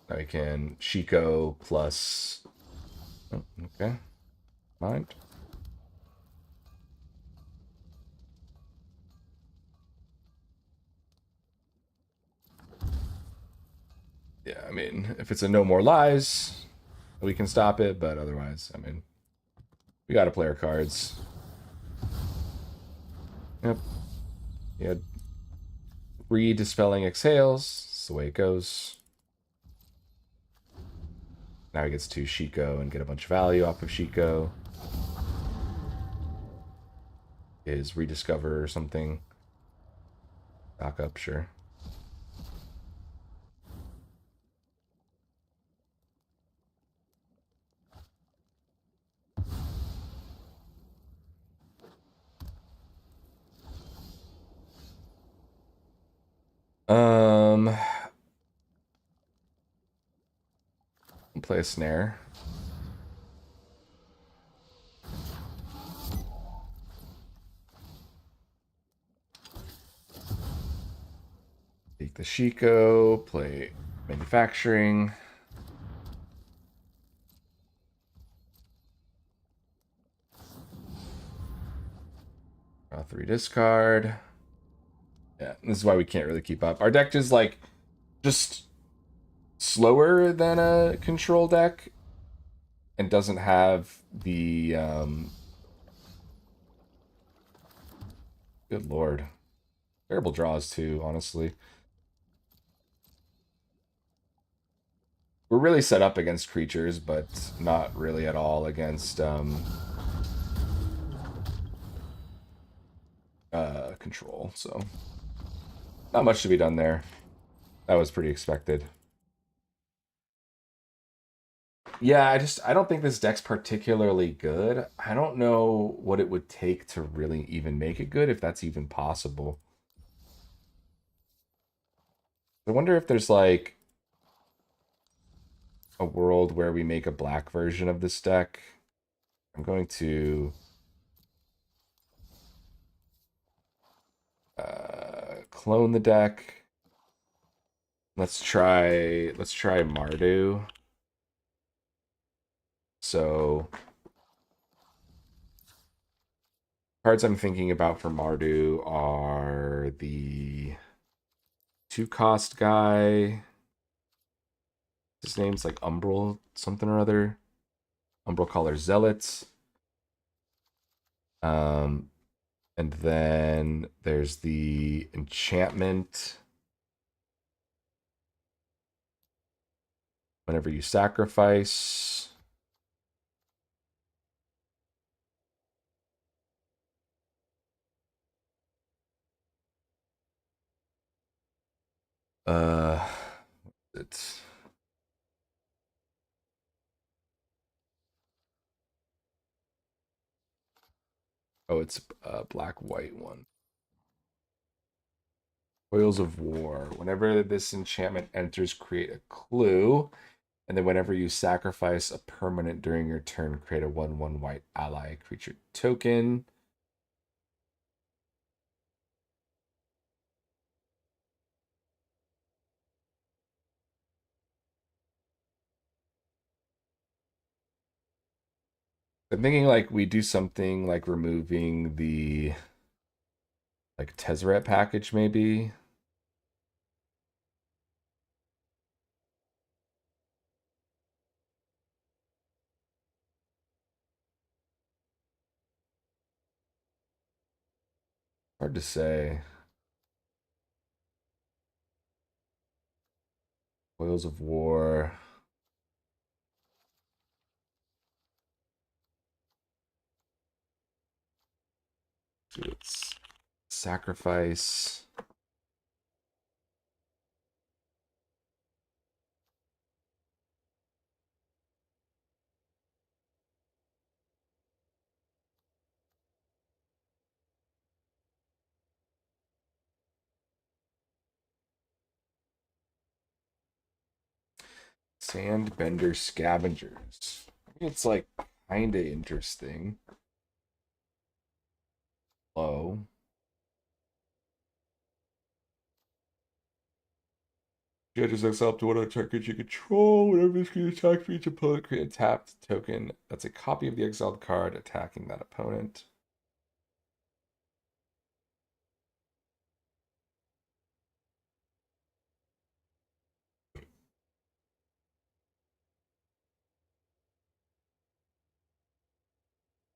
Now we can Shiko plus. Oh, okay. Mind. Yeah, I mean, if it's a No More Lies, we can stop it, but otherwise, I mean, we gotta play our cards. Yep. Yeah. Dispelling Exhales. That's the way it goes. Now he gets to Shiko and get a bunch of value off of Shiko. is rediscover or something. Back up, sure. Um, play a snare. Take the Shiko, play manufacturing. Draw 3 discard. Yeah, this is why we can't really keep up. Our deck is like just slower than a control deck and doesn't have the good lord. Terrible draws too, honestly. We're really set up against creatures, but not really at all against control. So not much to be done there. That was pretty expected. Yeah, I don't think this deck's particularly good. I don't know what it would take to really even make it good, if that's even possible. I wonder if there's like a world where we make a black version of this deck. I'm going to clone the deck. Let's try Mardu. So cards I'm thinking about for Mardu are the 2-cost guy. His name's like Umbral something or other. Umbral Caller Zealots. Um, and then there's the enchantment. Whenever you sacrifice. Uh, it's it's a black white one. Coils of War. Whenever this enchantment enters, create a clue. And then whenever you sacrifice a permanent during your turn, create a 1/1 white ally creature token. I'm thinking like we do something like removing the like Tezzeret package, maybe. Hard to say. Coils of War. It's sacrifice. Sandbender Scavengers. It's like kinda interesting. Low. Judges exile up to one of the targets you control. Whenever this creature attacks for each opponent, create a tapped token that's a copy of the exiled card attacking that opponent.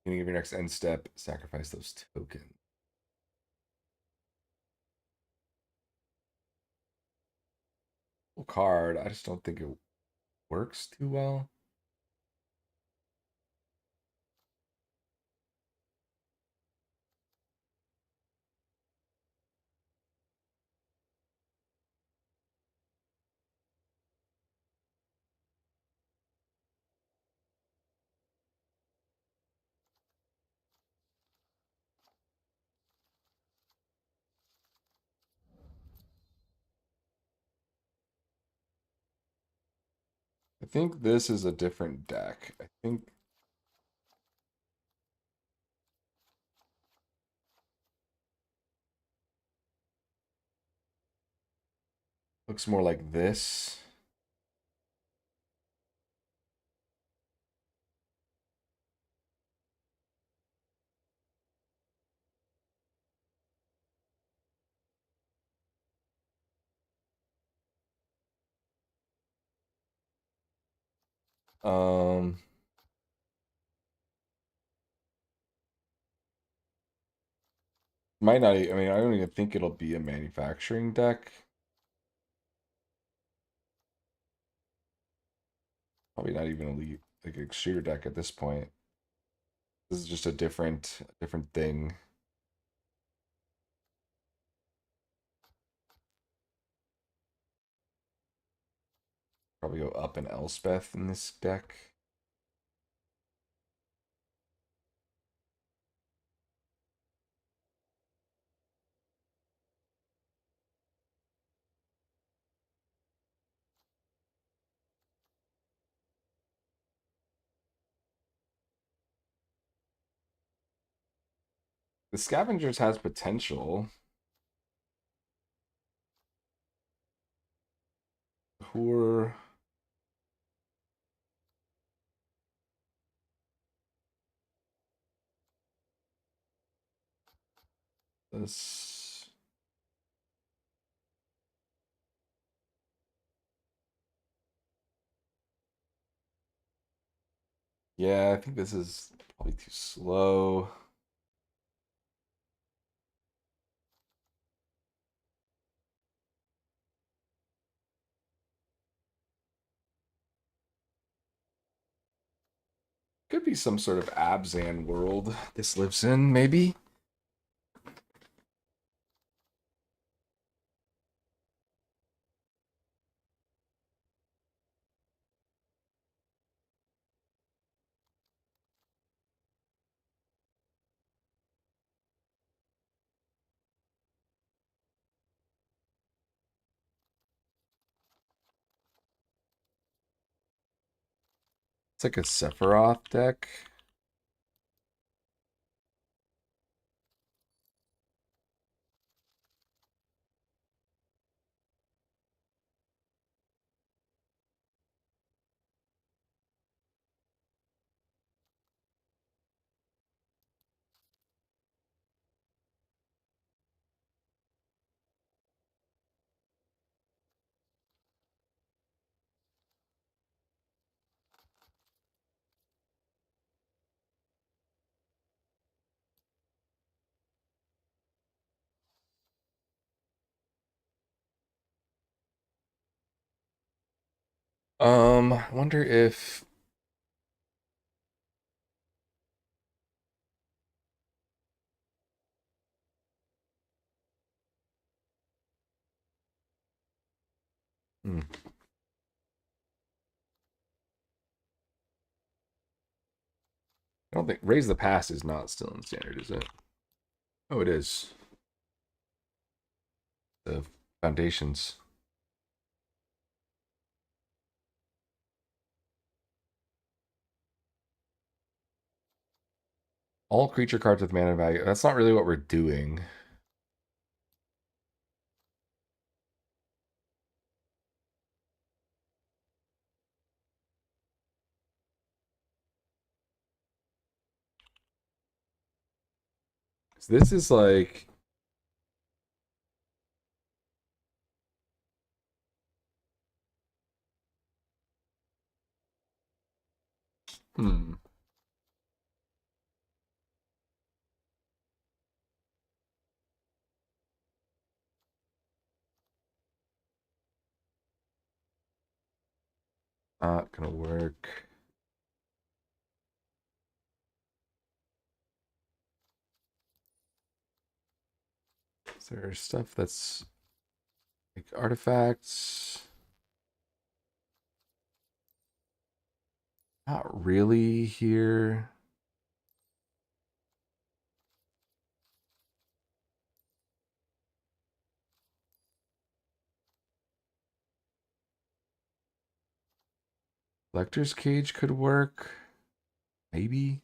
Beginning of your next end step, sacrifice those tokens. Cool card. I just don't think it works too well. I think this is a different deck. I think looks more like this. Um, might not. I mean, I don't even think it'll be a manufacturing deck. Probably not even elite, like a shooter deck at this point. This is just a different thing. Probably go up an Elspeth in this deck. The Scavengers has potential. Poor. This. Yeah, I think this is probably too slow. Could be some sort of Abzan world this lives in, maybe. It's like a Sephiroth deck. I wonder if hmm, I don't think Raise the Past is not still in standard, is it? Oh, it is. The foundations. All creature cards with mana value. That's not really what we're doing. So this is like, hmm, not gonna work. Is there stuff that's like artifacts? Not really here. Collector's Cage could work. Maybe.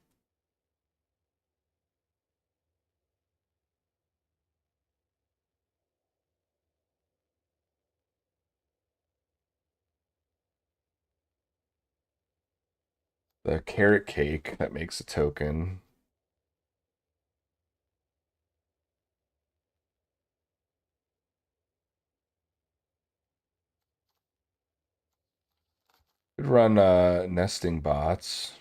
The carrot cake that makes a token. Could run nesting bots.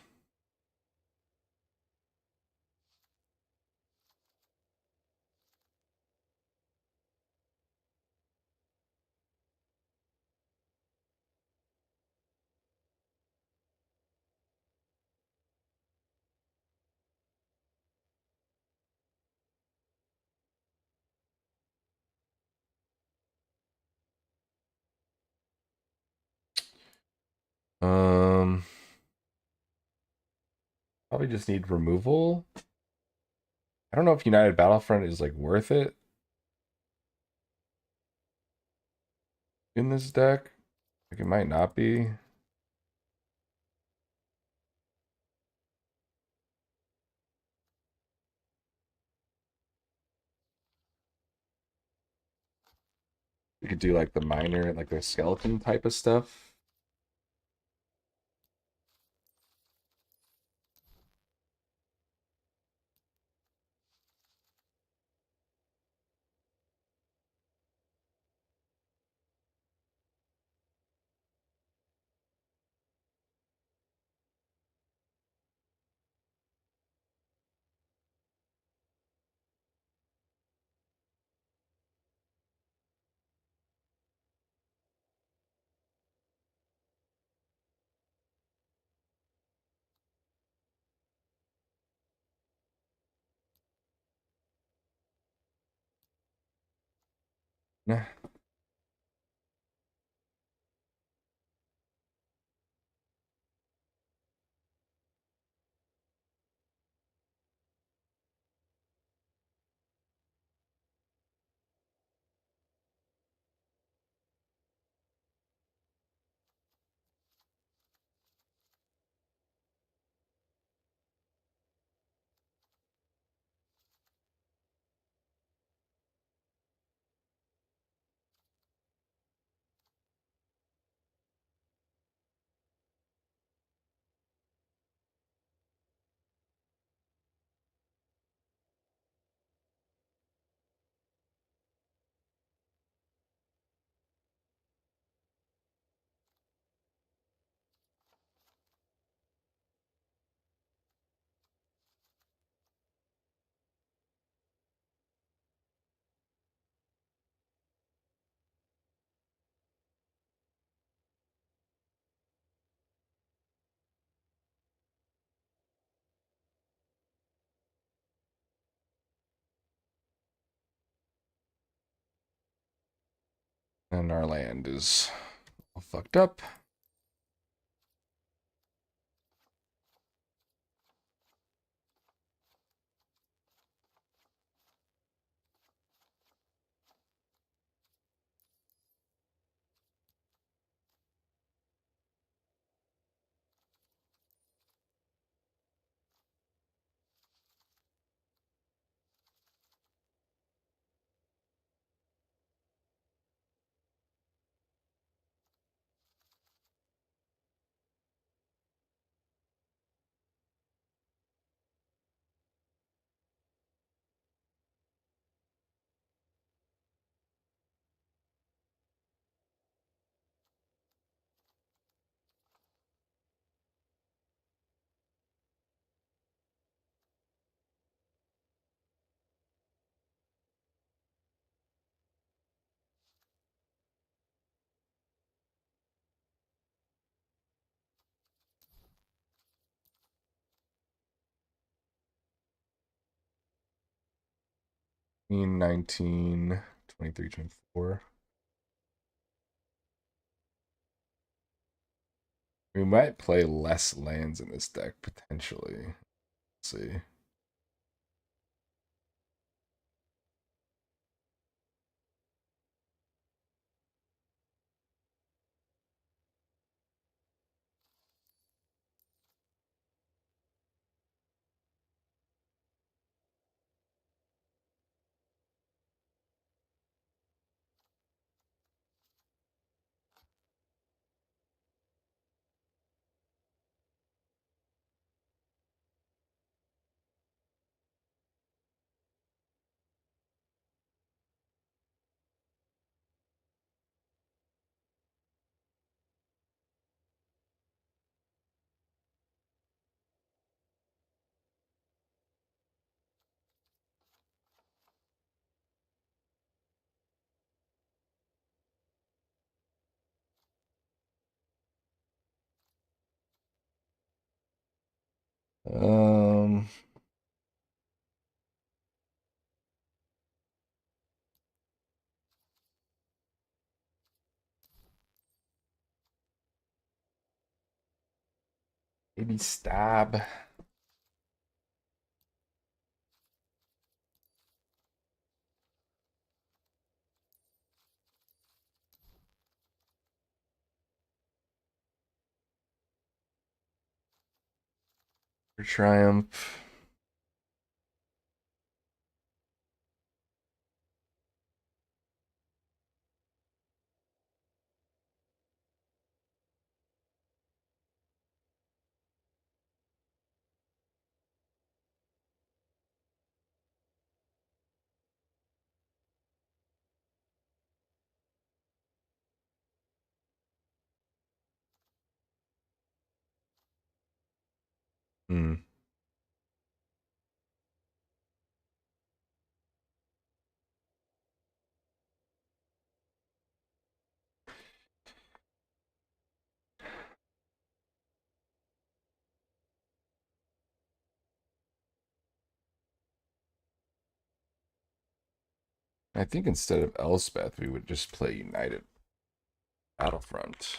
Um, Probably just need removal. I don't know if United Battlefront is like worth it in this deck. Like it might not be. You could do like the minor, like the skeleton type of stuff. Nah. And our land is all fucked up. In 19, 23, 24. We might play less lands in this deck potentially. Let's see. Um, maybe stab. For triumph. Hmm. I think instead of Elspeth, we would just play United Battlefront.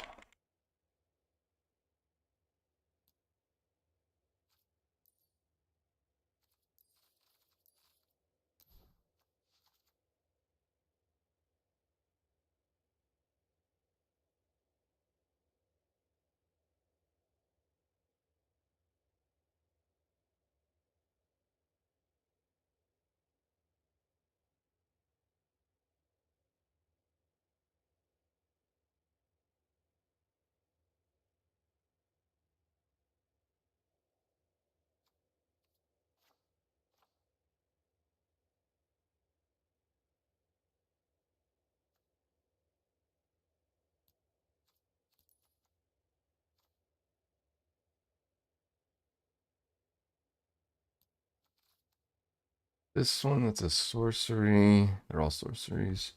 This one, that's a sorcery. They're all sorceries.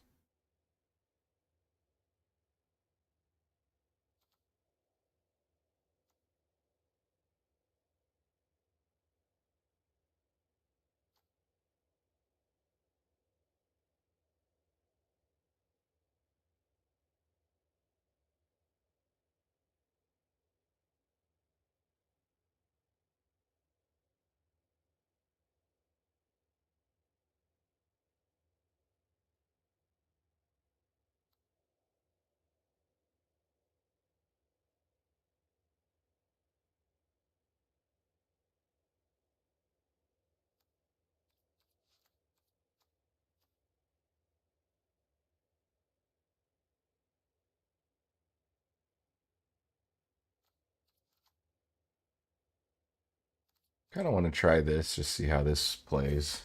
Kind of want to try this, just see how this plays.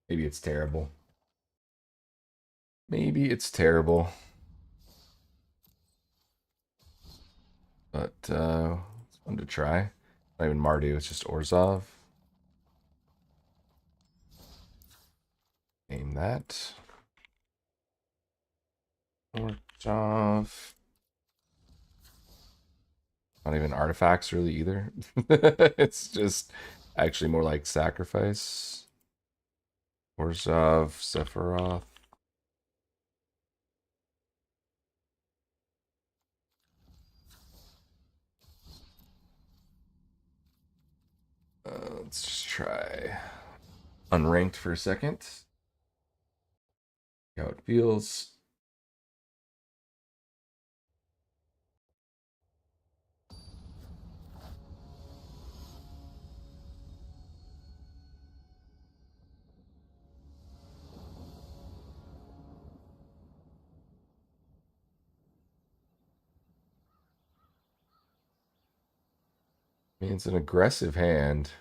Maybe it's terrible. Maybe it's terrible. But it's fun to try. Not even Mardu, it's just Orzov. Name that. Orzhov. Not even artifacts really either. It's just actually more like sacrifice. Orzhov, Sephiroth. Let's just try unranked for a second. See how it feels. I mean, it's an aggressive hand.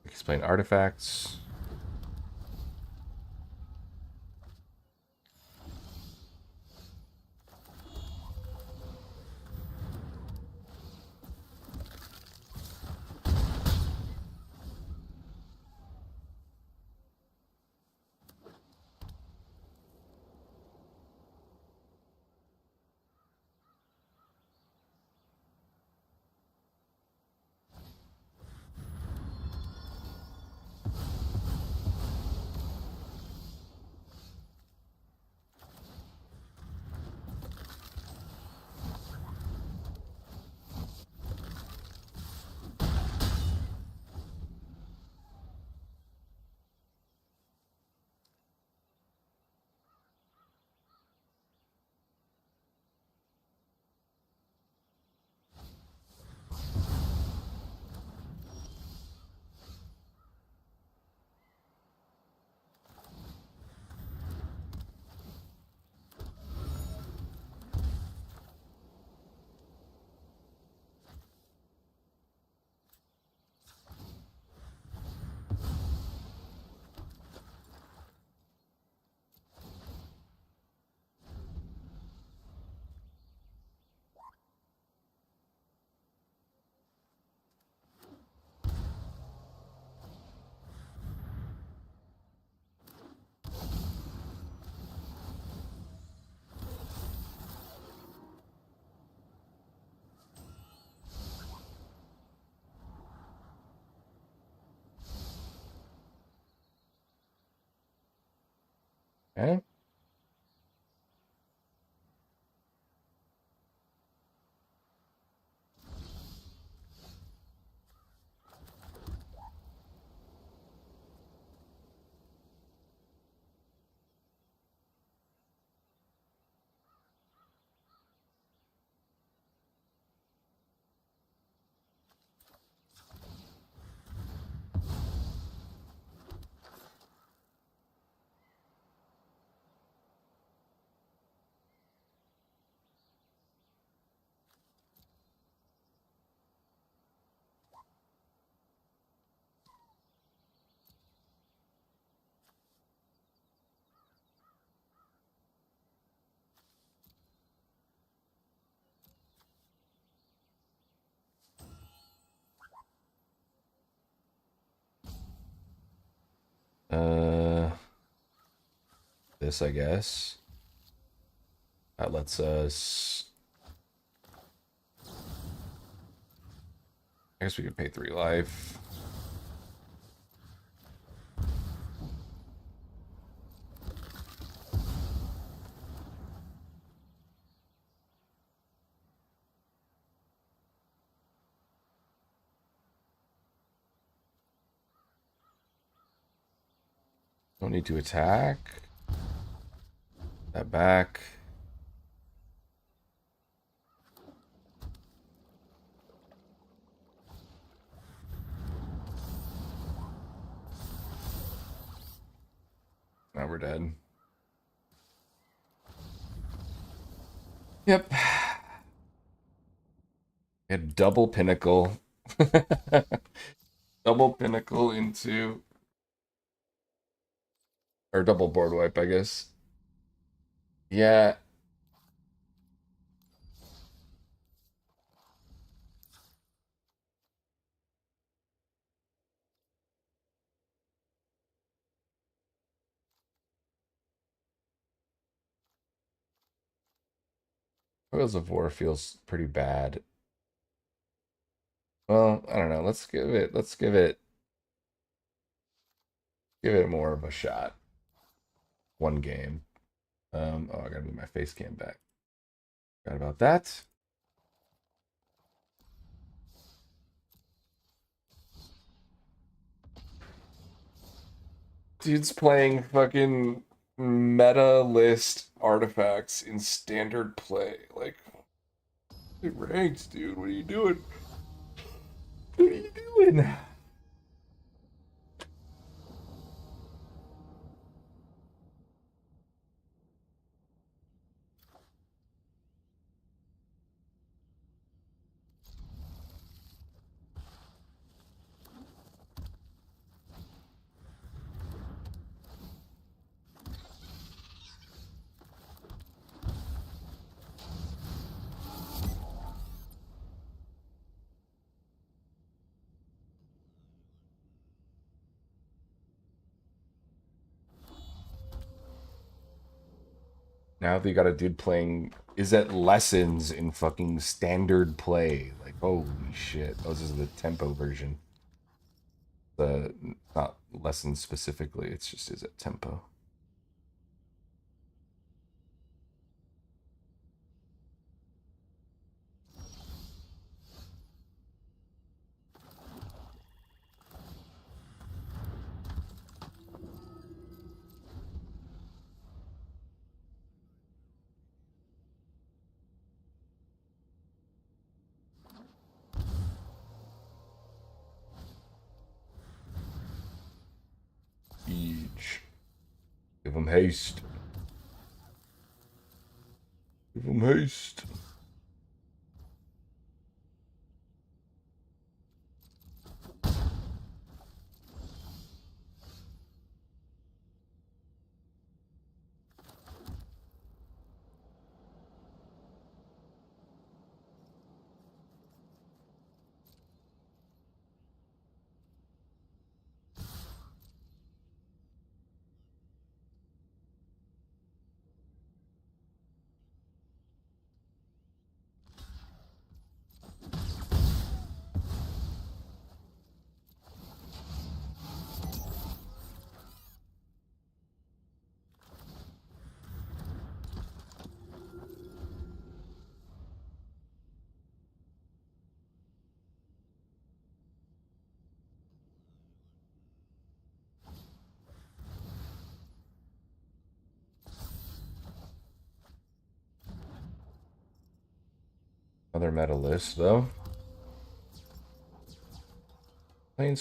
Explain artifacts. Okay. Uh, this, I guess. That lets us. I guess we could pay 3 life. Don't need to attack. That back. Now we're dead. Yep. We had double pinnacle. Double pinnacle into. Or double board wipe, I guess. Yeah. Wheels of War feels pretty bad. Well, I don't know. Give it more of a shot. One game. Oh, I gotta move my face cam back. Forgot about that. Dude's playing fucking meta list artifacts in standard play. Like, it ranks, dude. What are you doing? What are you doing? Now they got a dude playing is at lessons in fucking standard play. Like, holy shit. Oh, this is the tempo version. The not lessons specifically, it's just is at tempo. Each. Give him haste. Give him haste. Another medalist, though. Playing,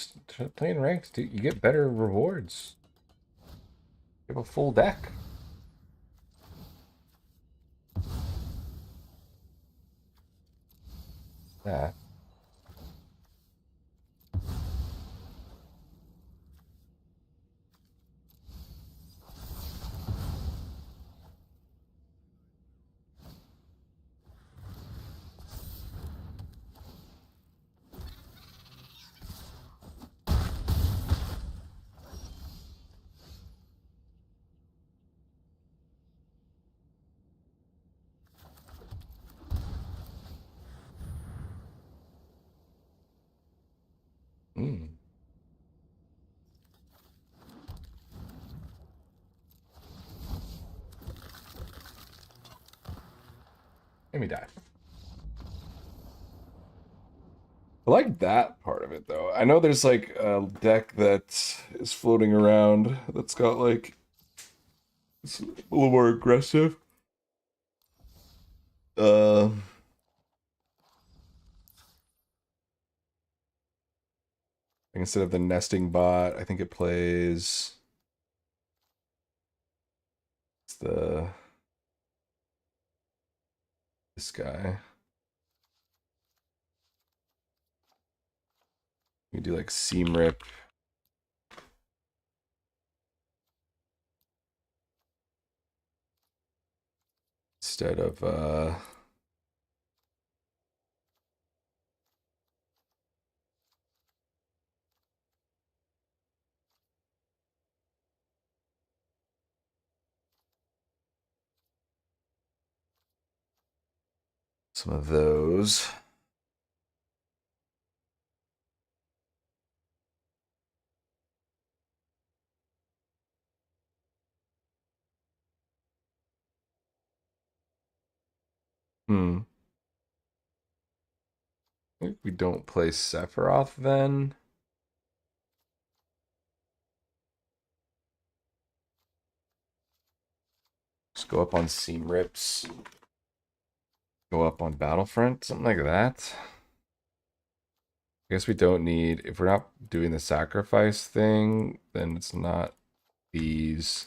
playing ranked, dude, you get better rewards. You have a full deck. Yeah. Mm. Let me die. I like that part of it though. I know there's like a deck that is floating around that's got like it's a little more aggressive. Uh, instead of the nesting bot, I think it plays it's the this guy. You do like seam rip instead of some of those. Hmm. I think we don't play Sephiroth then. Just go up on seam rips. Go up on Battlefront, something like that. I guess we don't need, if we're not doing the sacrifice thing, then it's not these.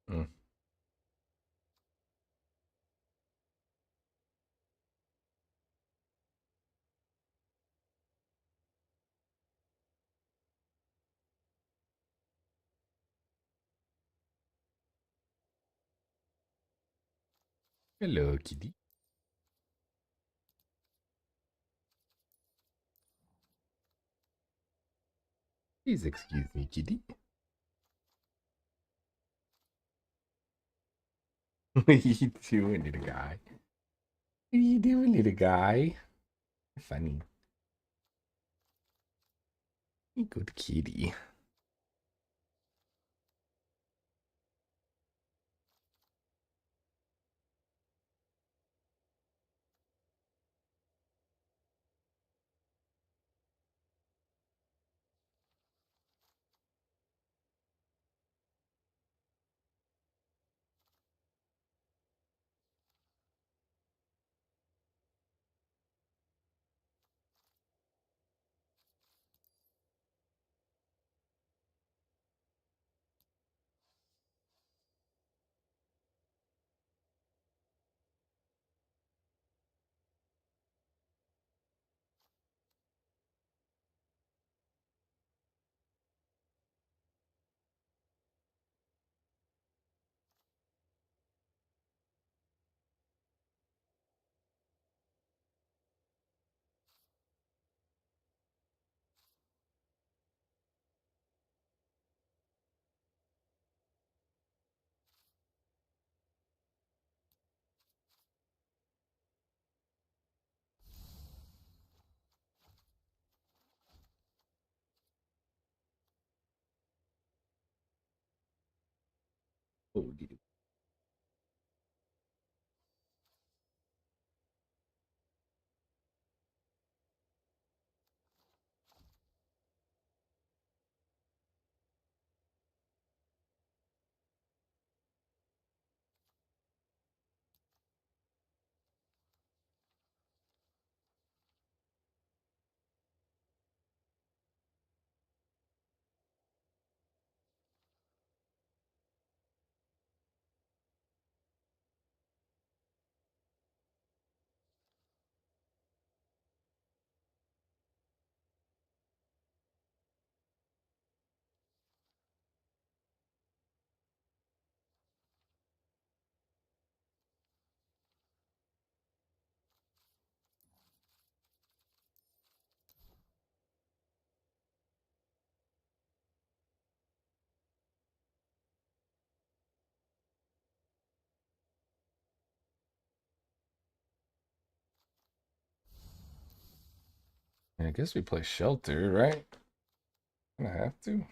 Mm. Hello, kitty. Please excuse me, kitty. What are you doing, little guy? What are you doing, little guy? Funny. Good kitty. Oh, yeah. I guess we play shelter, right? Gonna have to.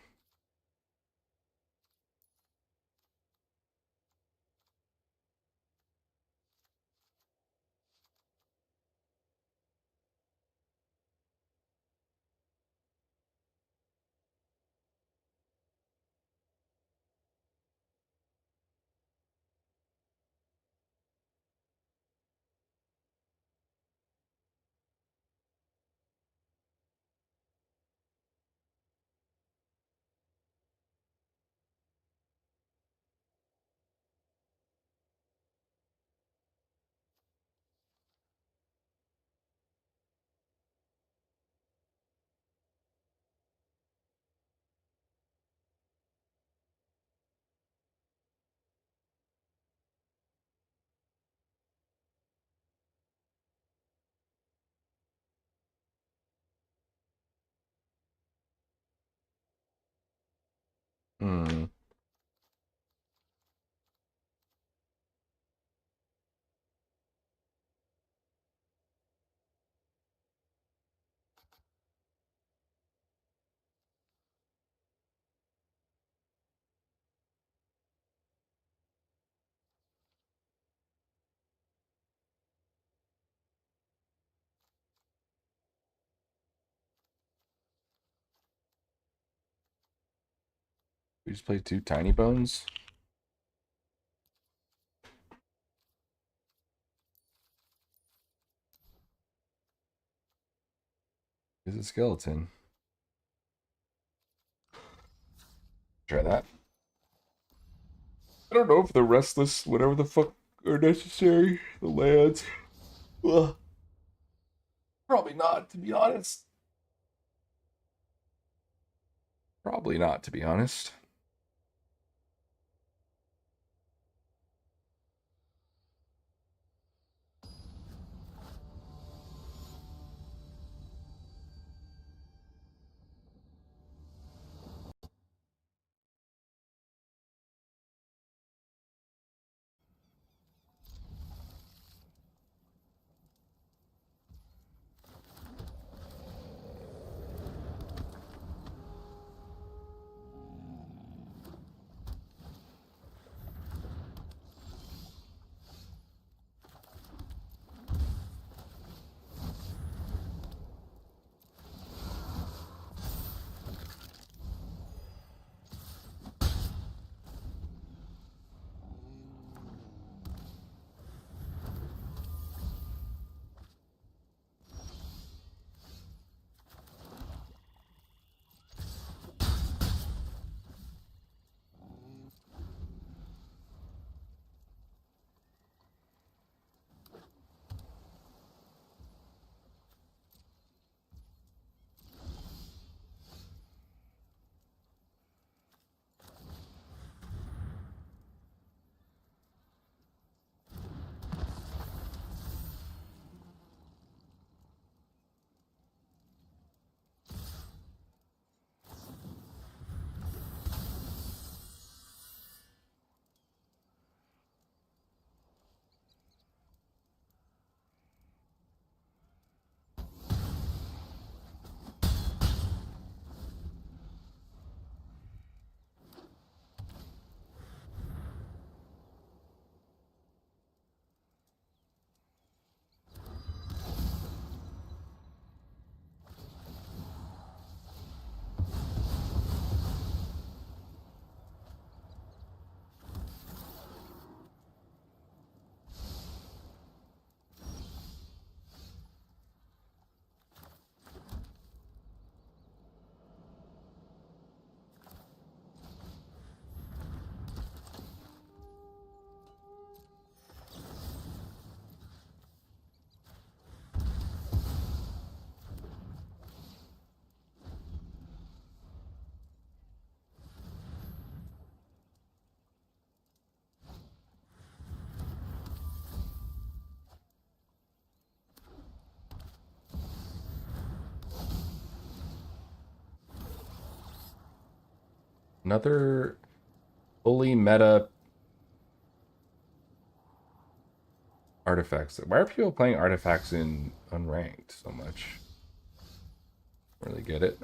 Hmm. We just play two tiny bones. Is a skeleton. Try that. I don't know if the restless, whatever the fuck are necessary. The lands. Ugh. Probably not, to be honest. Probably not, to be honest. another fully meta artifacts. Why are people playing artifacts in unranked so much? Really get it.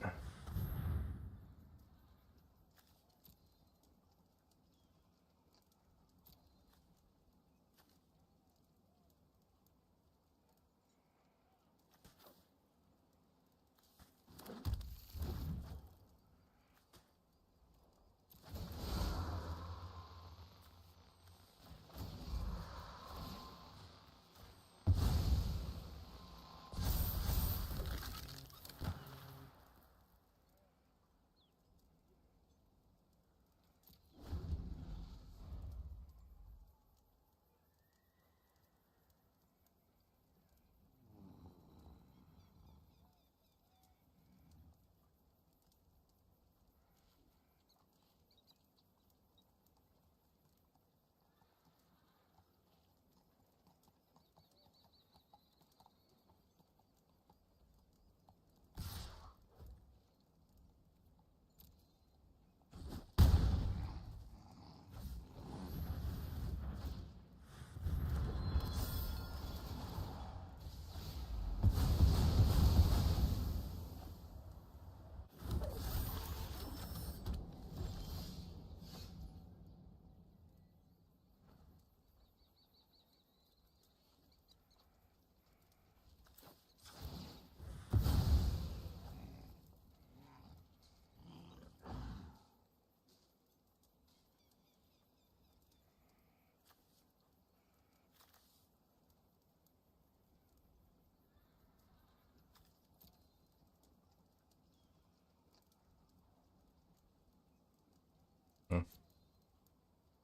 Hmm.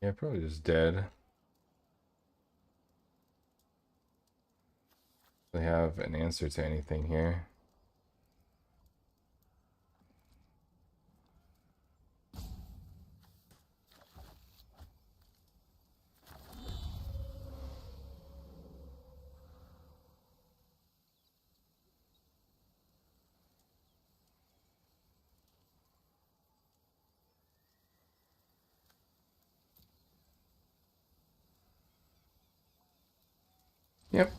Yeah, probably just dead. They have an answer to anything here. Yep.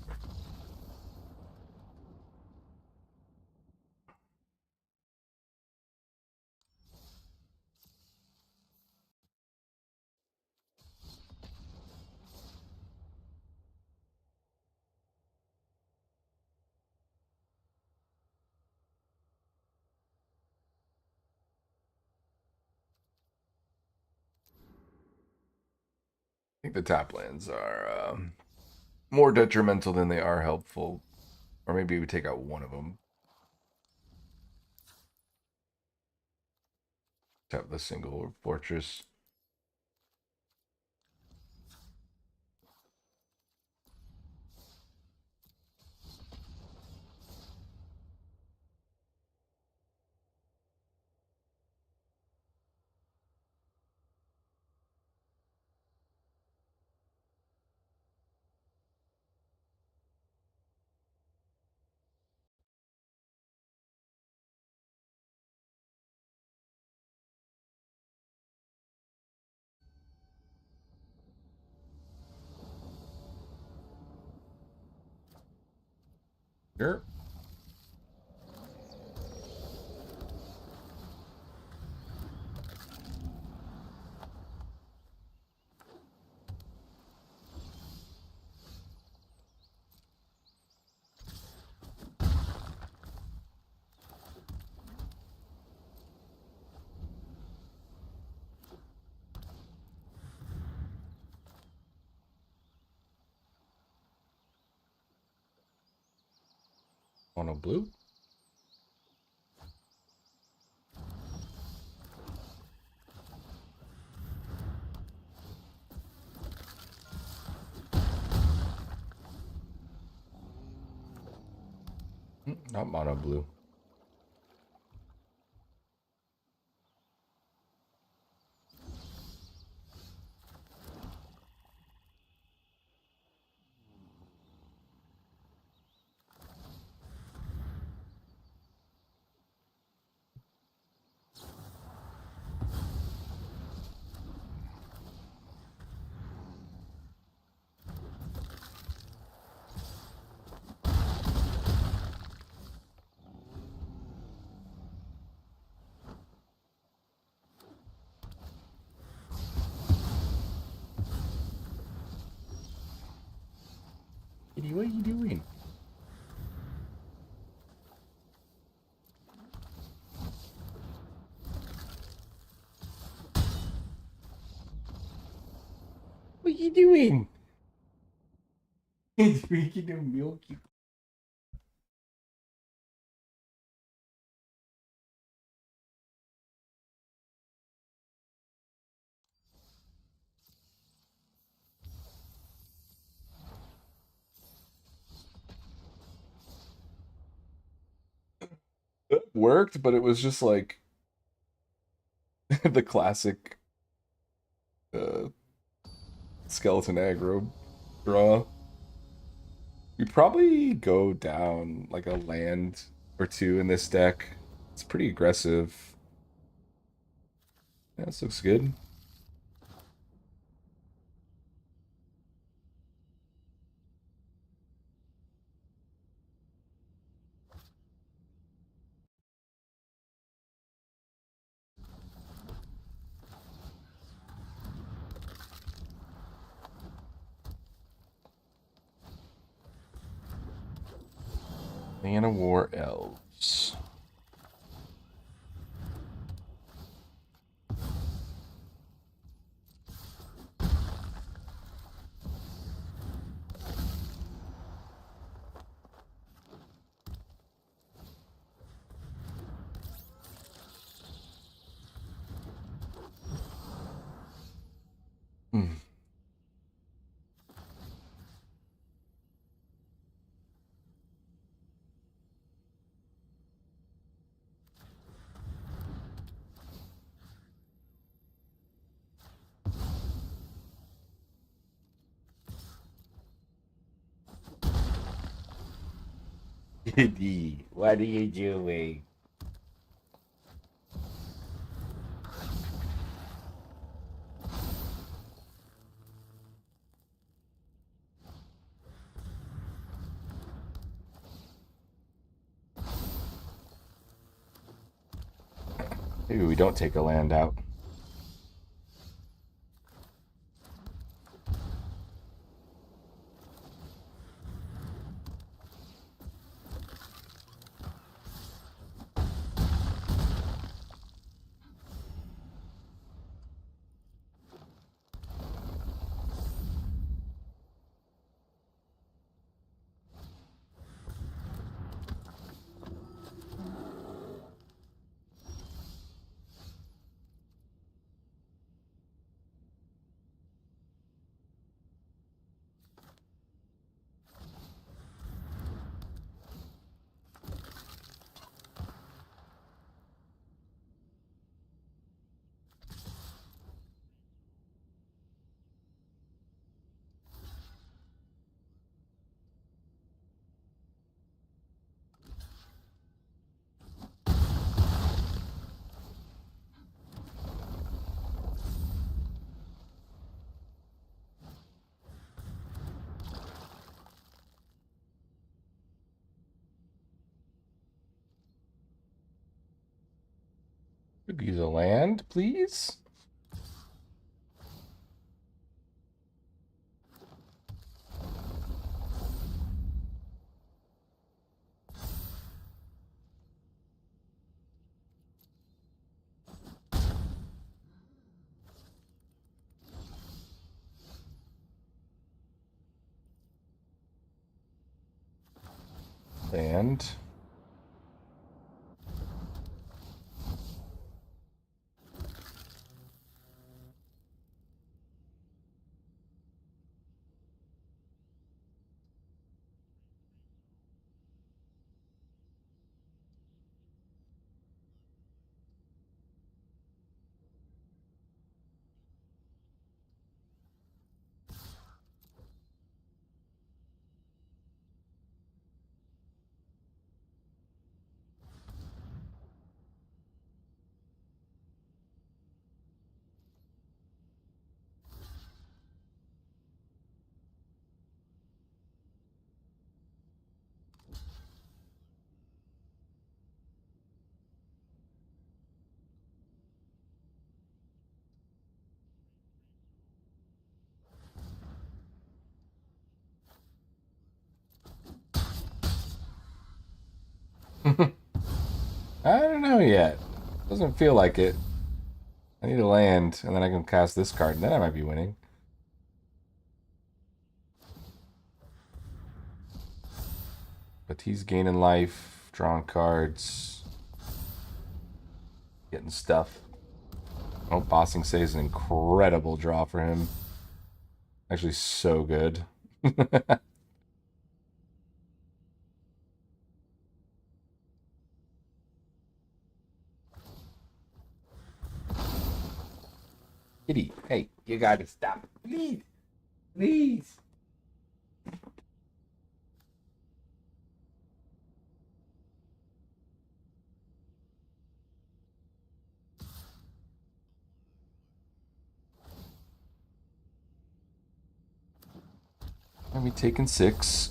I think the tap lands are more detrimental than they are helpful. Or maybe we take out one of them. Tap the single fortress. Sure. Mono blue. Not mono blue. Kitty, what are you doing? What are you doing? It's making a milky. It worked, but it was just like the classic uh, skeleton aggro draw. We probably go down like a land or two in this deck. It's pretty aggressive. Yeah, this looks good. Man of War Elves. Hmm. Kitty, what are you doing? Maybe we don't take a land out. Could use a land, please. Land. I don't know yet. Doesn't feel like it. I need to land, and then I can cast this card, and then I might be winning. But he's gaining life, drawing cards, getting stuff. Oh, Bossing Say is an incredible draw for him. Actually, so good. Kitty, hey, you gotta stop. Please, please. Let me taking 6.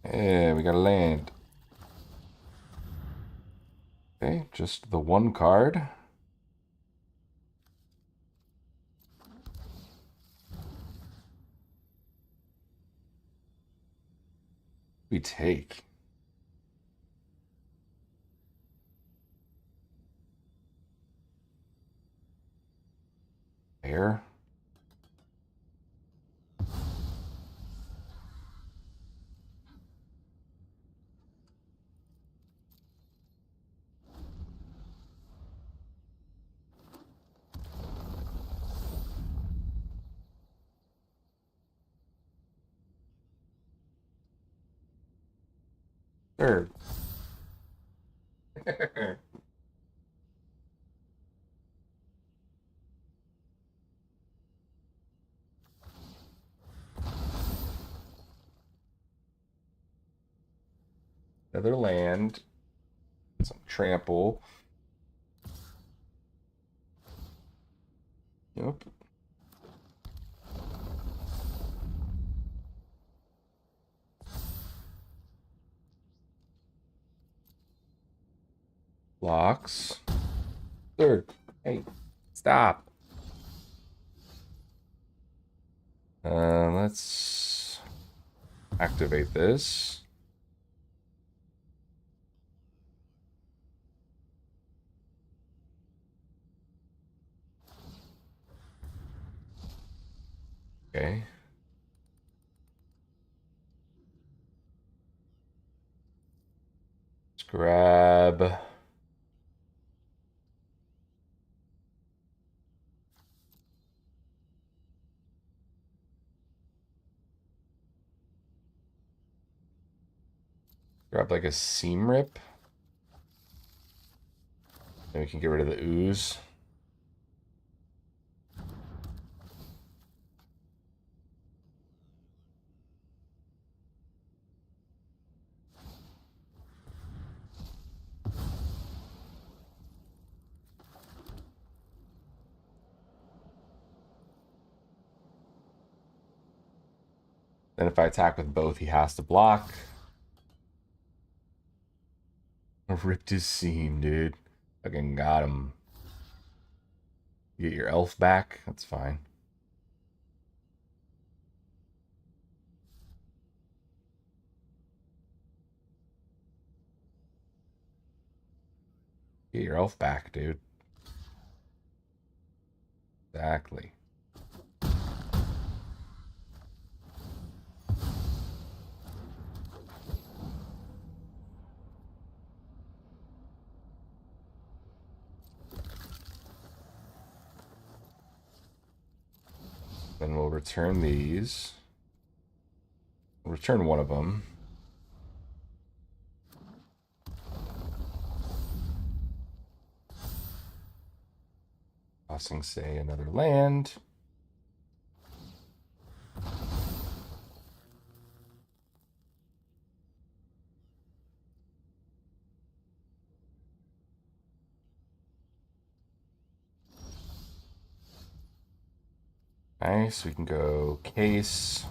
Yeah, we got to land. Okay, just the one card. We take. Air. Third. Another land. Some trample. Nope. Blocks. Third. Hey, stop. Let's activate this. Okay. Let's grab. Grab like a seam rip. And we can get rid of the ooze. Then if I attack with both, he has to block. Ripped his seam, dude. Fucking got him. You get your elf back. That's fine. Get your elf back, dude. Exactly. Then we'll return these. We'll return one of them. Tossing, say, another land. Nice. We can go Case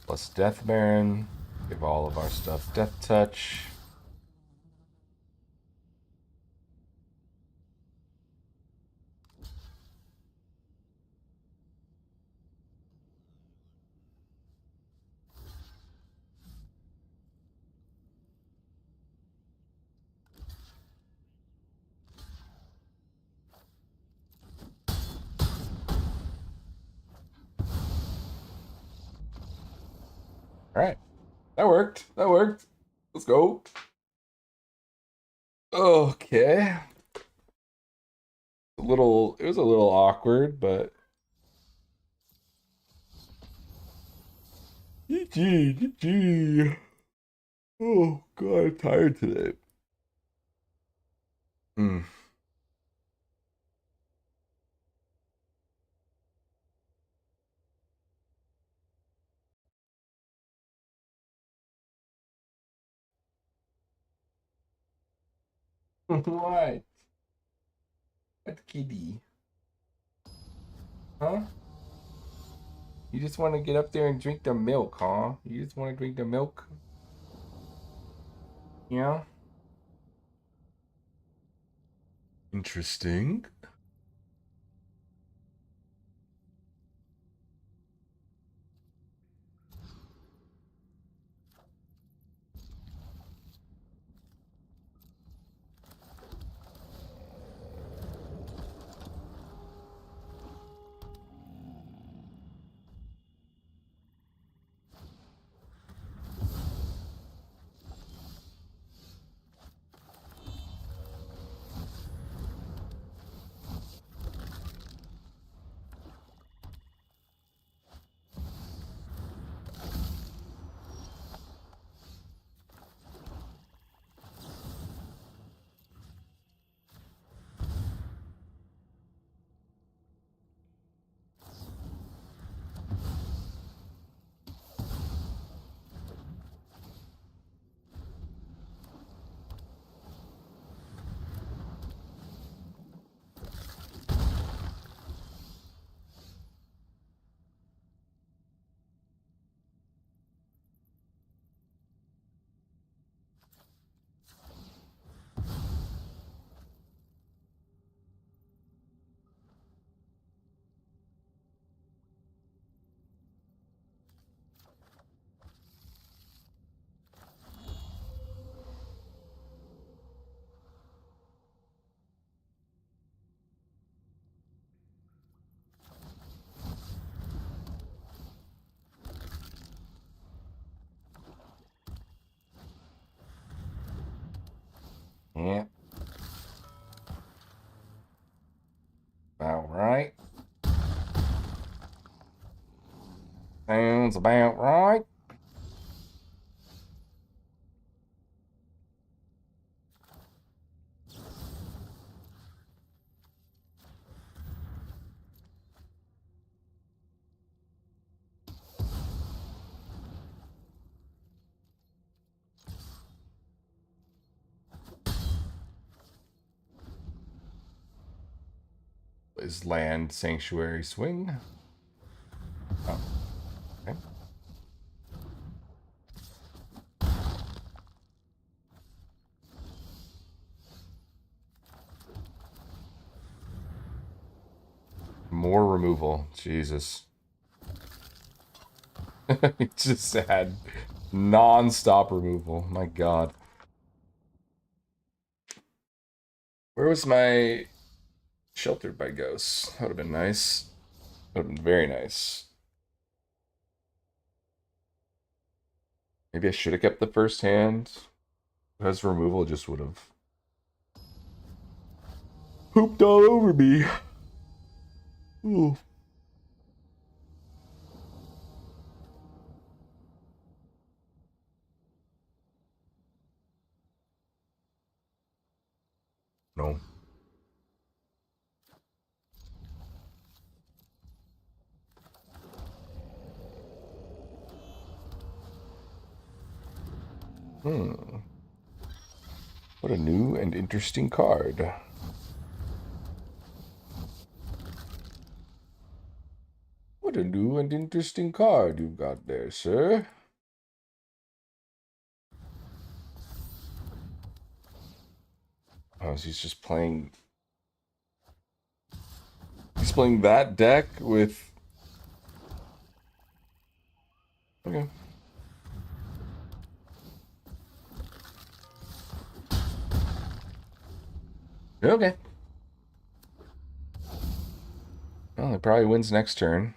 plus Death Baron. Give all of our stuff Death Touch. All right. That worked. That worked. Let's go. Okay. It was a little awkward, but GG, GG. Oh God, I'm tired today. Mm. What? What kitty? Huh? You just want to get up there and drink the milk, huh? You just want to drink the milk? Yeah. Interesting. Yeah. All right. Sounds about right. Is land sanctuary swing? Oh, okay. More removal. Jesus. It's just sad. Non-stop removal. My God. Where was my sheltered by ghosts? That would have been nice. That would have been very nice. Maybe I should have kept the first hand. Because removal just would have pooped all over me. Ooh. No. Hmm. What a new and interesting card. What a new and interesting card you've got there, sir. Oh, he's just playing. He's playing that deck with. Okay. Okay. Well, he probably wins next turn.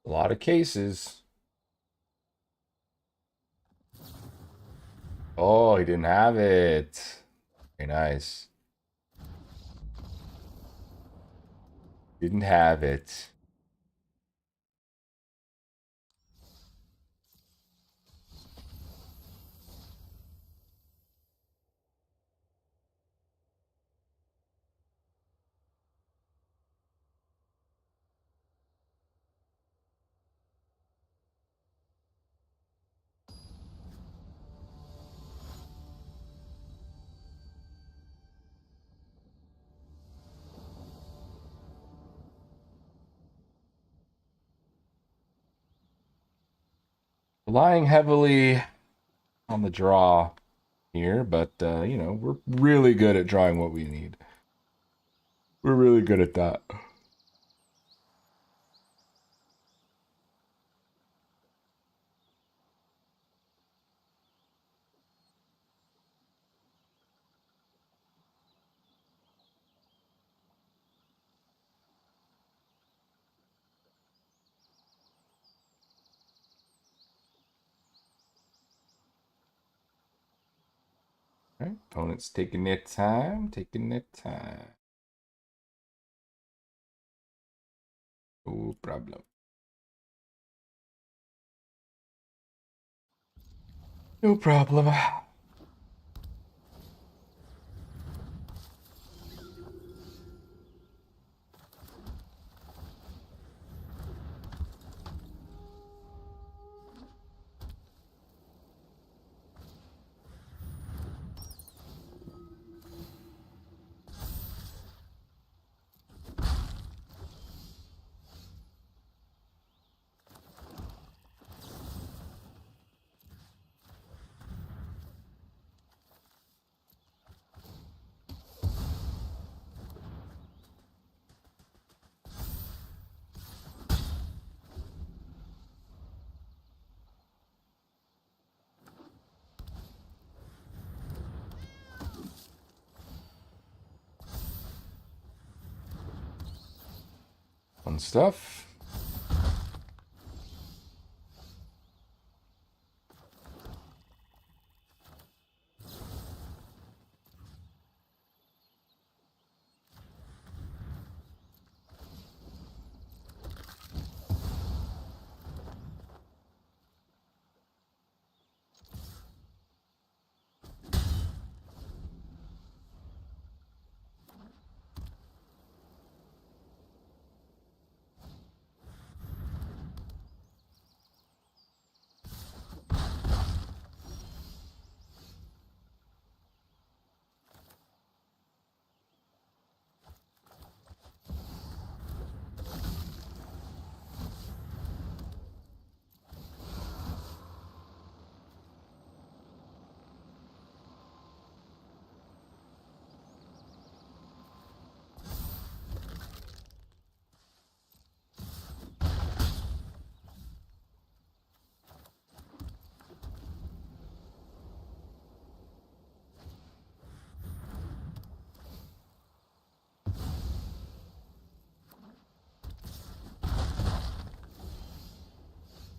A lot of cases. Oh, he didn't have it. Very nice. Didn't have it. Relying heavily on the draw here, but we're really good at drawing what we need. We're really good at that. All right, opponent's taking their time, taking their time. No problem. No problem. Fun stuff.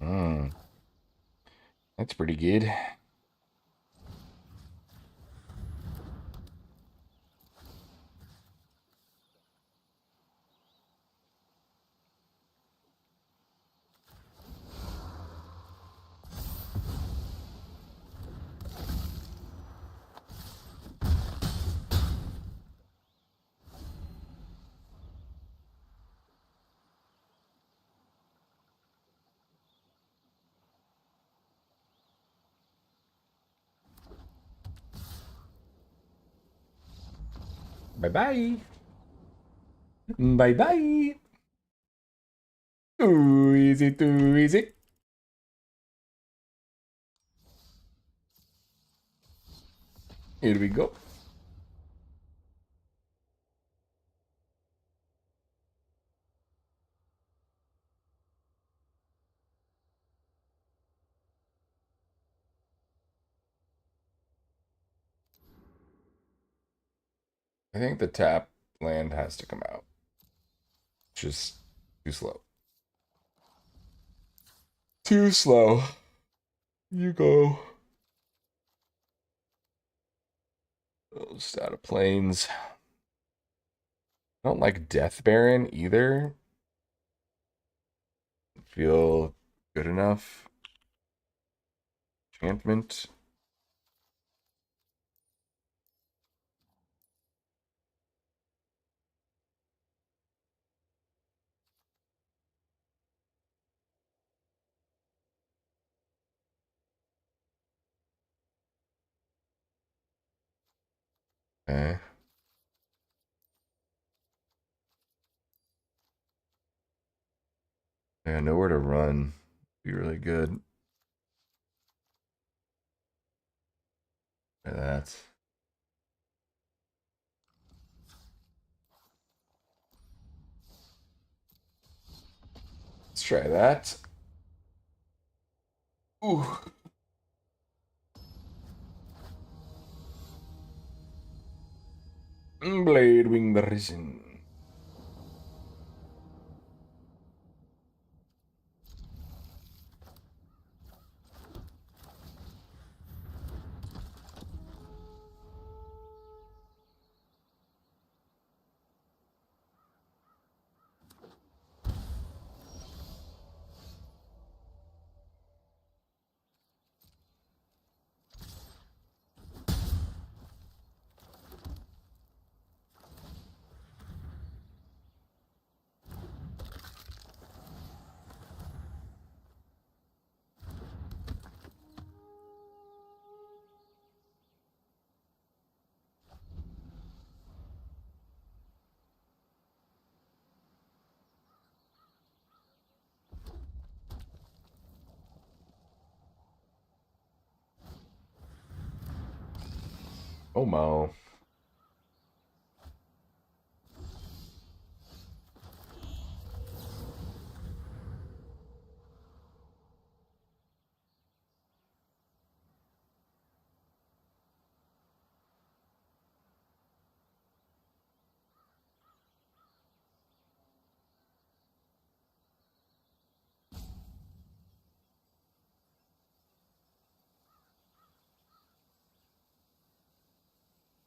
Mm, that's pretty good. Bye bye. Bye bye. Too easy, too easy. Here we go. I think the tap land has to come out. Just too slow. Too slow. You go. Oh, just out of planes. I don't like Death Baron either. Feel good enough. Enchantment. Okay. Yeah, nowhere to run. Be really good. Look at that. Let's try that. Ooh. Blade Wing the Risen. Oh, Mo.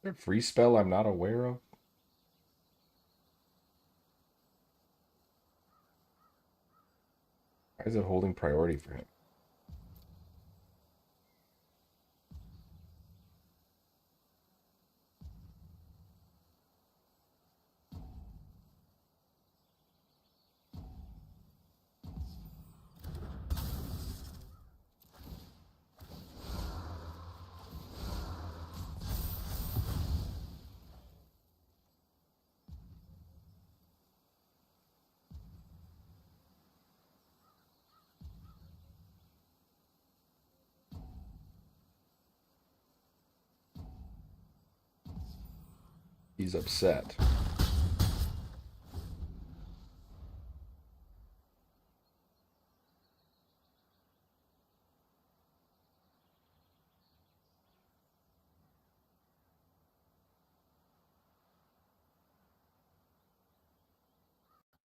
Is there a free spell I'm not aware of? Why is it holding priority for him? He's upset. I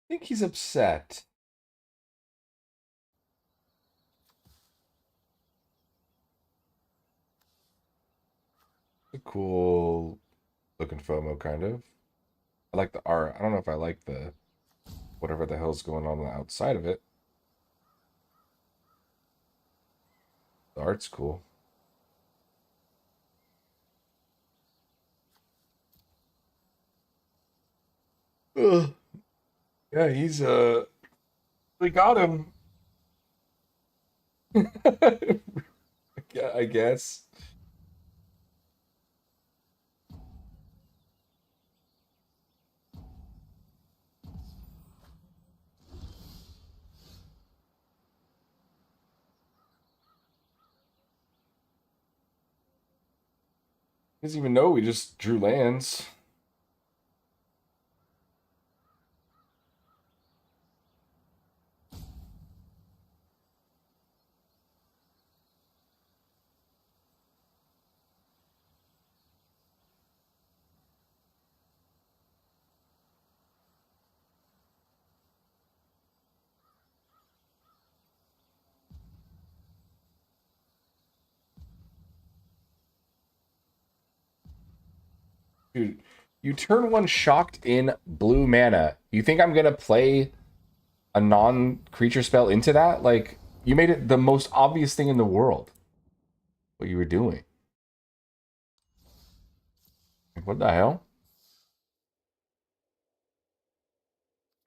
think he's upset. A cool looking FOMO, kind of. I like the art. I don't know if I like the whatever the hell's going on the outside of it. The art's cool. Ugh. Yeah, he's we got him. Yeah, I guess. He doesn't even know we just drew lands. Dude, you turn one shocked in blue mana. You think I'm gonna play a non-creature spell into that? Like, you made it the most obvious thing in the world. What you were doing. Like, what the hell?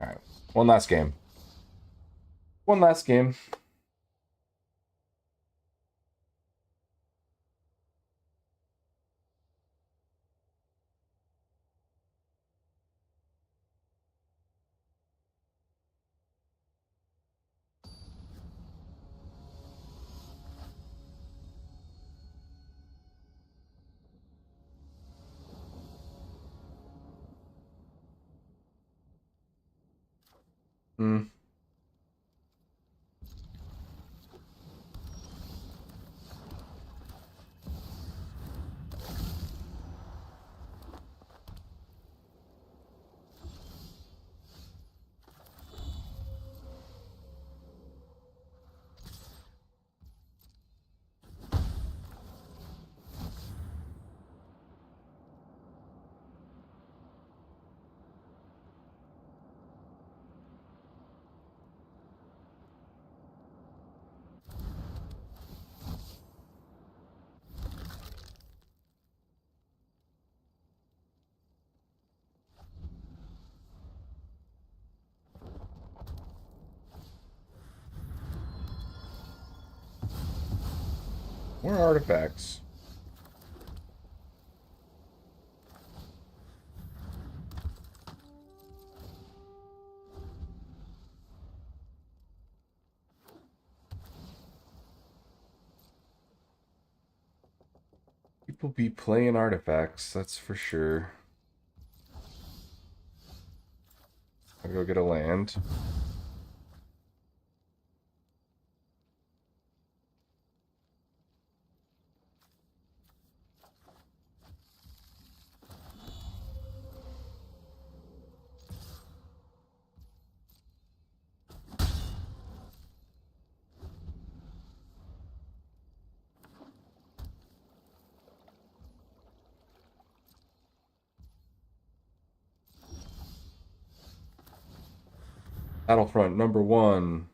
Alright. One last game. One last game. Hmm. More artifacts. People be playing artifacts, that's for sure. I'll go get a land. Battlefront number 1.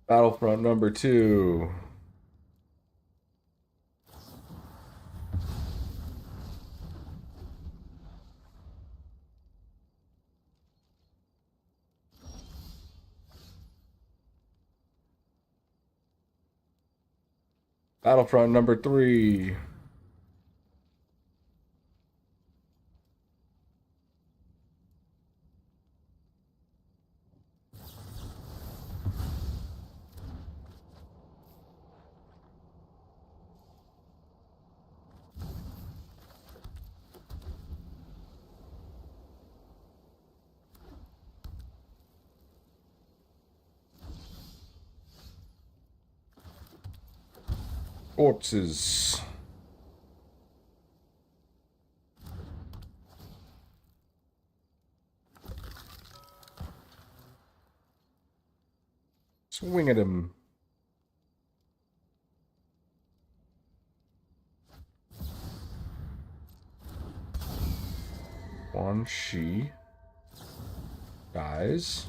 Battlefront number 2. Battlefront number 3. Corpses. Swing at him. One she dies.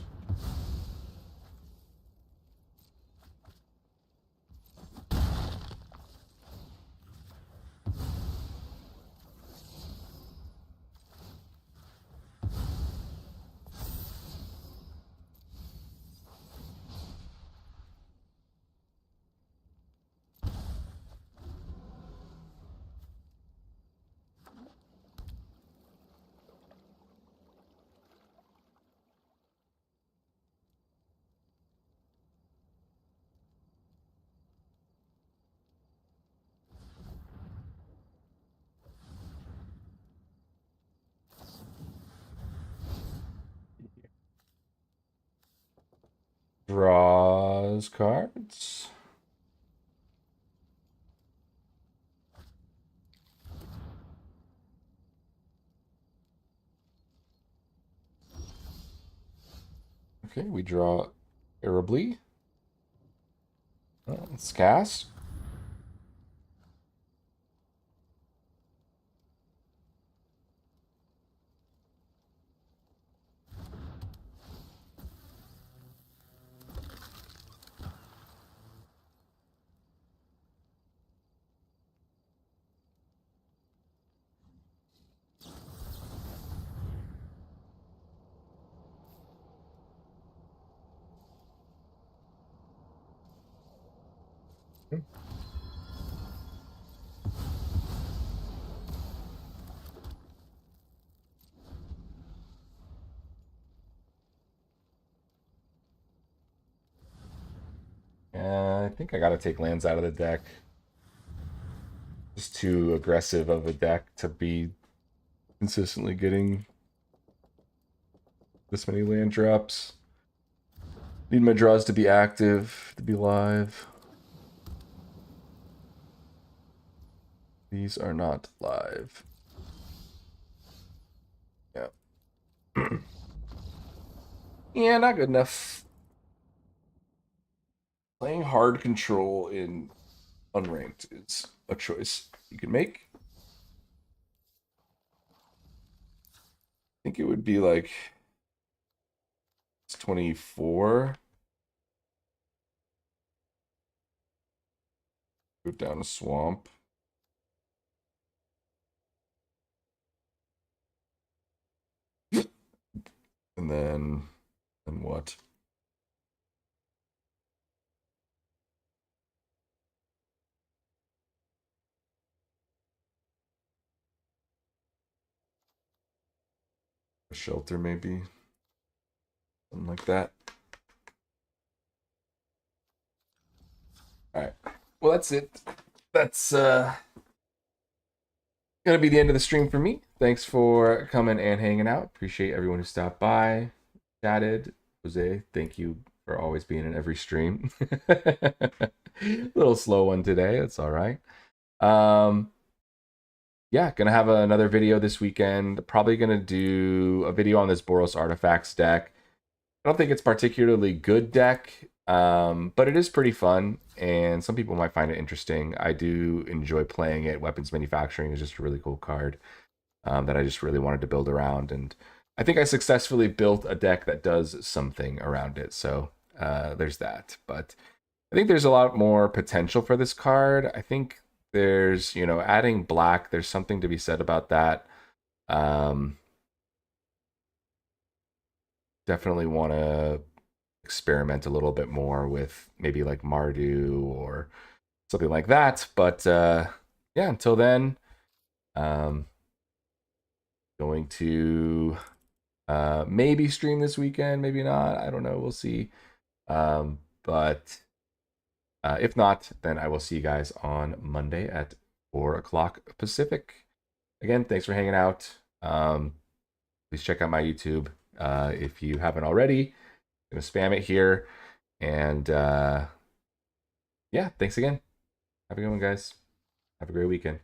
Draws cards. Okay, we draw Irribly. Let's cast. I think I gotta take lands out of the deck. Just too aggressive of a deck to be consistently getting this many land drops. Need my draws to be active, to be live. These are not live. Yeah. Yeah, not good enough. Playing hard control in unranked is a choice you can make. I think it would be like it's 24. Go down a swamp. And then what? A shelter maybe. Something like that. All right. Well, that's it. That's gonna be the end of the stream for me. Thanks for coming and hanging out. Appreciate everyone who stopped by, chatted. Jose, thank you for always being in every stream. Little slow one today. That's all right. Yeah, gonna have another video this weekend. Probably gonna do a video on this Boros Artifacts deck. I don't think it's particularly good deck, but it is pretty fun, and some people might find it interesting. I do enjoy playing it. Weapons Manufacturing is just a really cool card that I just really wanted to build around, and I think I successfully built a deck that does something around it. So there's that. But I think there's a lot more potential for this card. I think there's, adding black, there's something to be said about that. Um, Definitely want to experiment a little bit more with maybe like Mardu or something like that. But yeah, until then, um, going to maybe stream this weekend, maybe not. I don't know. We'll see. But if not, then I will see you guys on Monday at 4 o'clock Pacific. Again, thanks for hanging out. Please check out my YouTube if you haven't already. I'm going to spam it here. And yeah, thanks again. Have a good one, guys. Have a great weekend.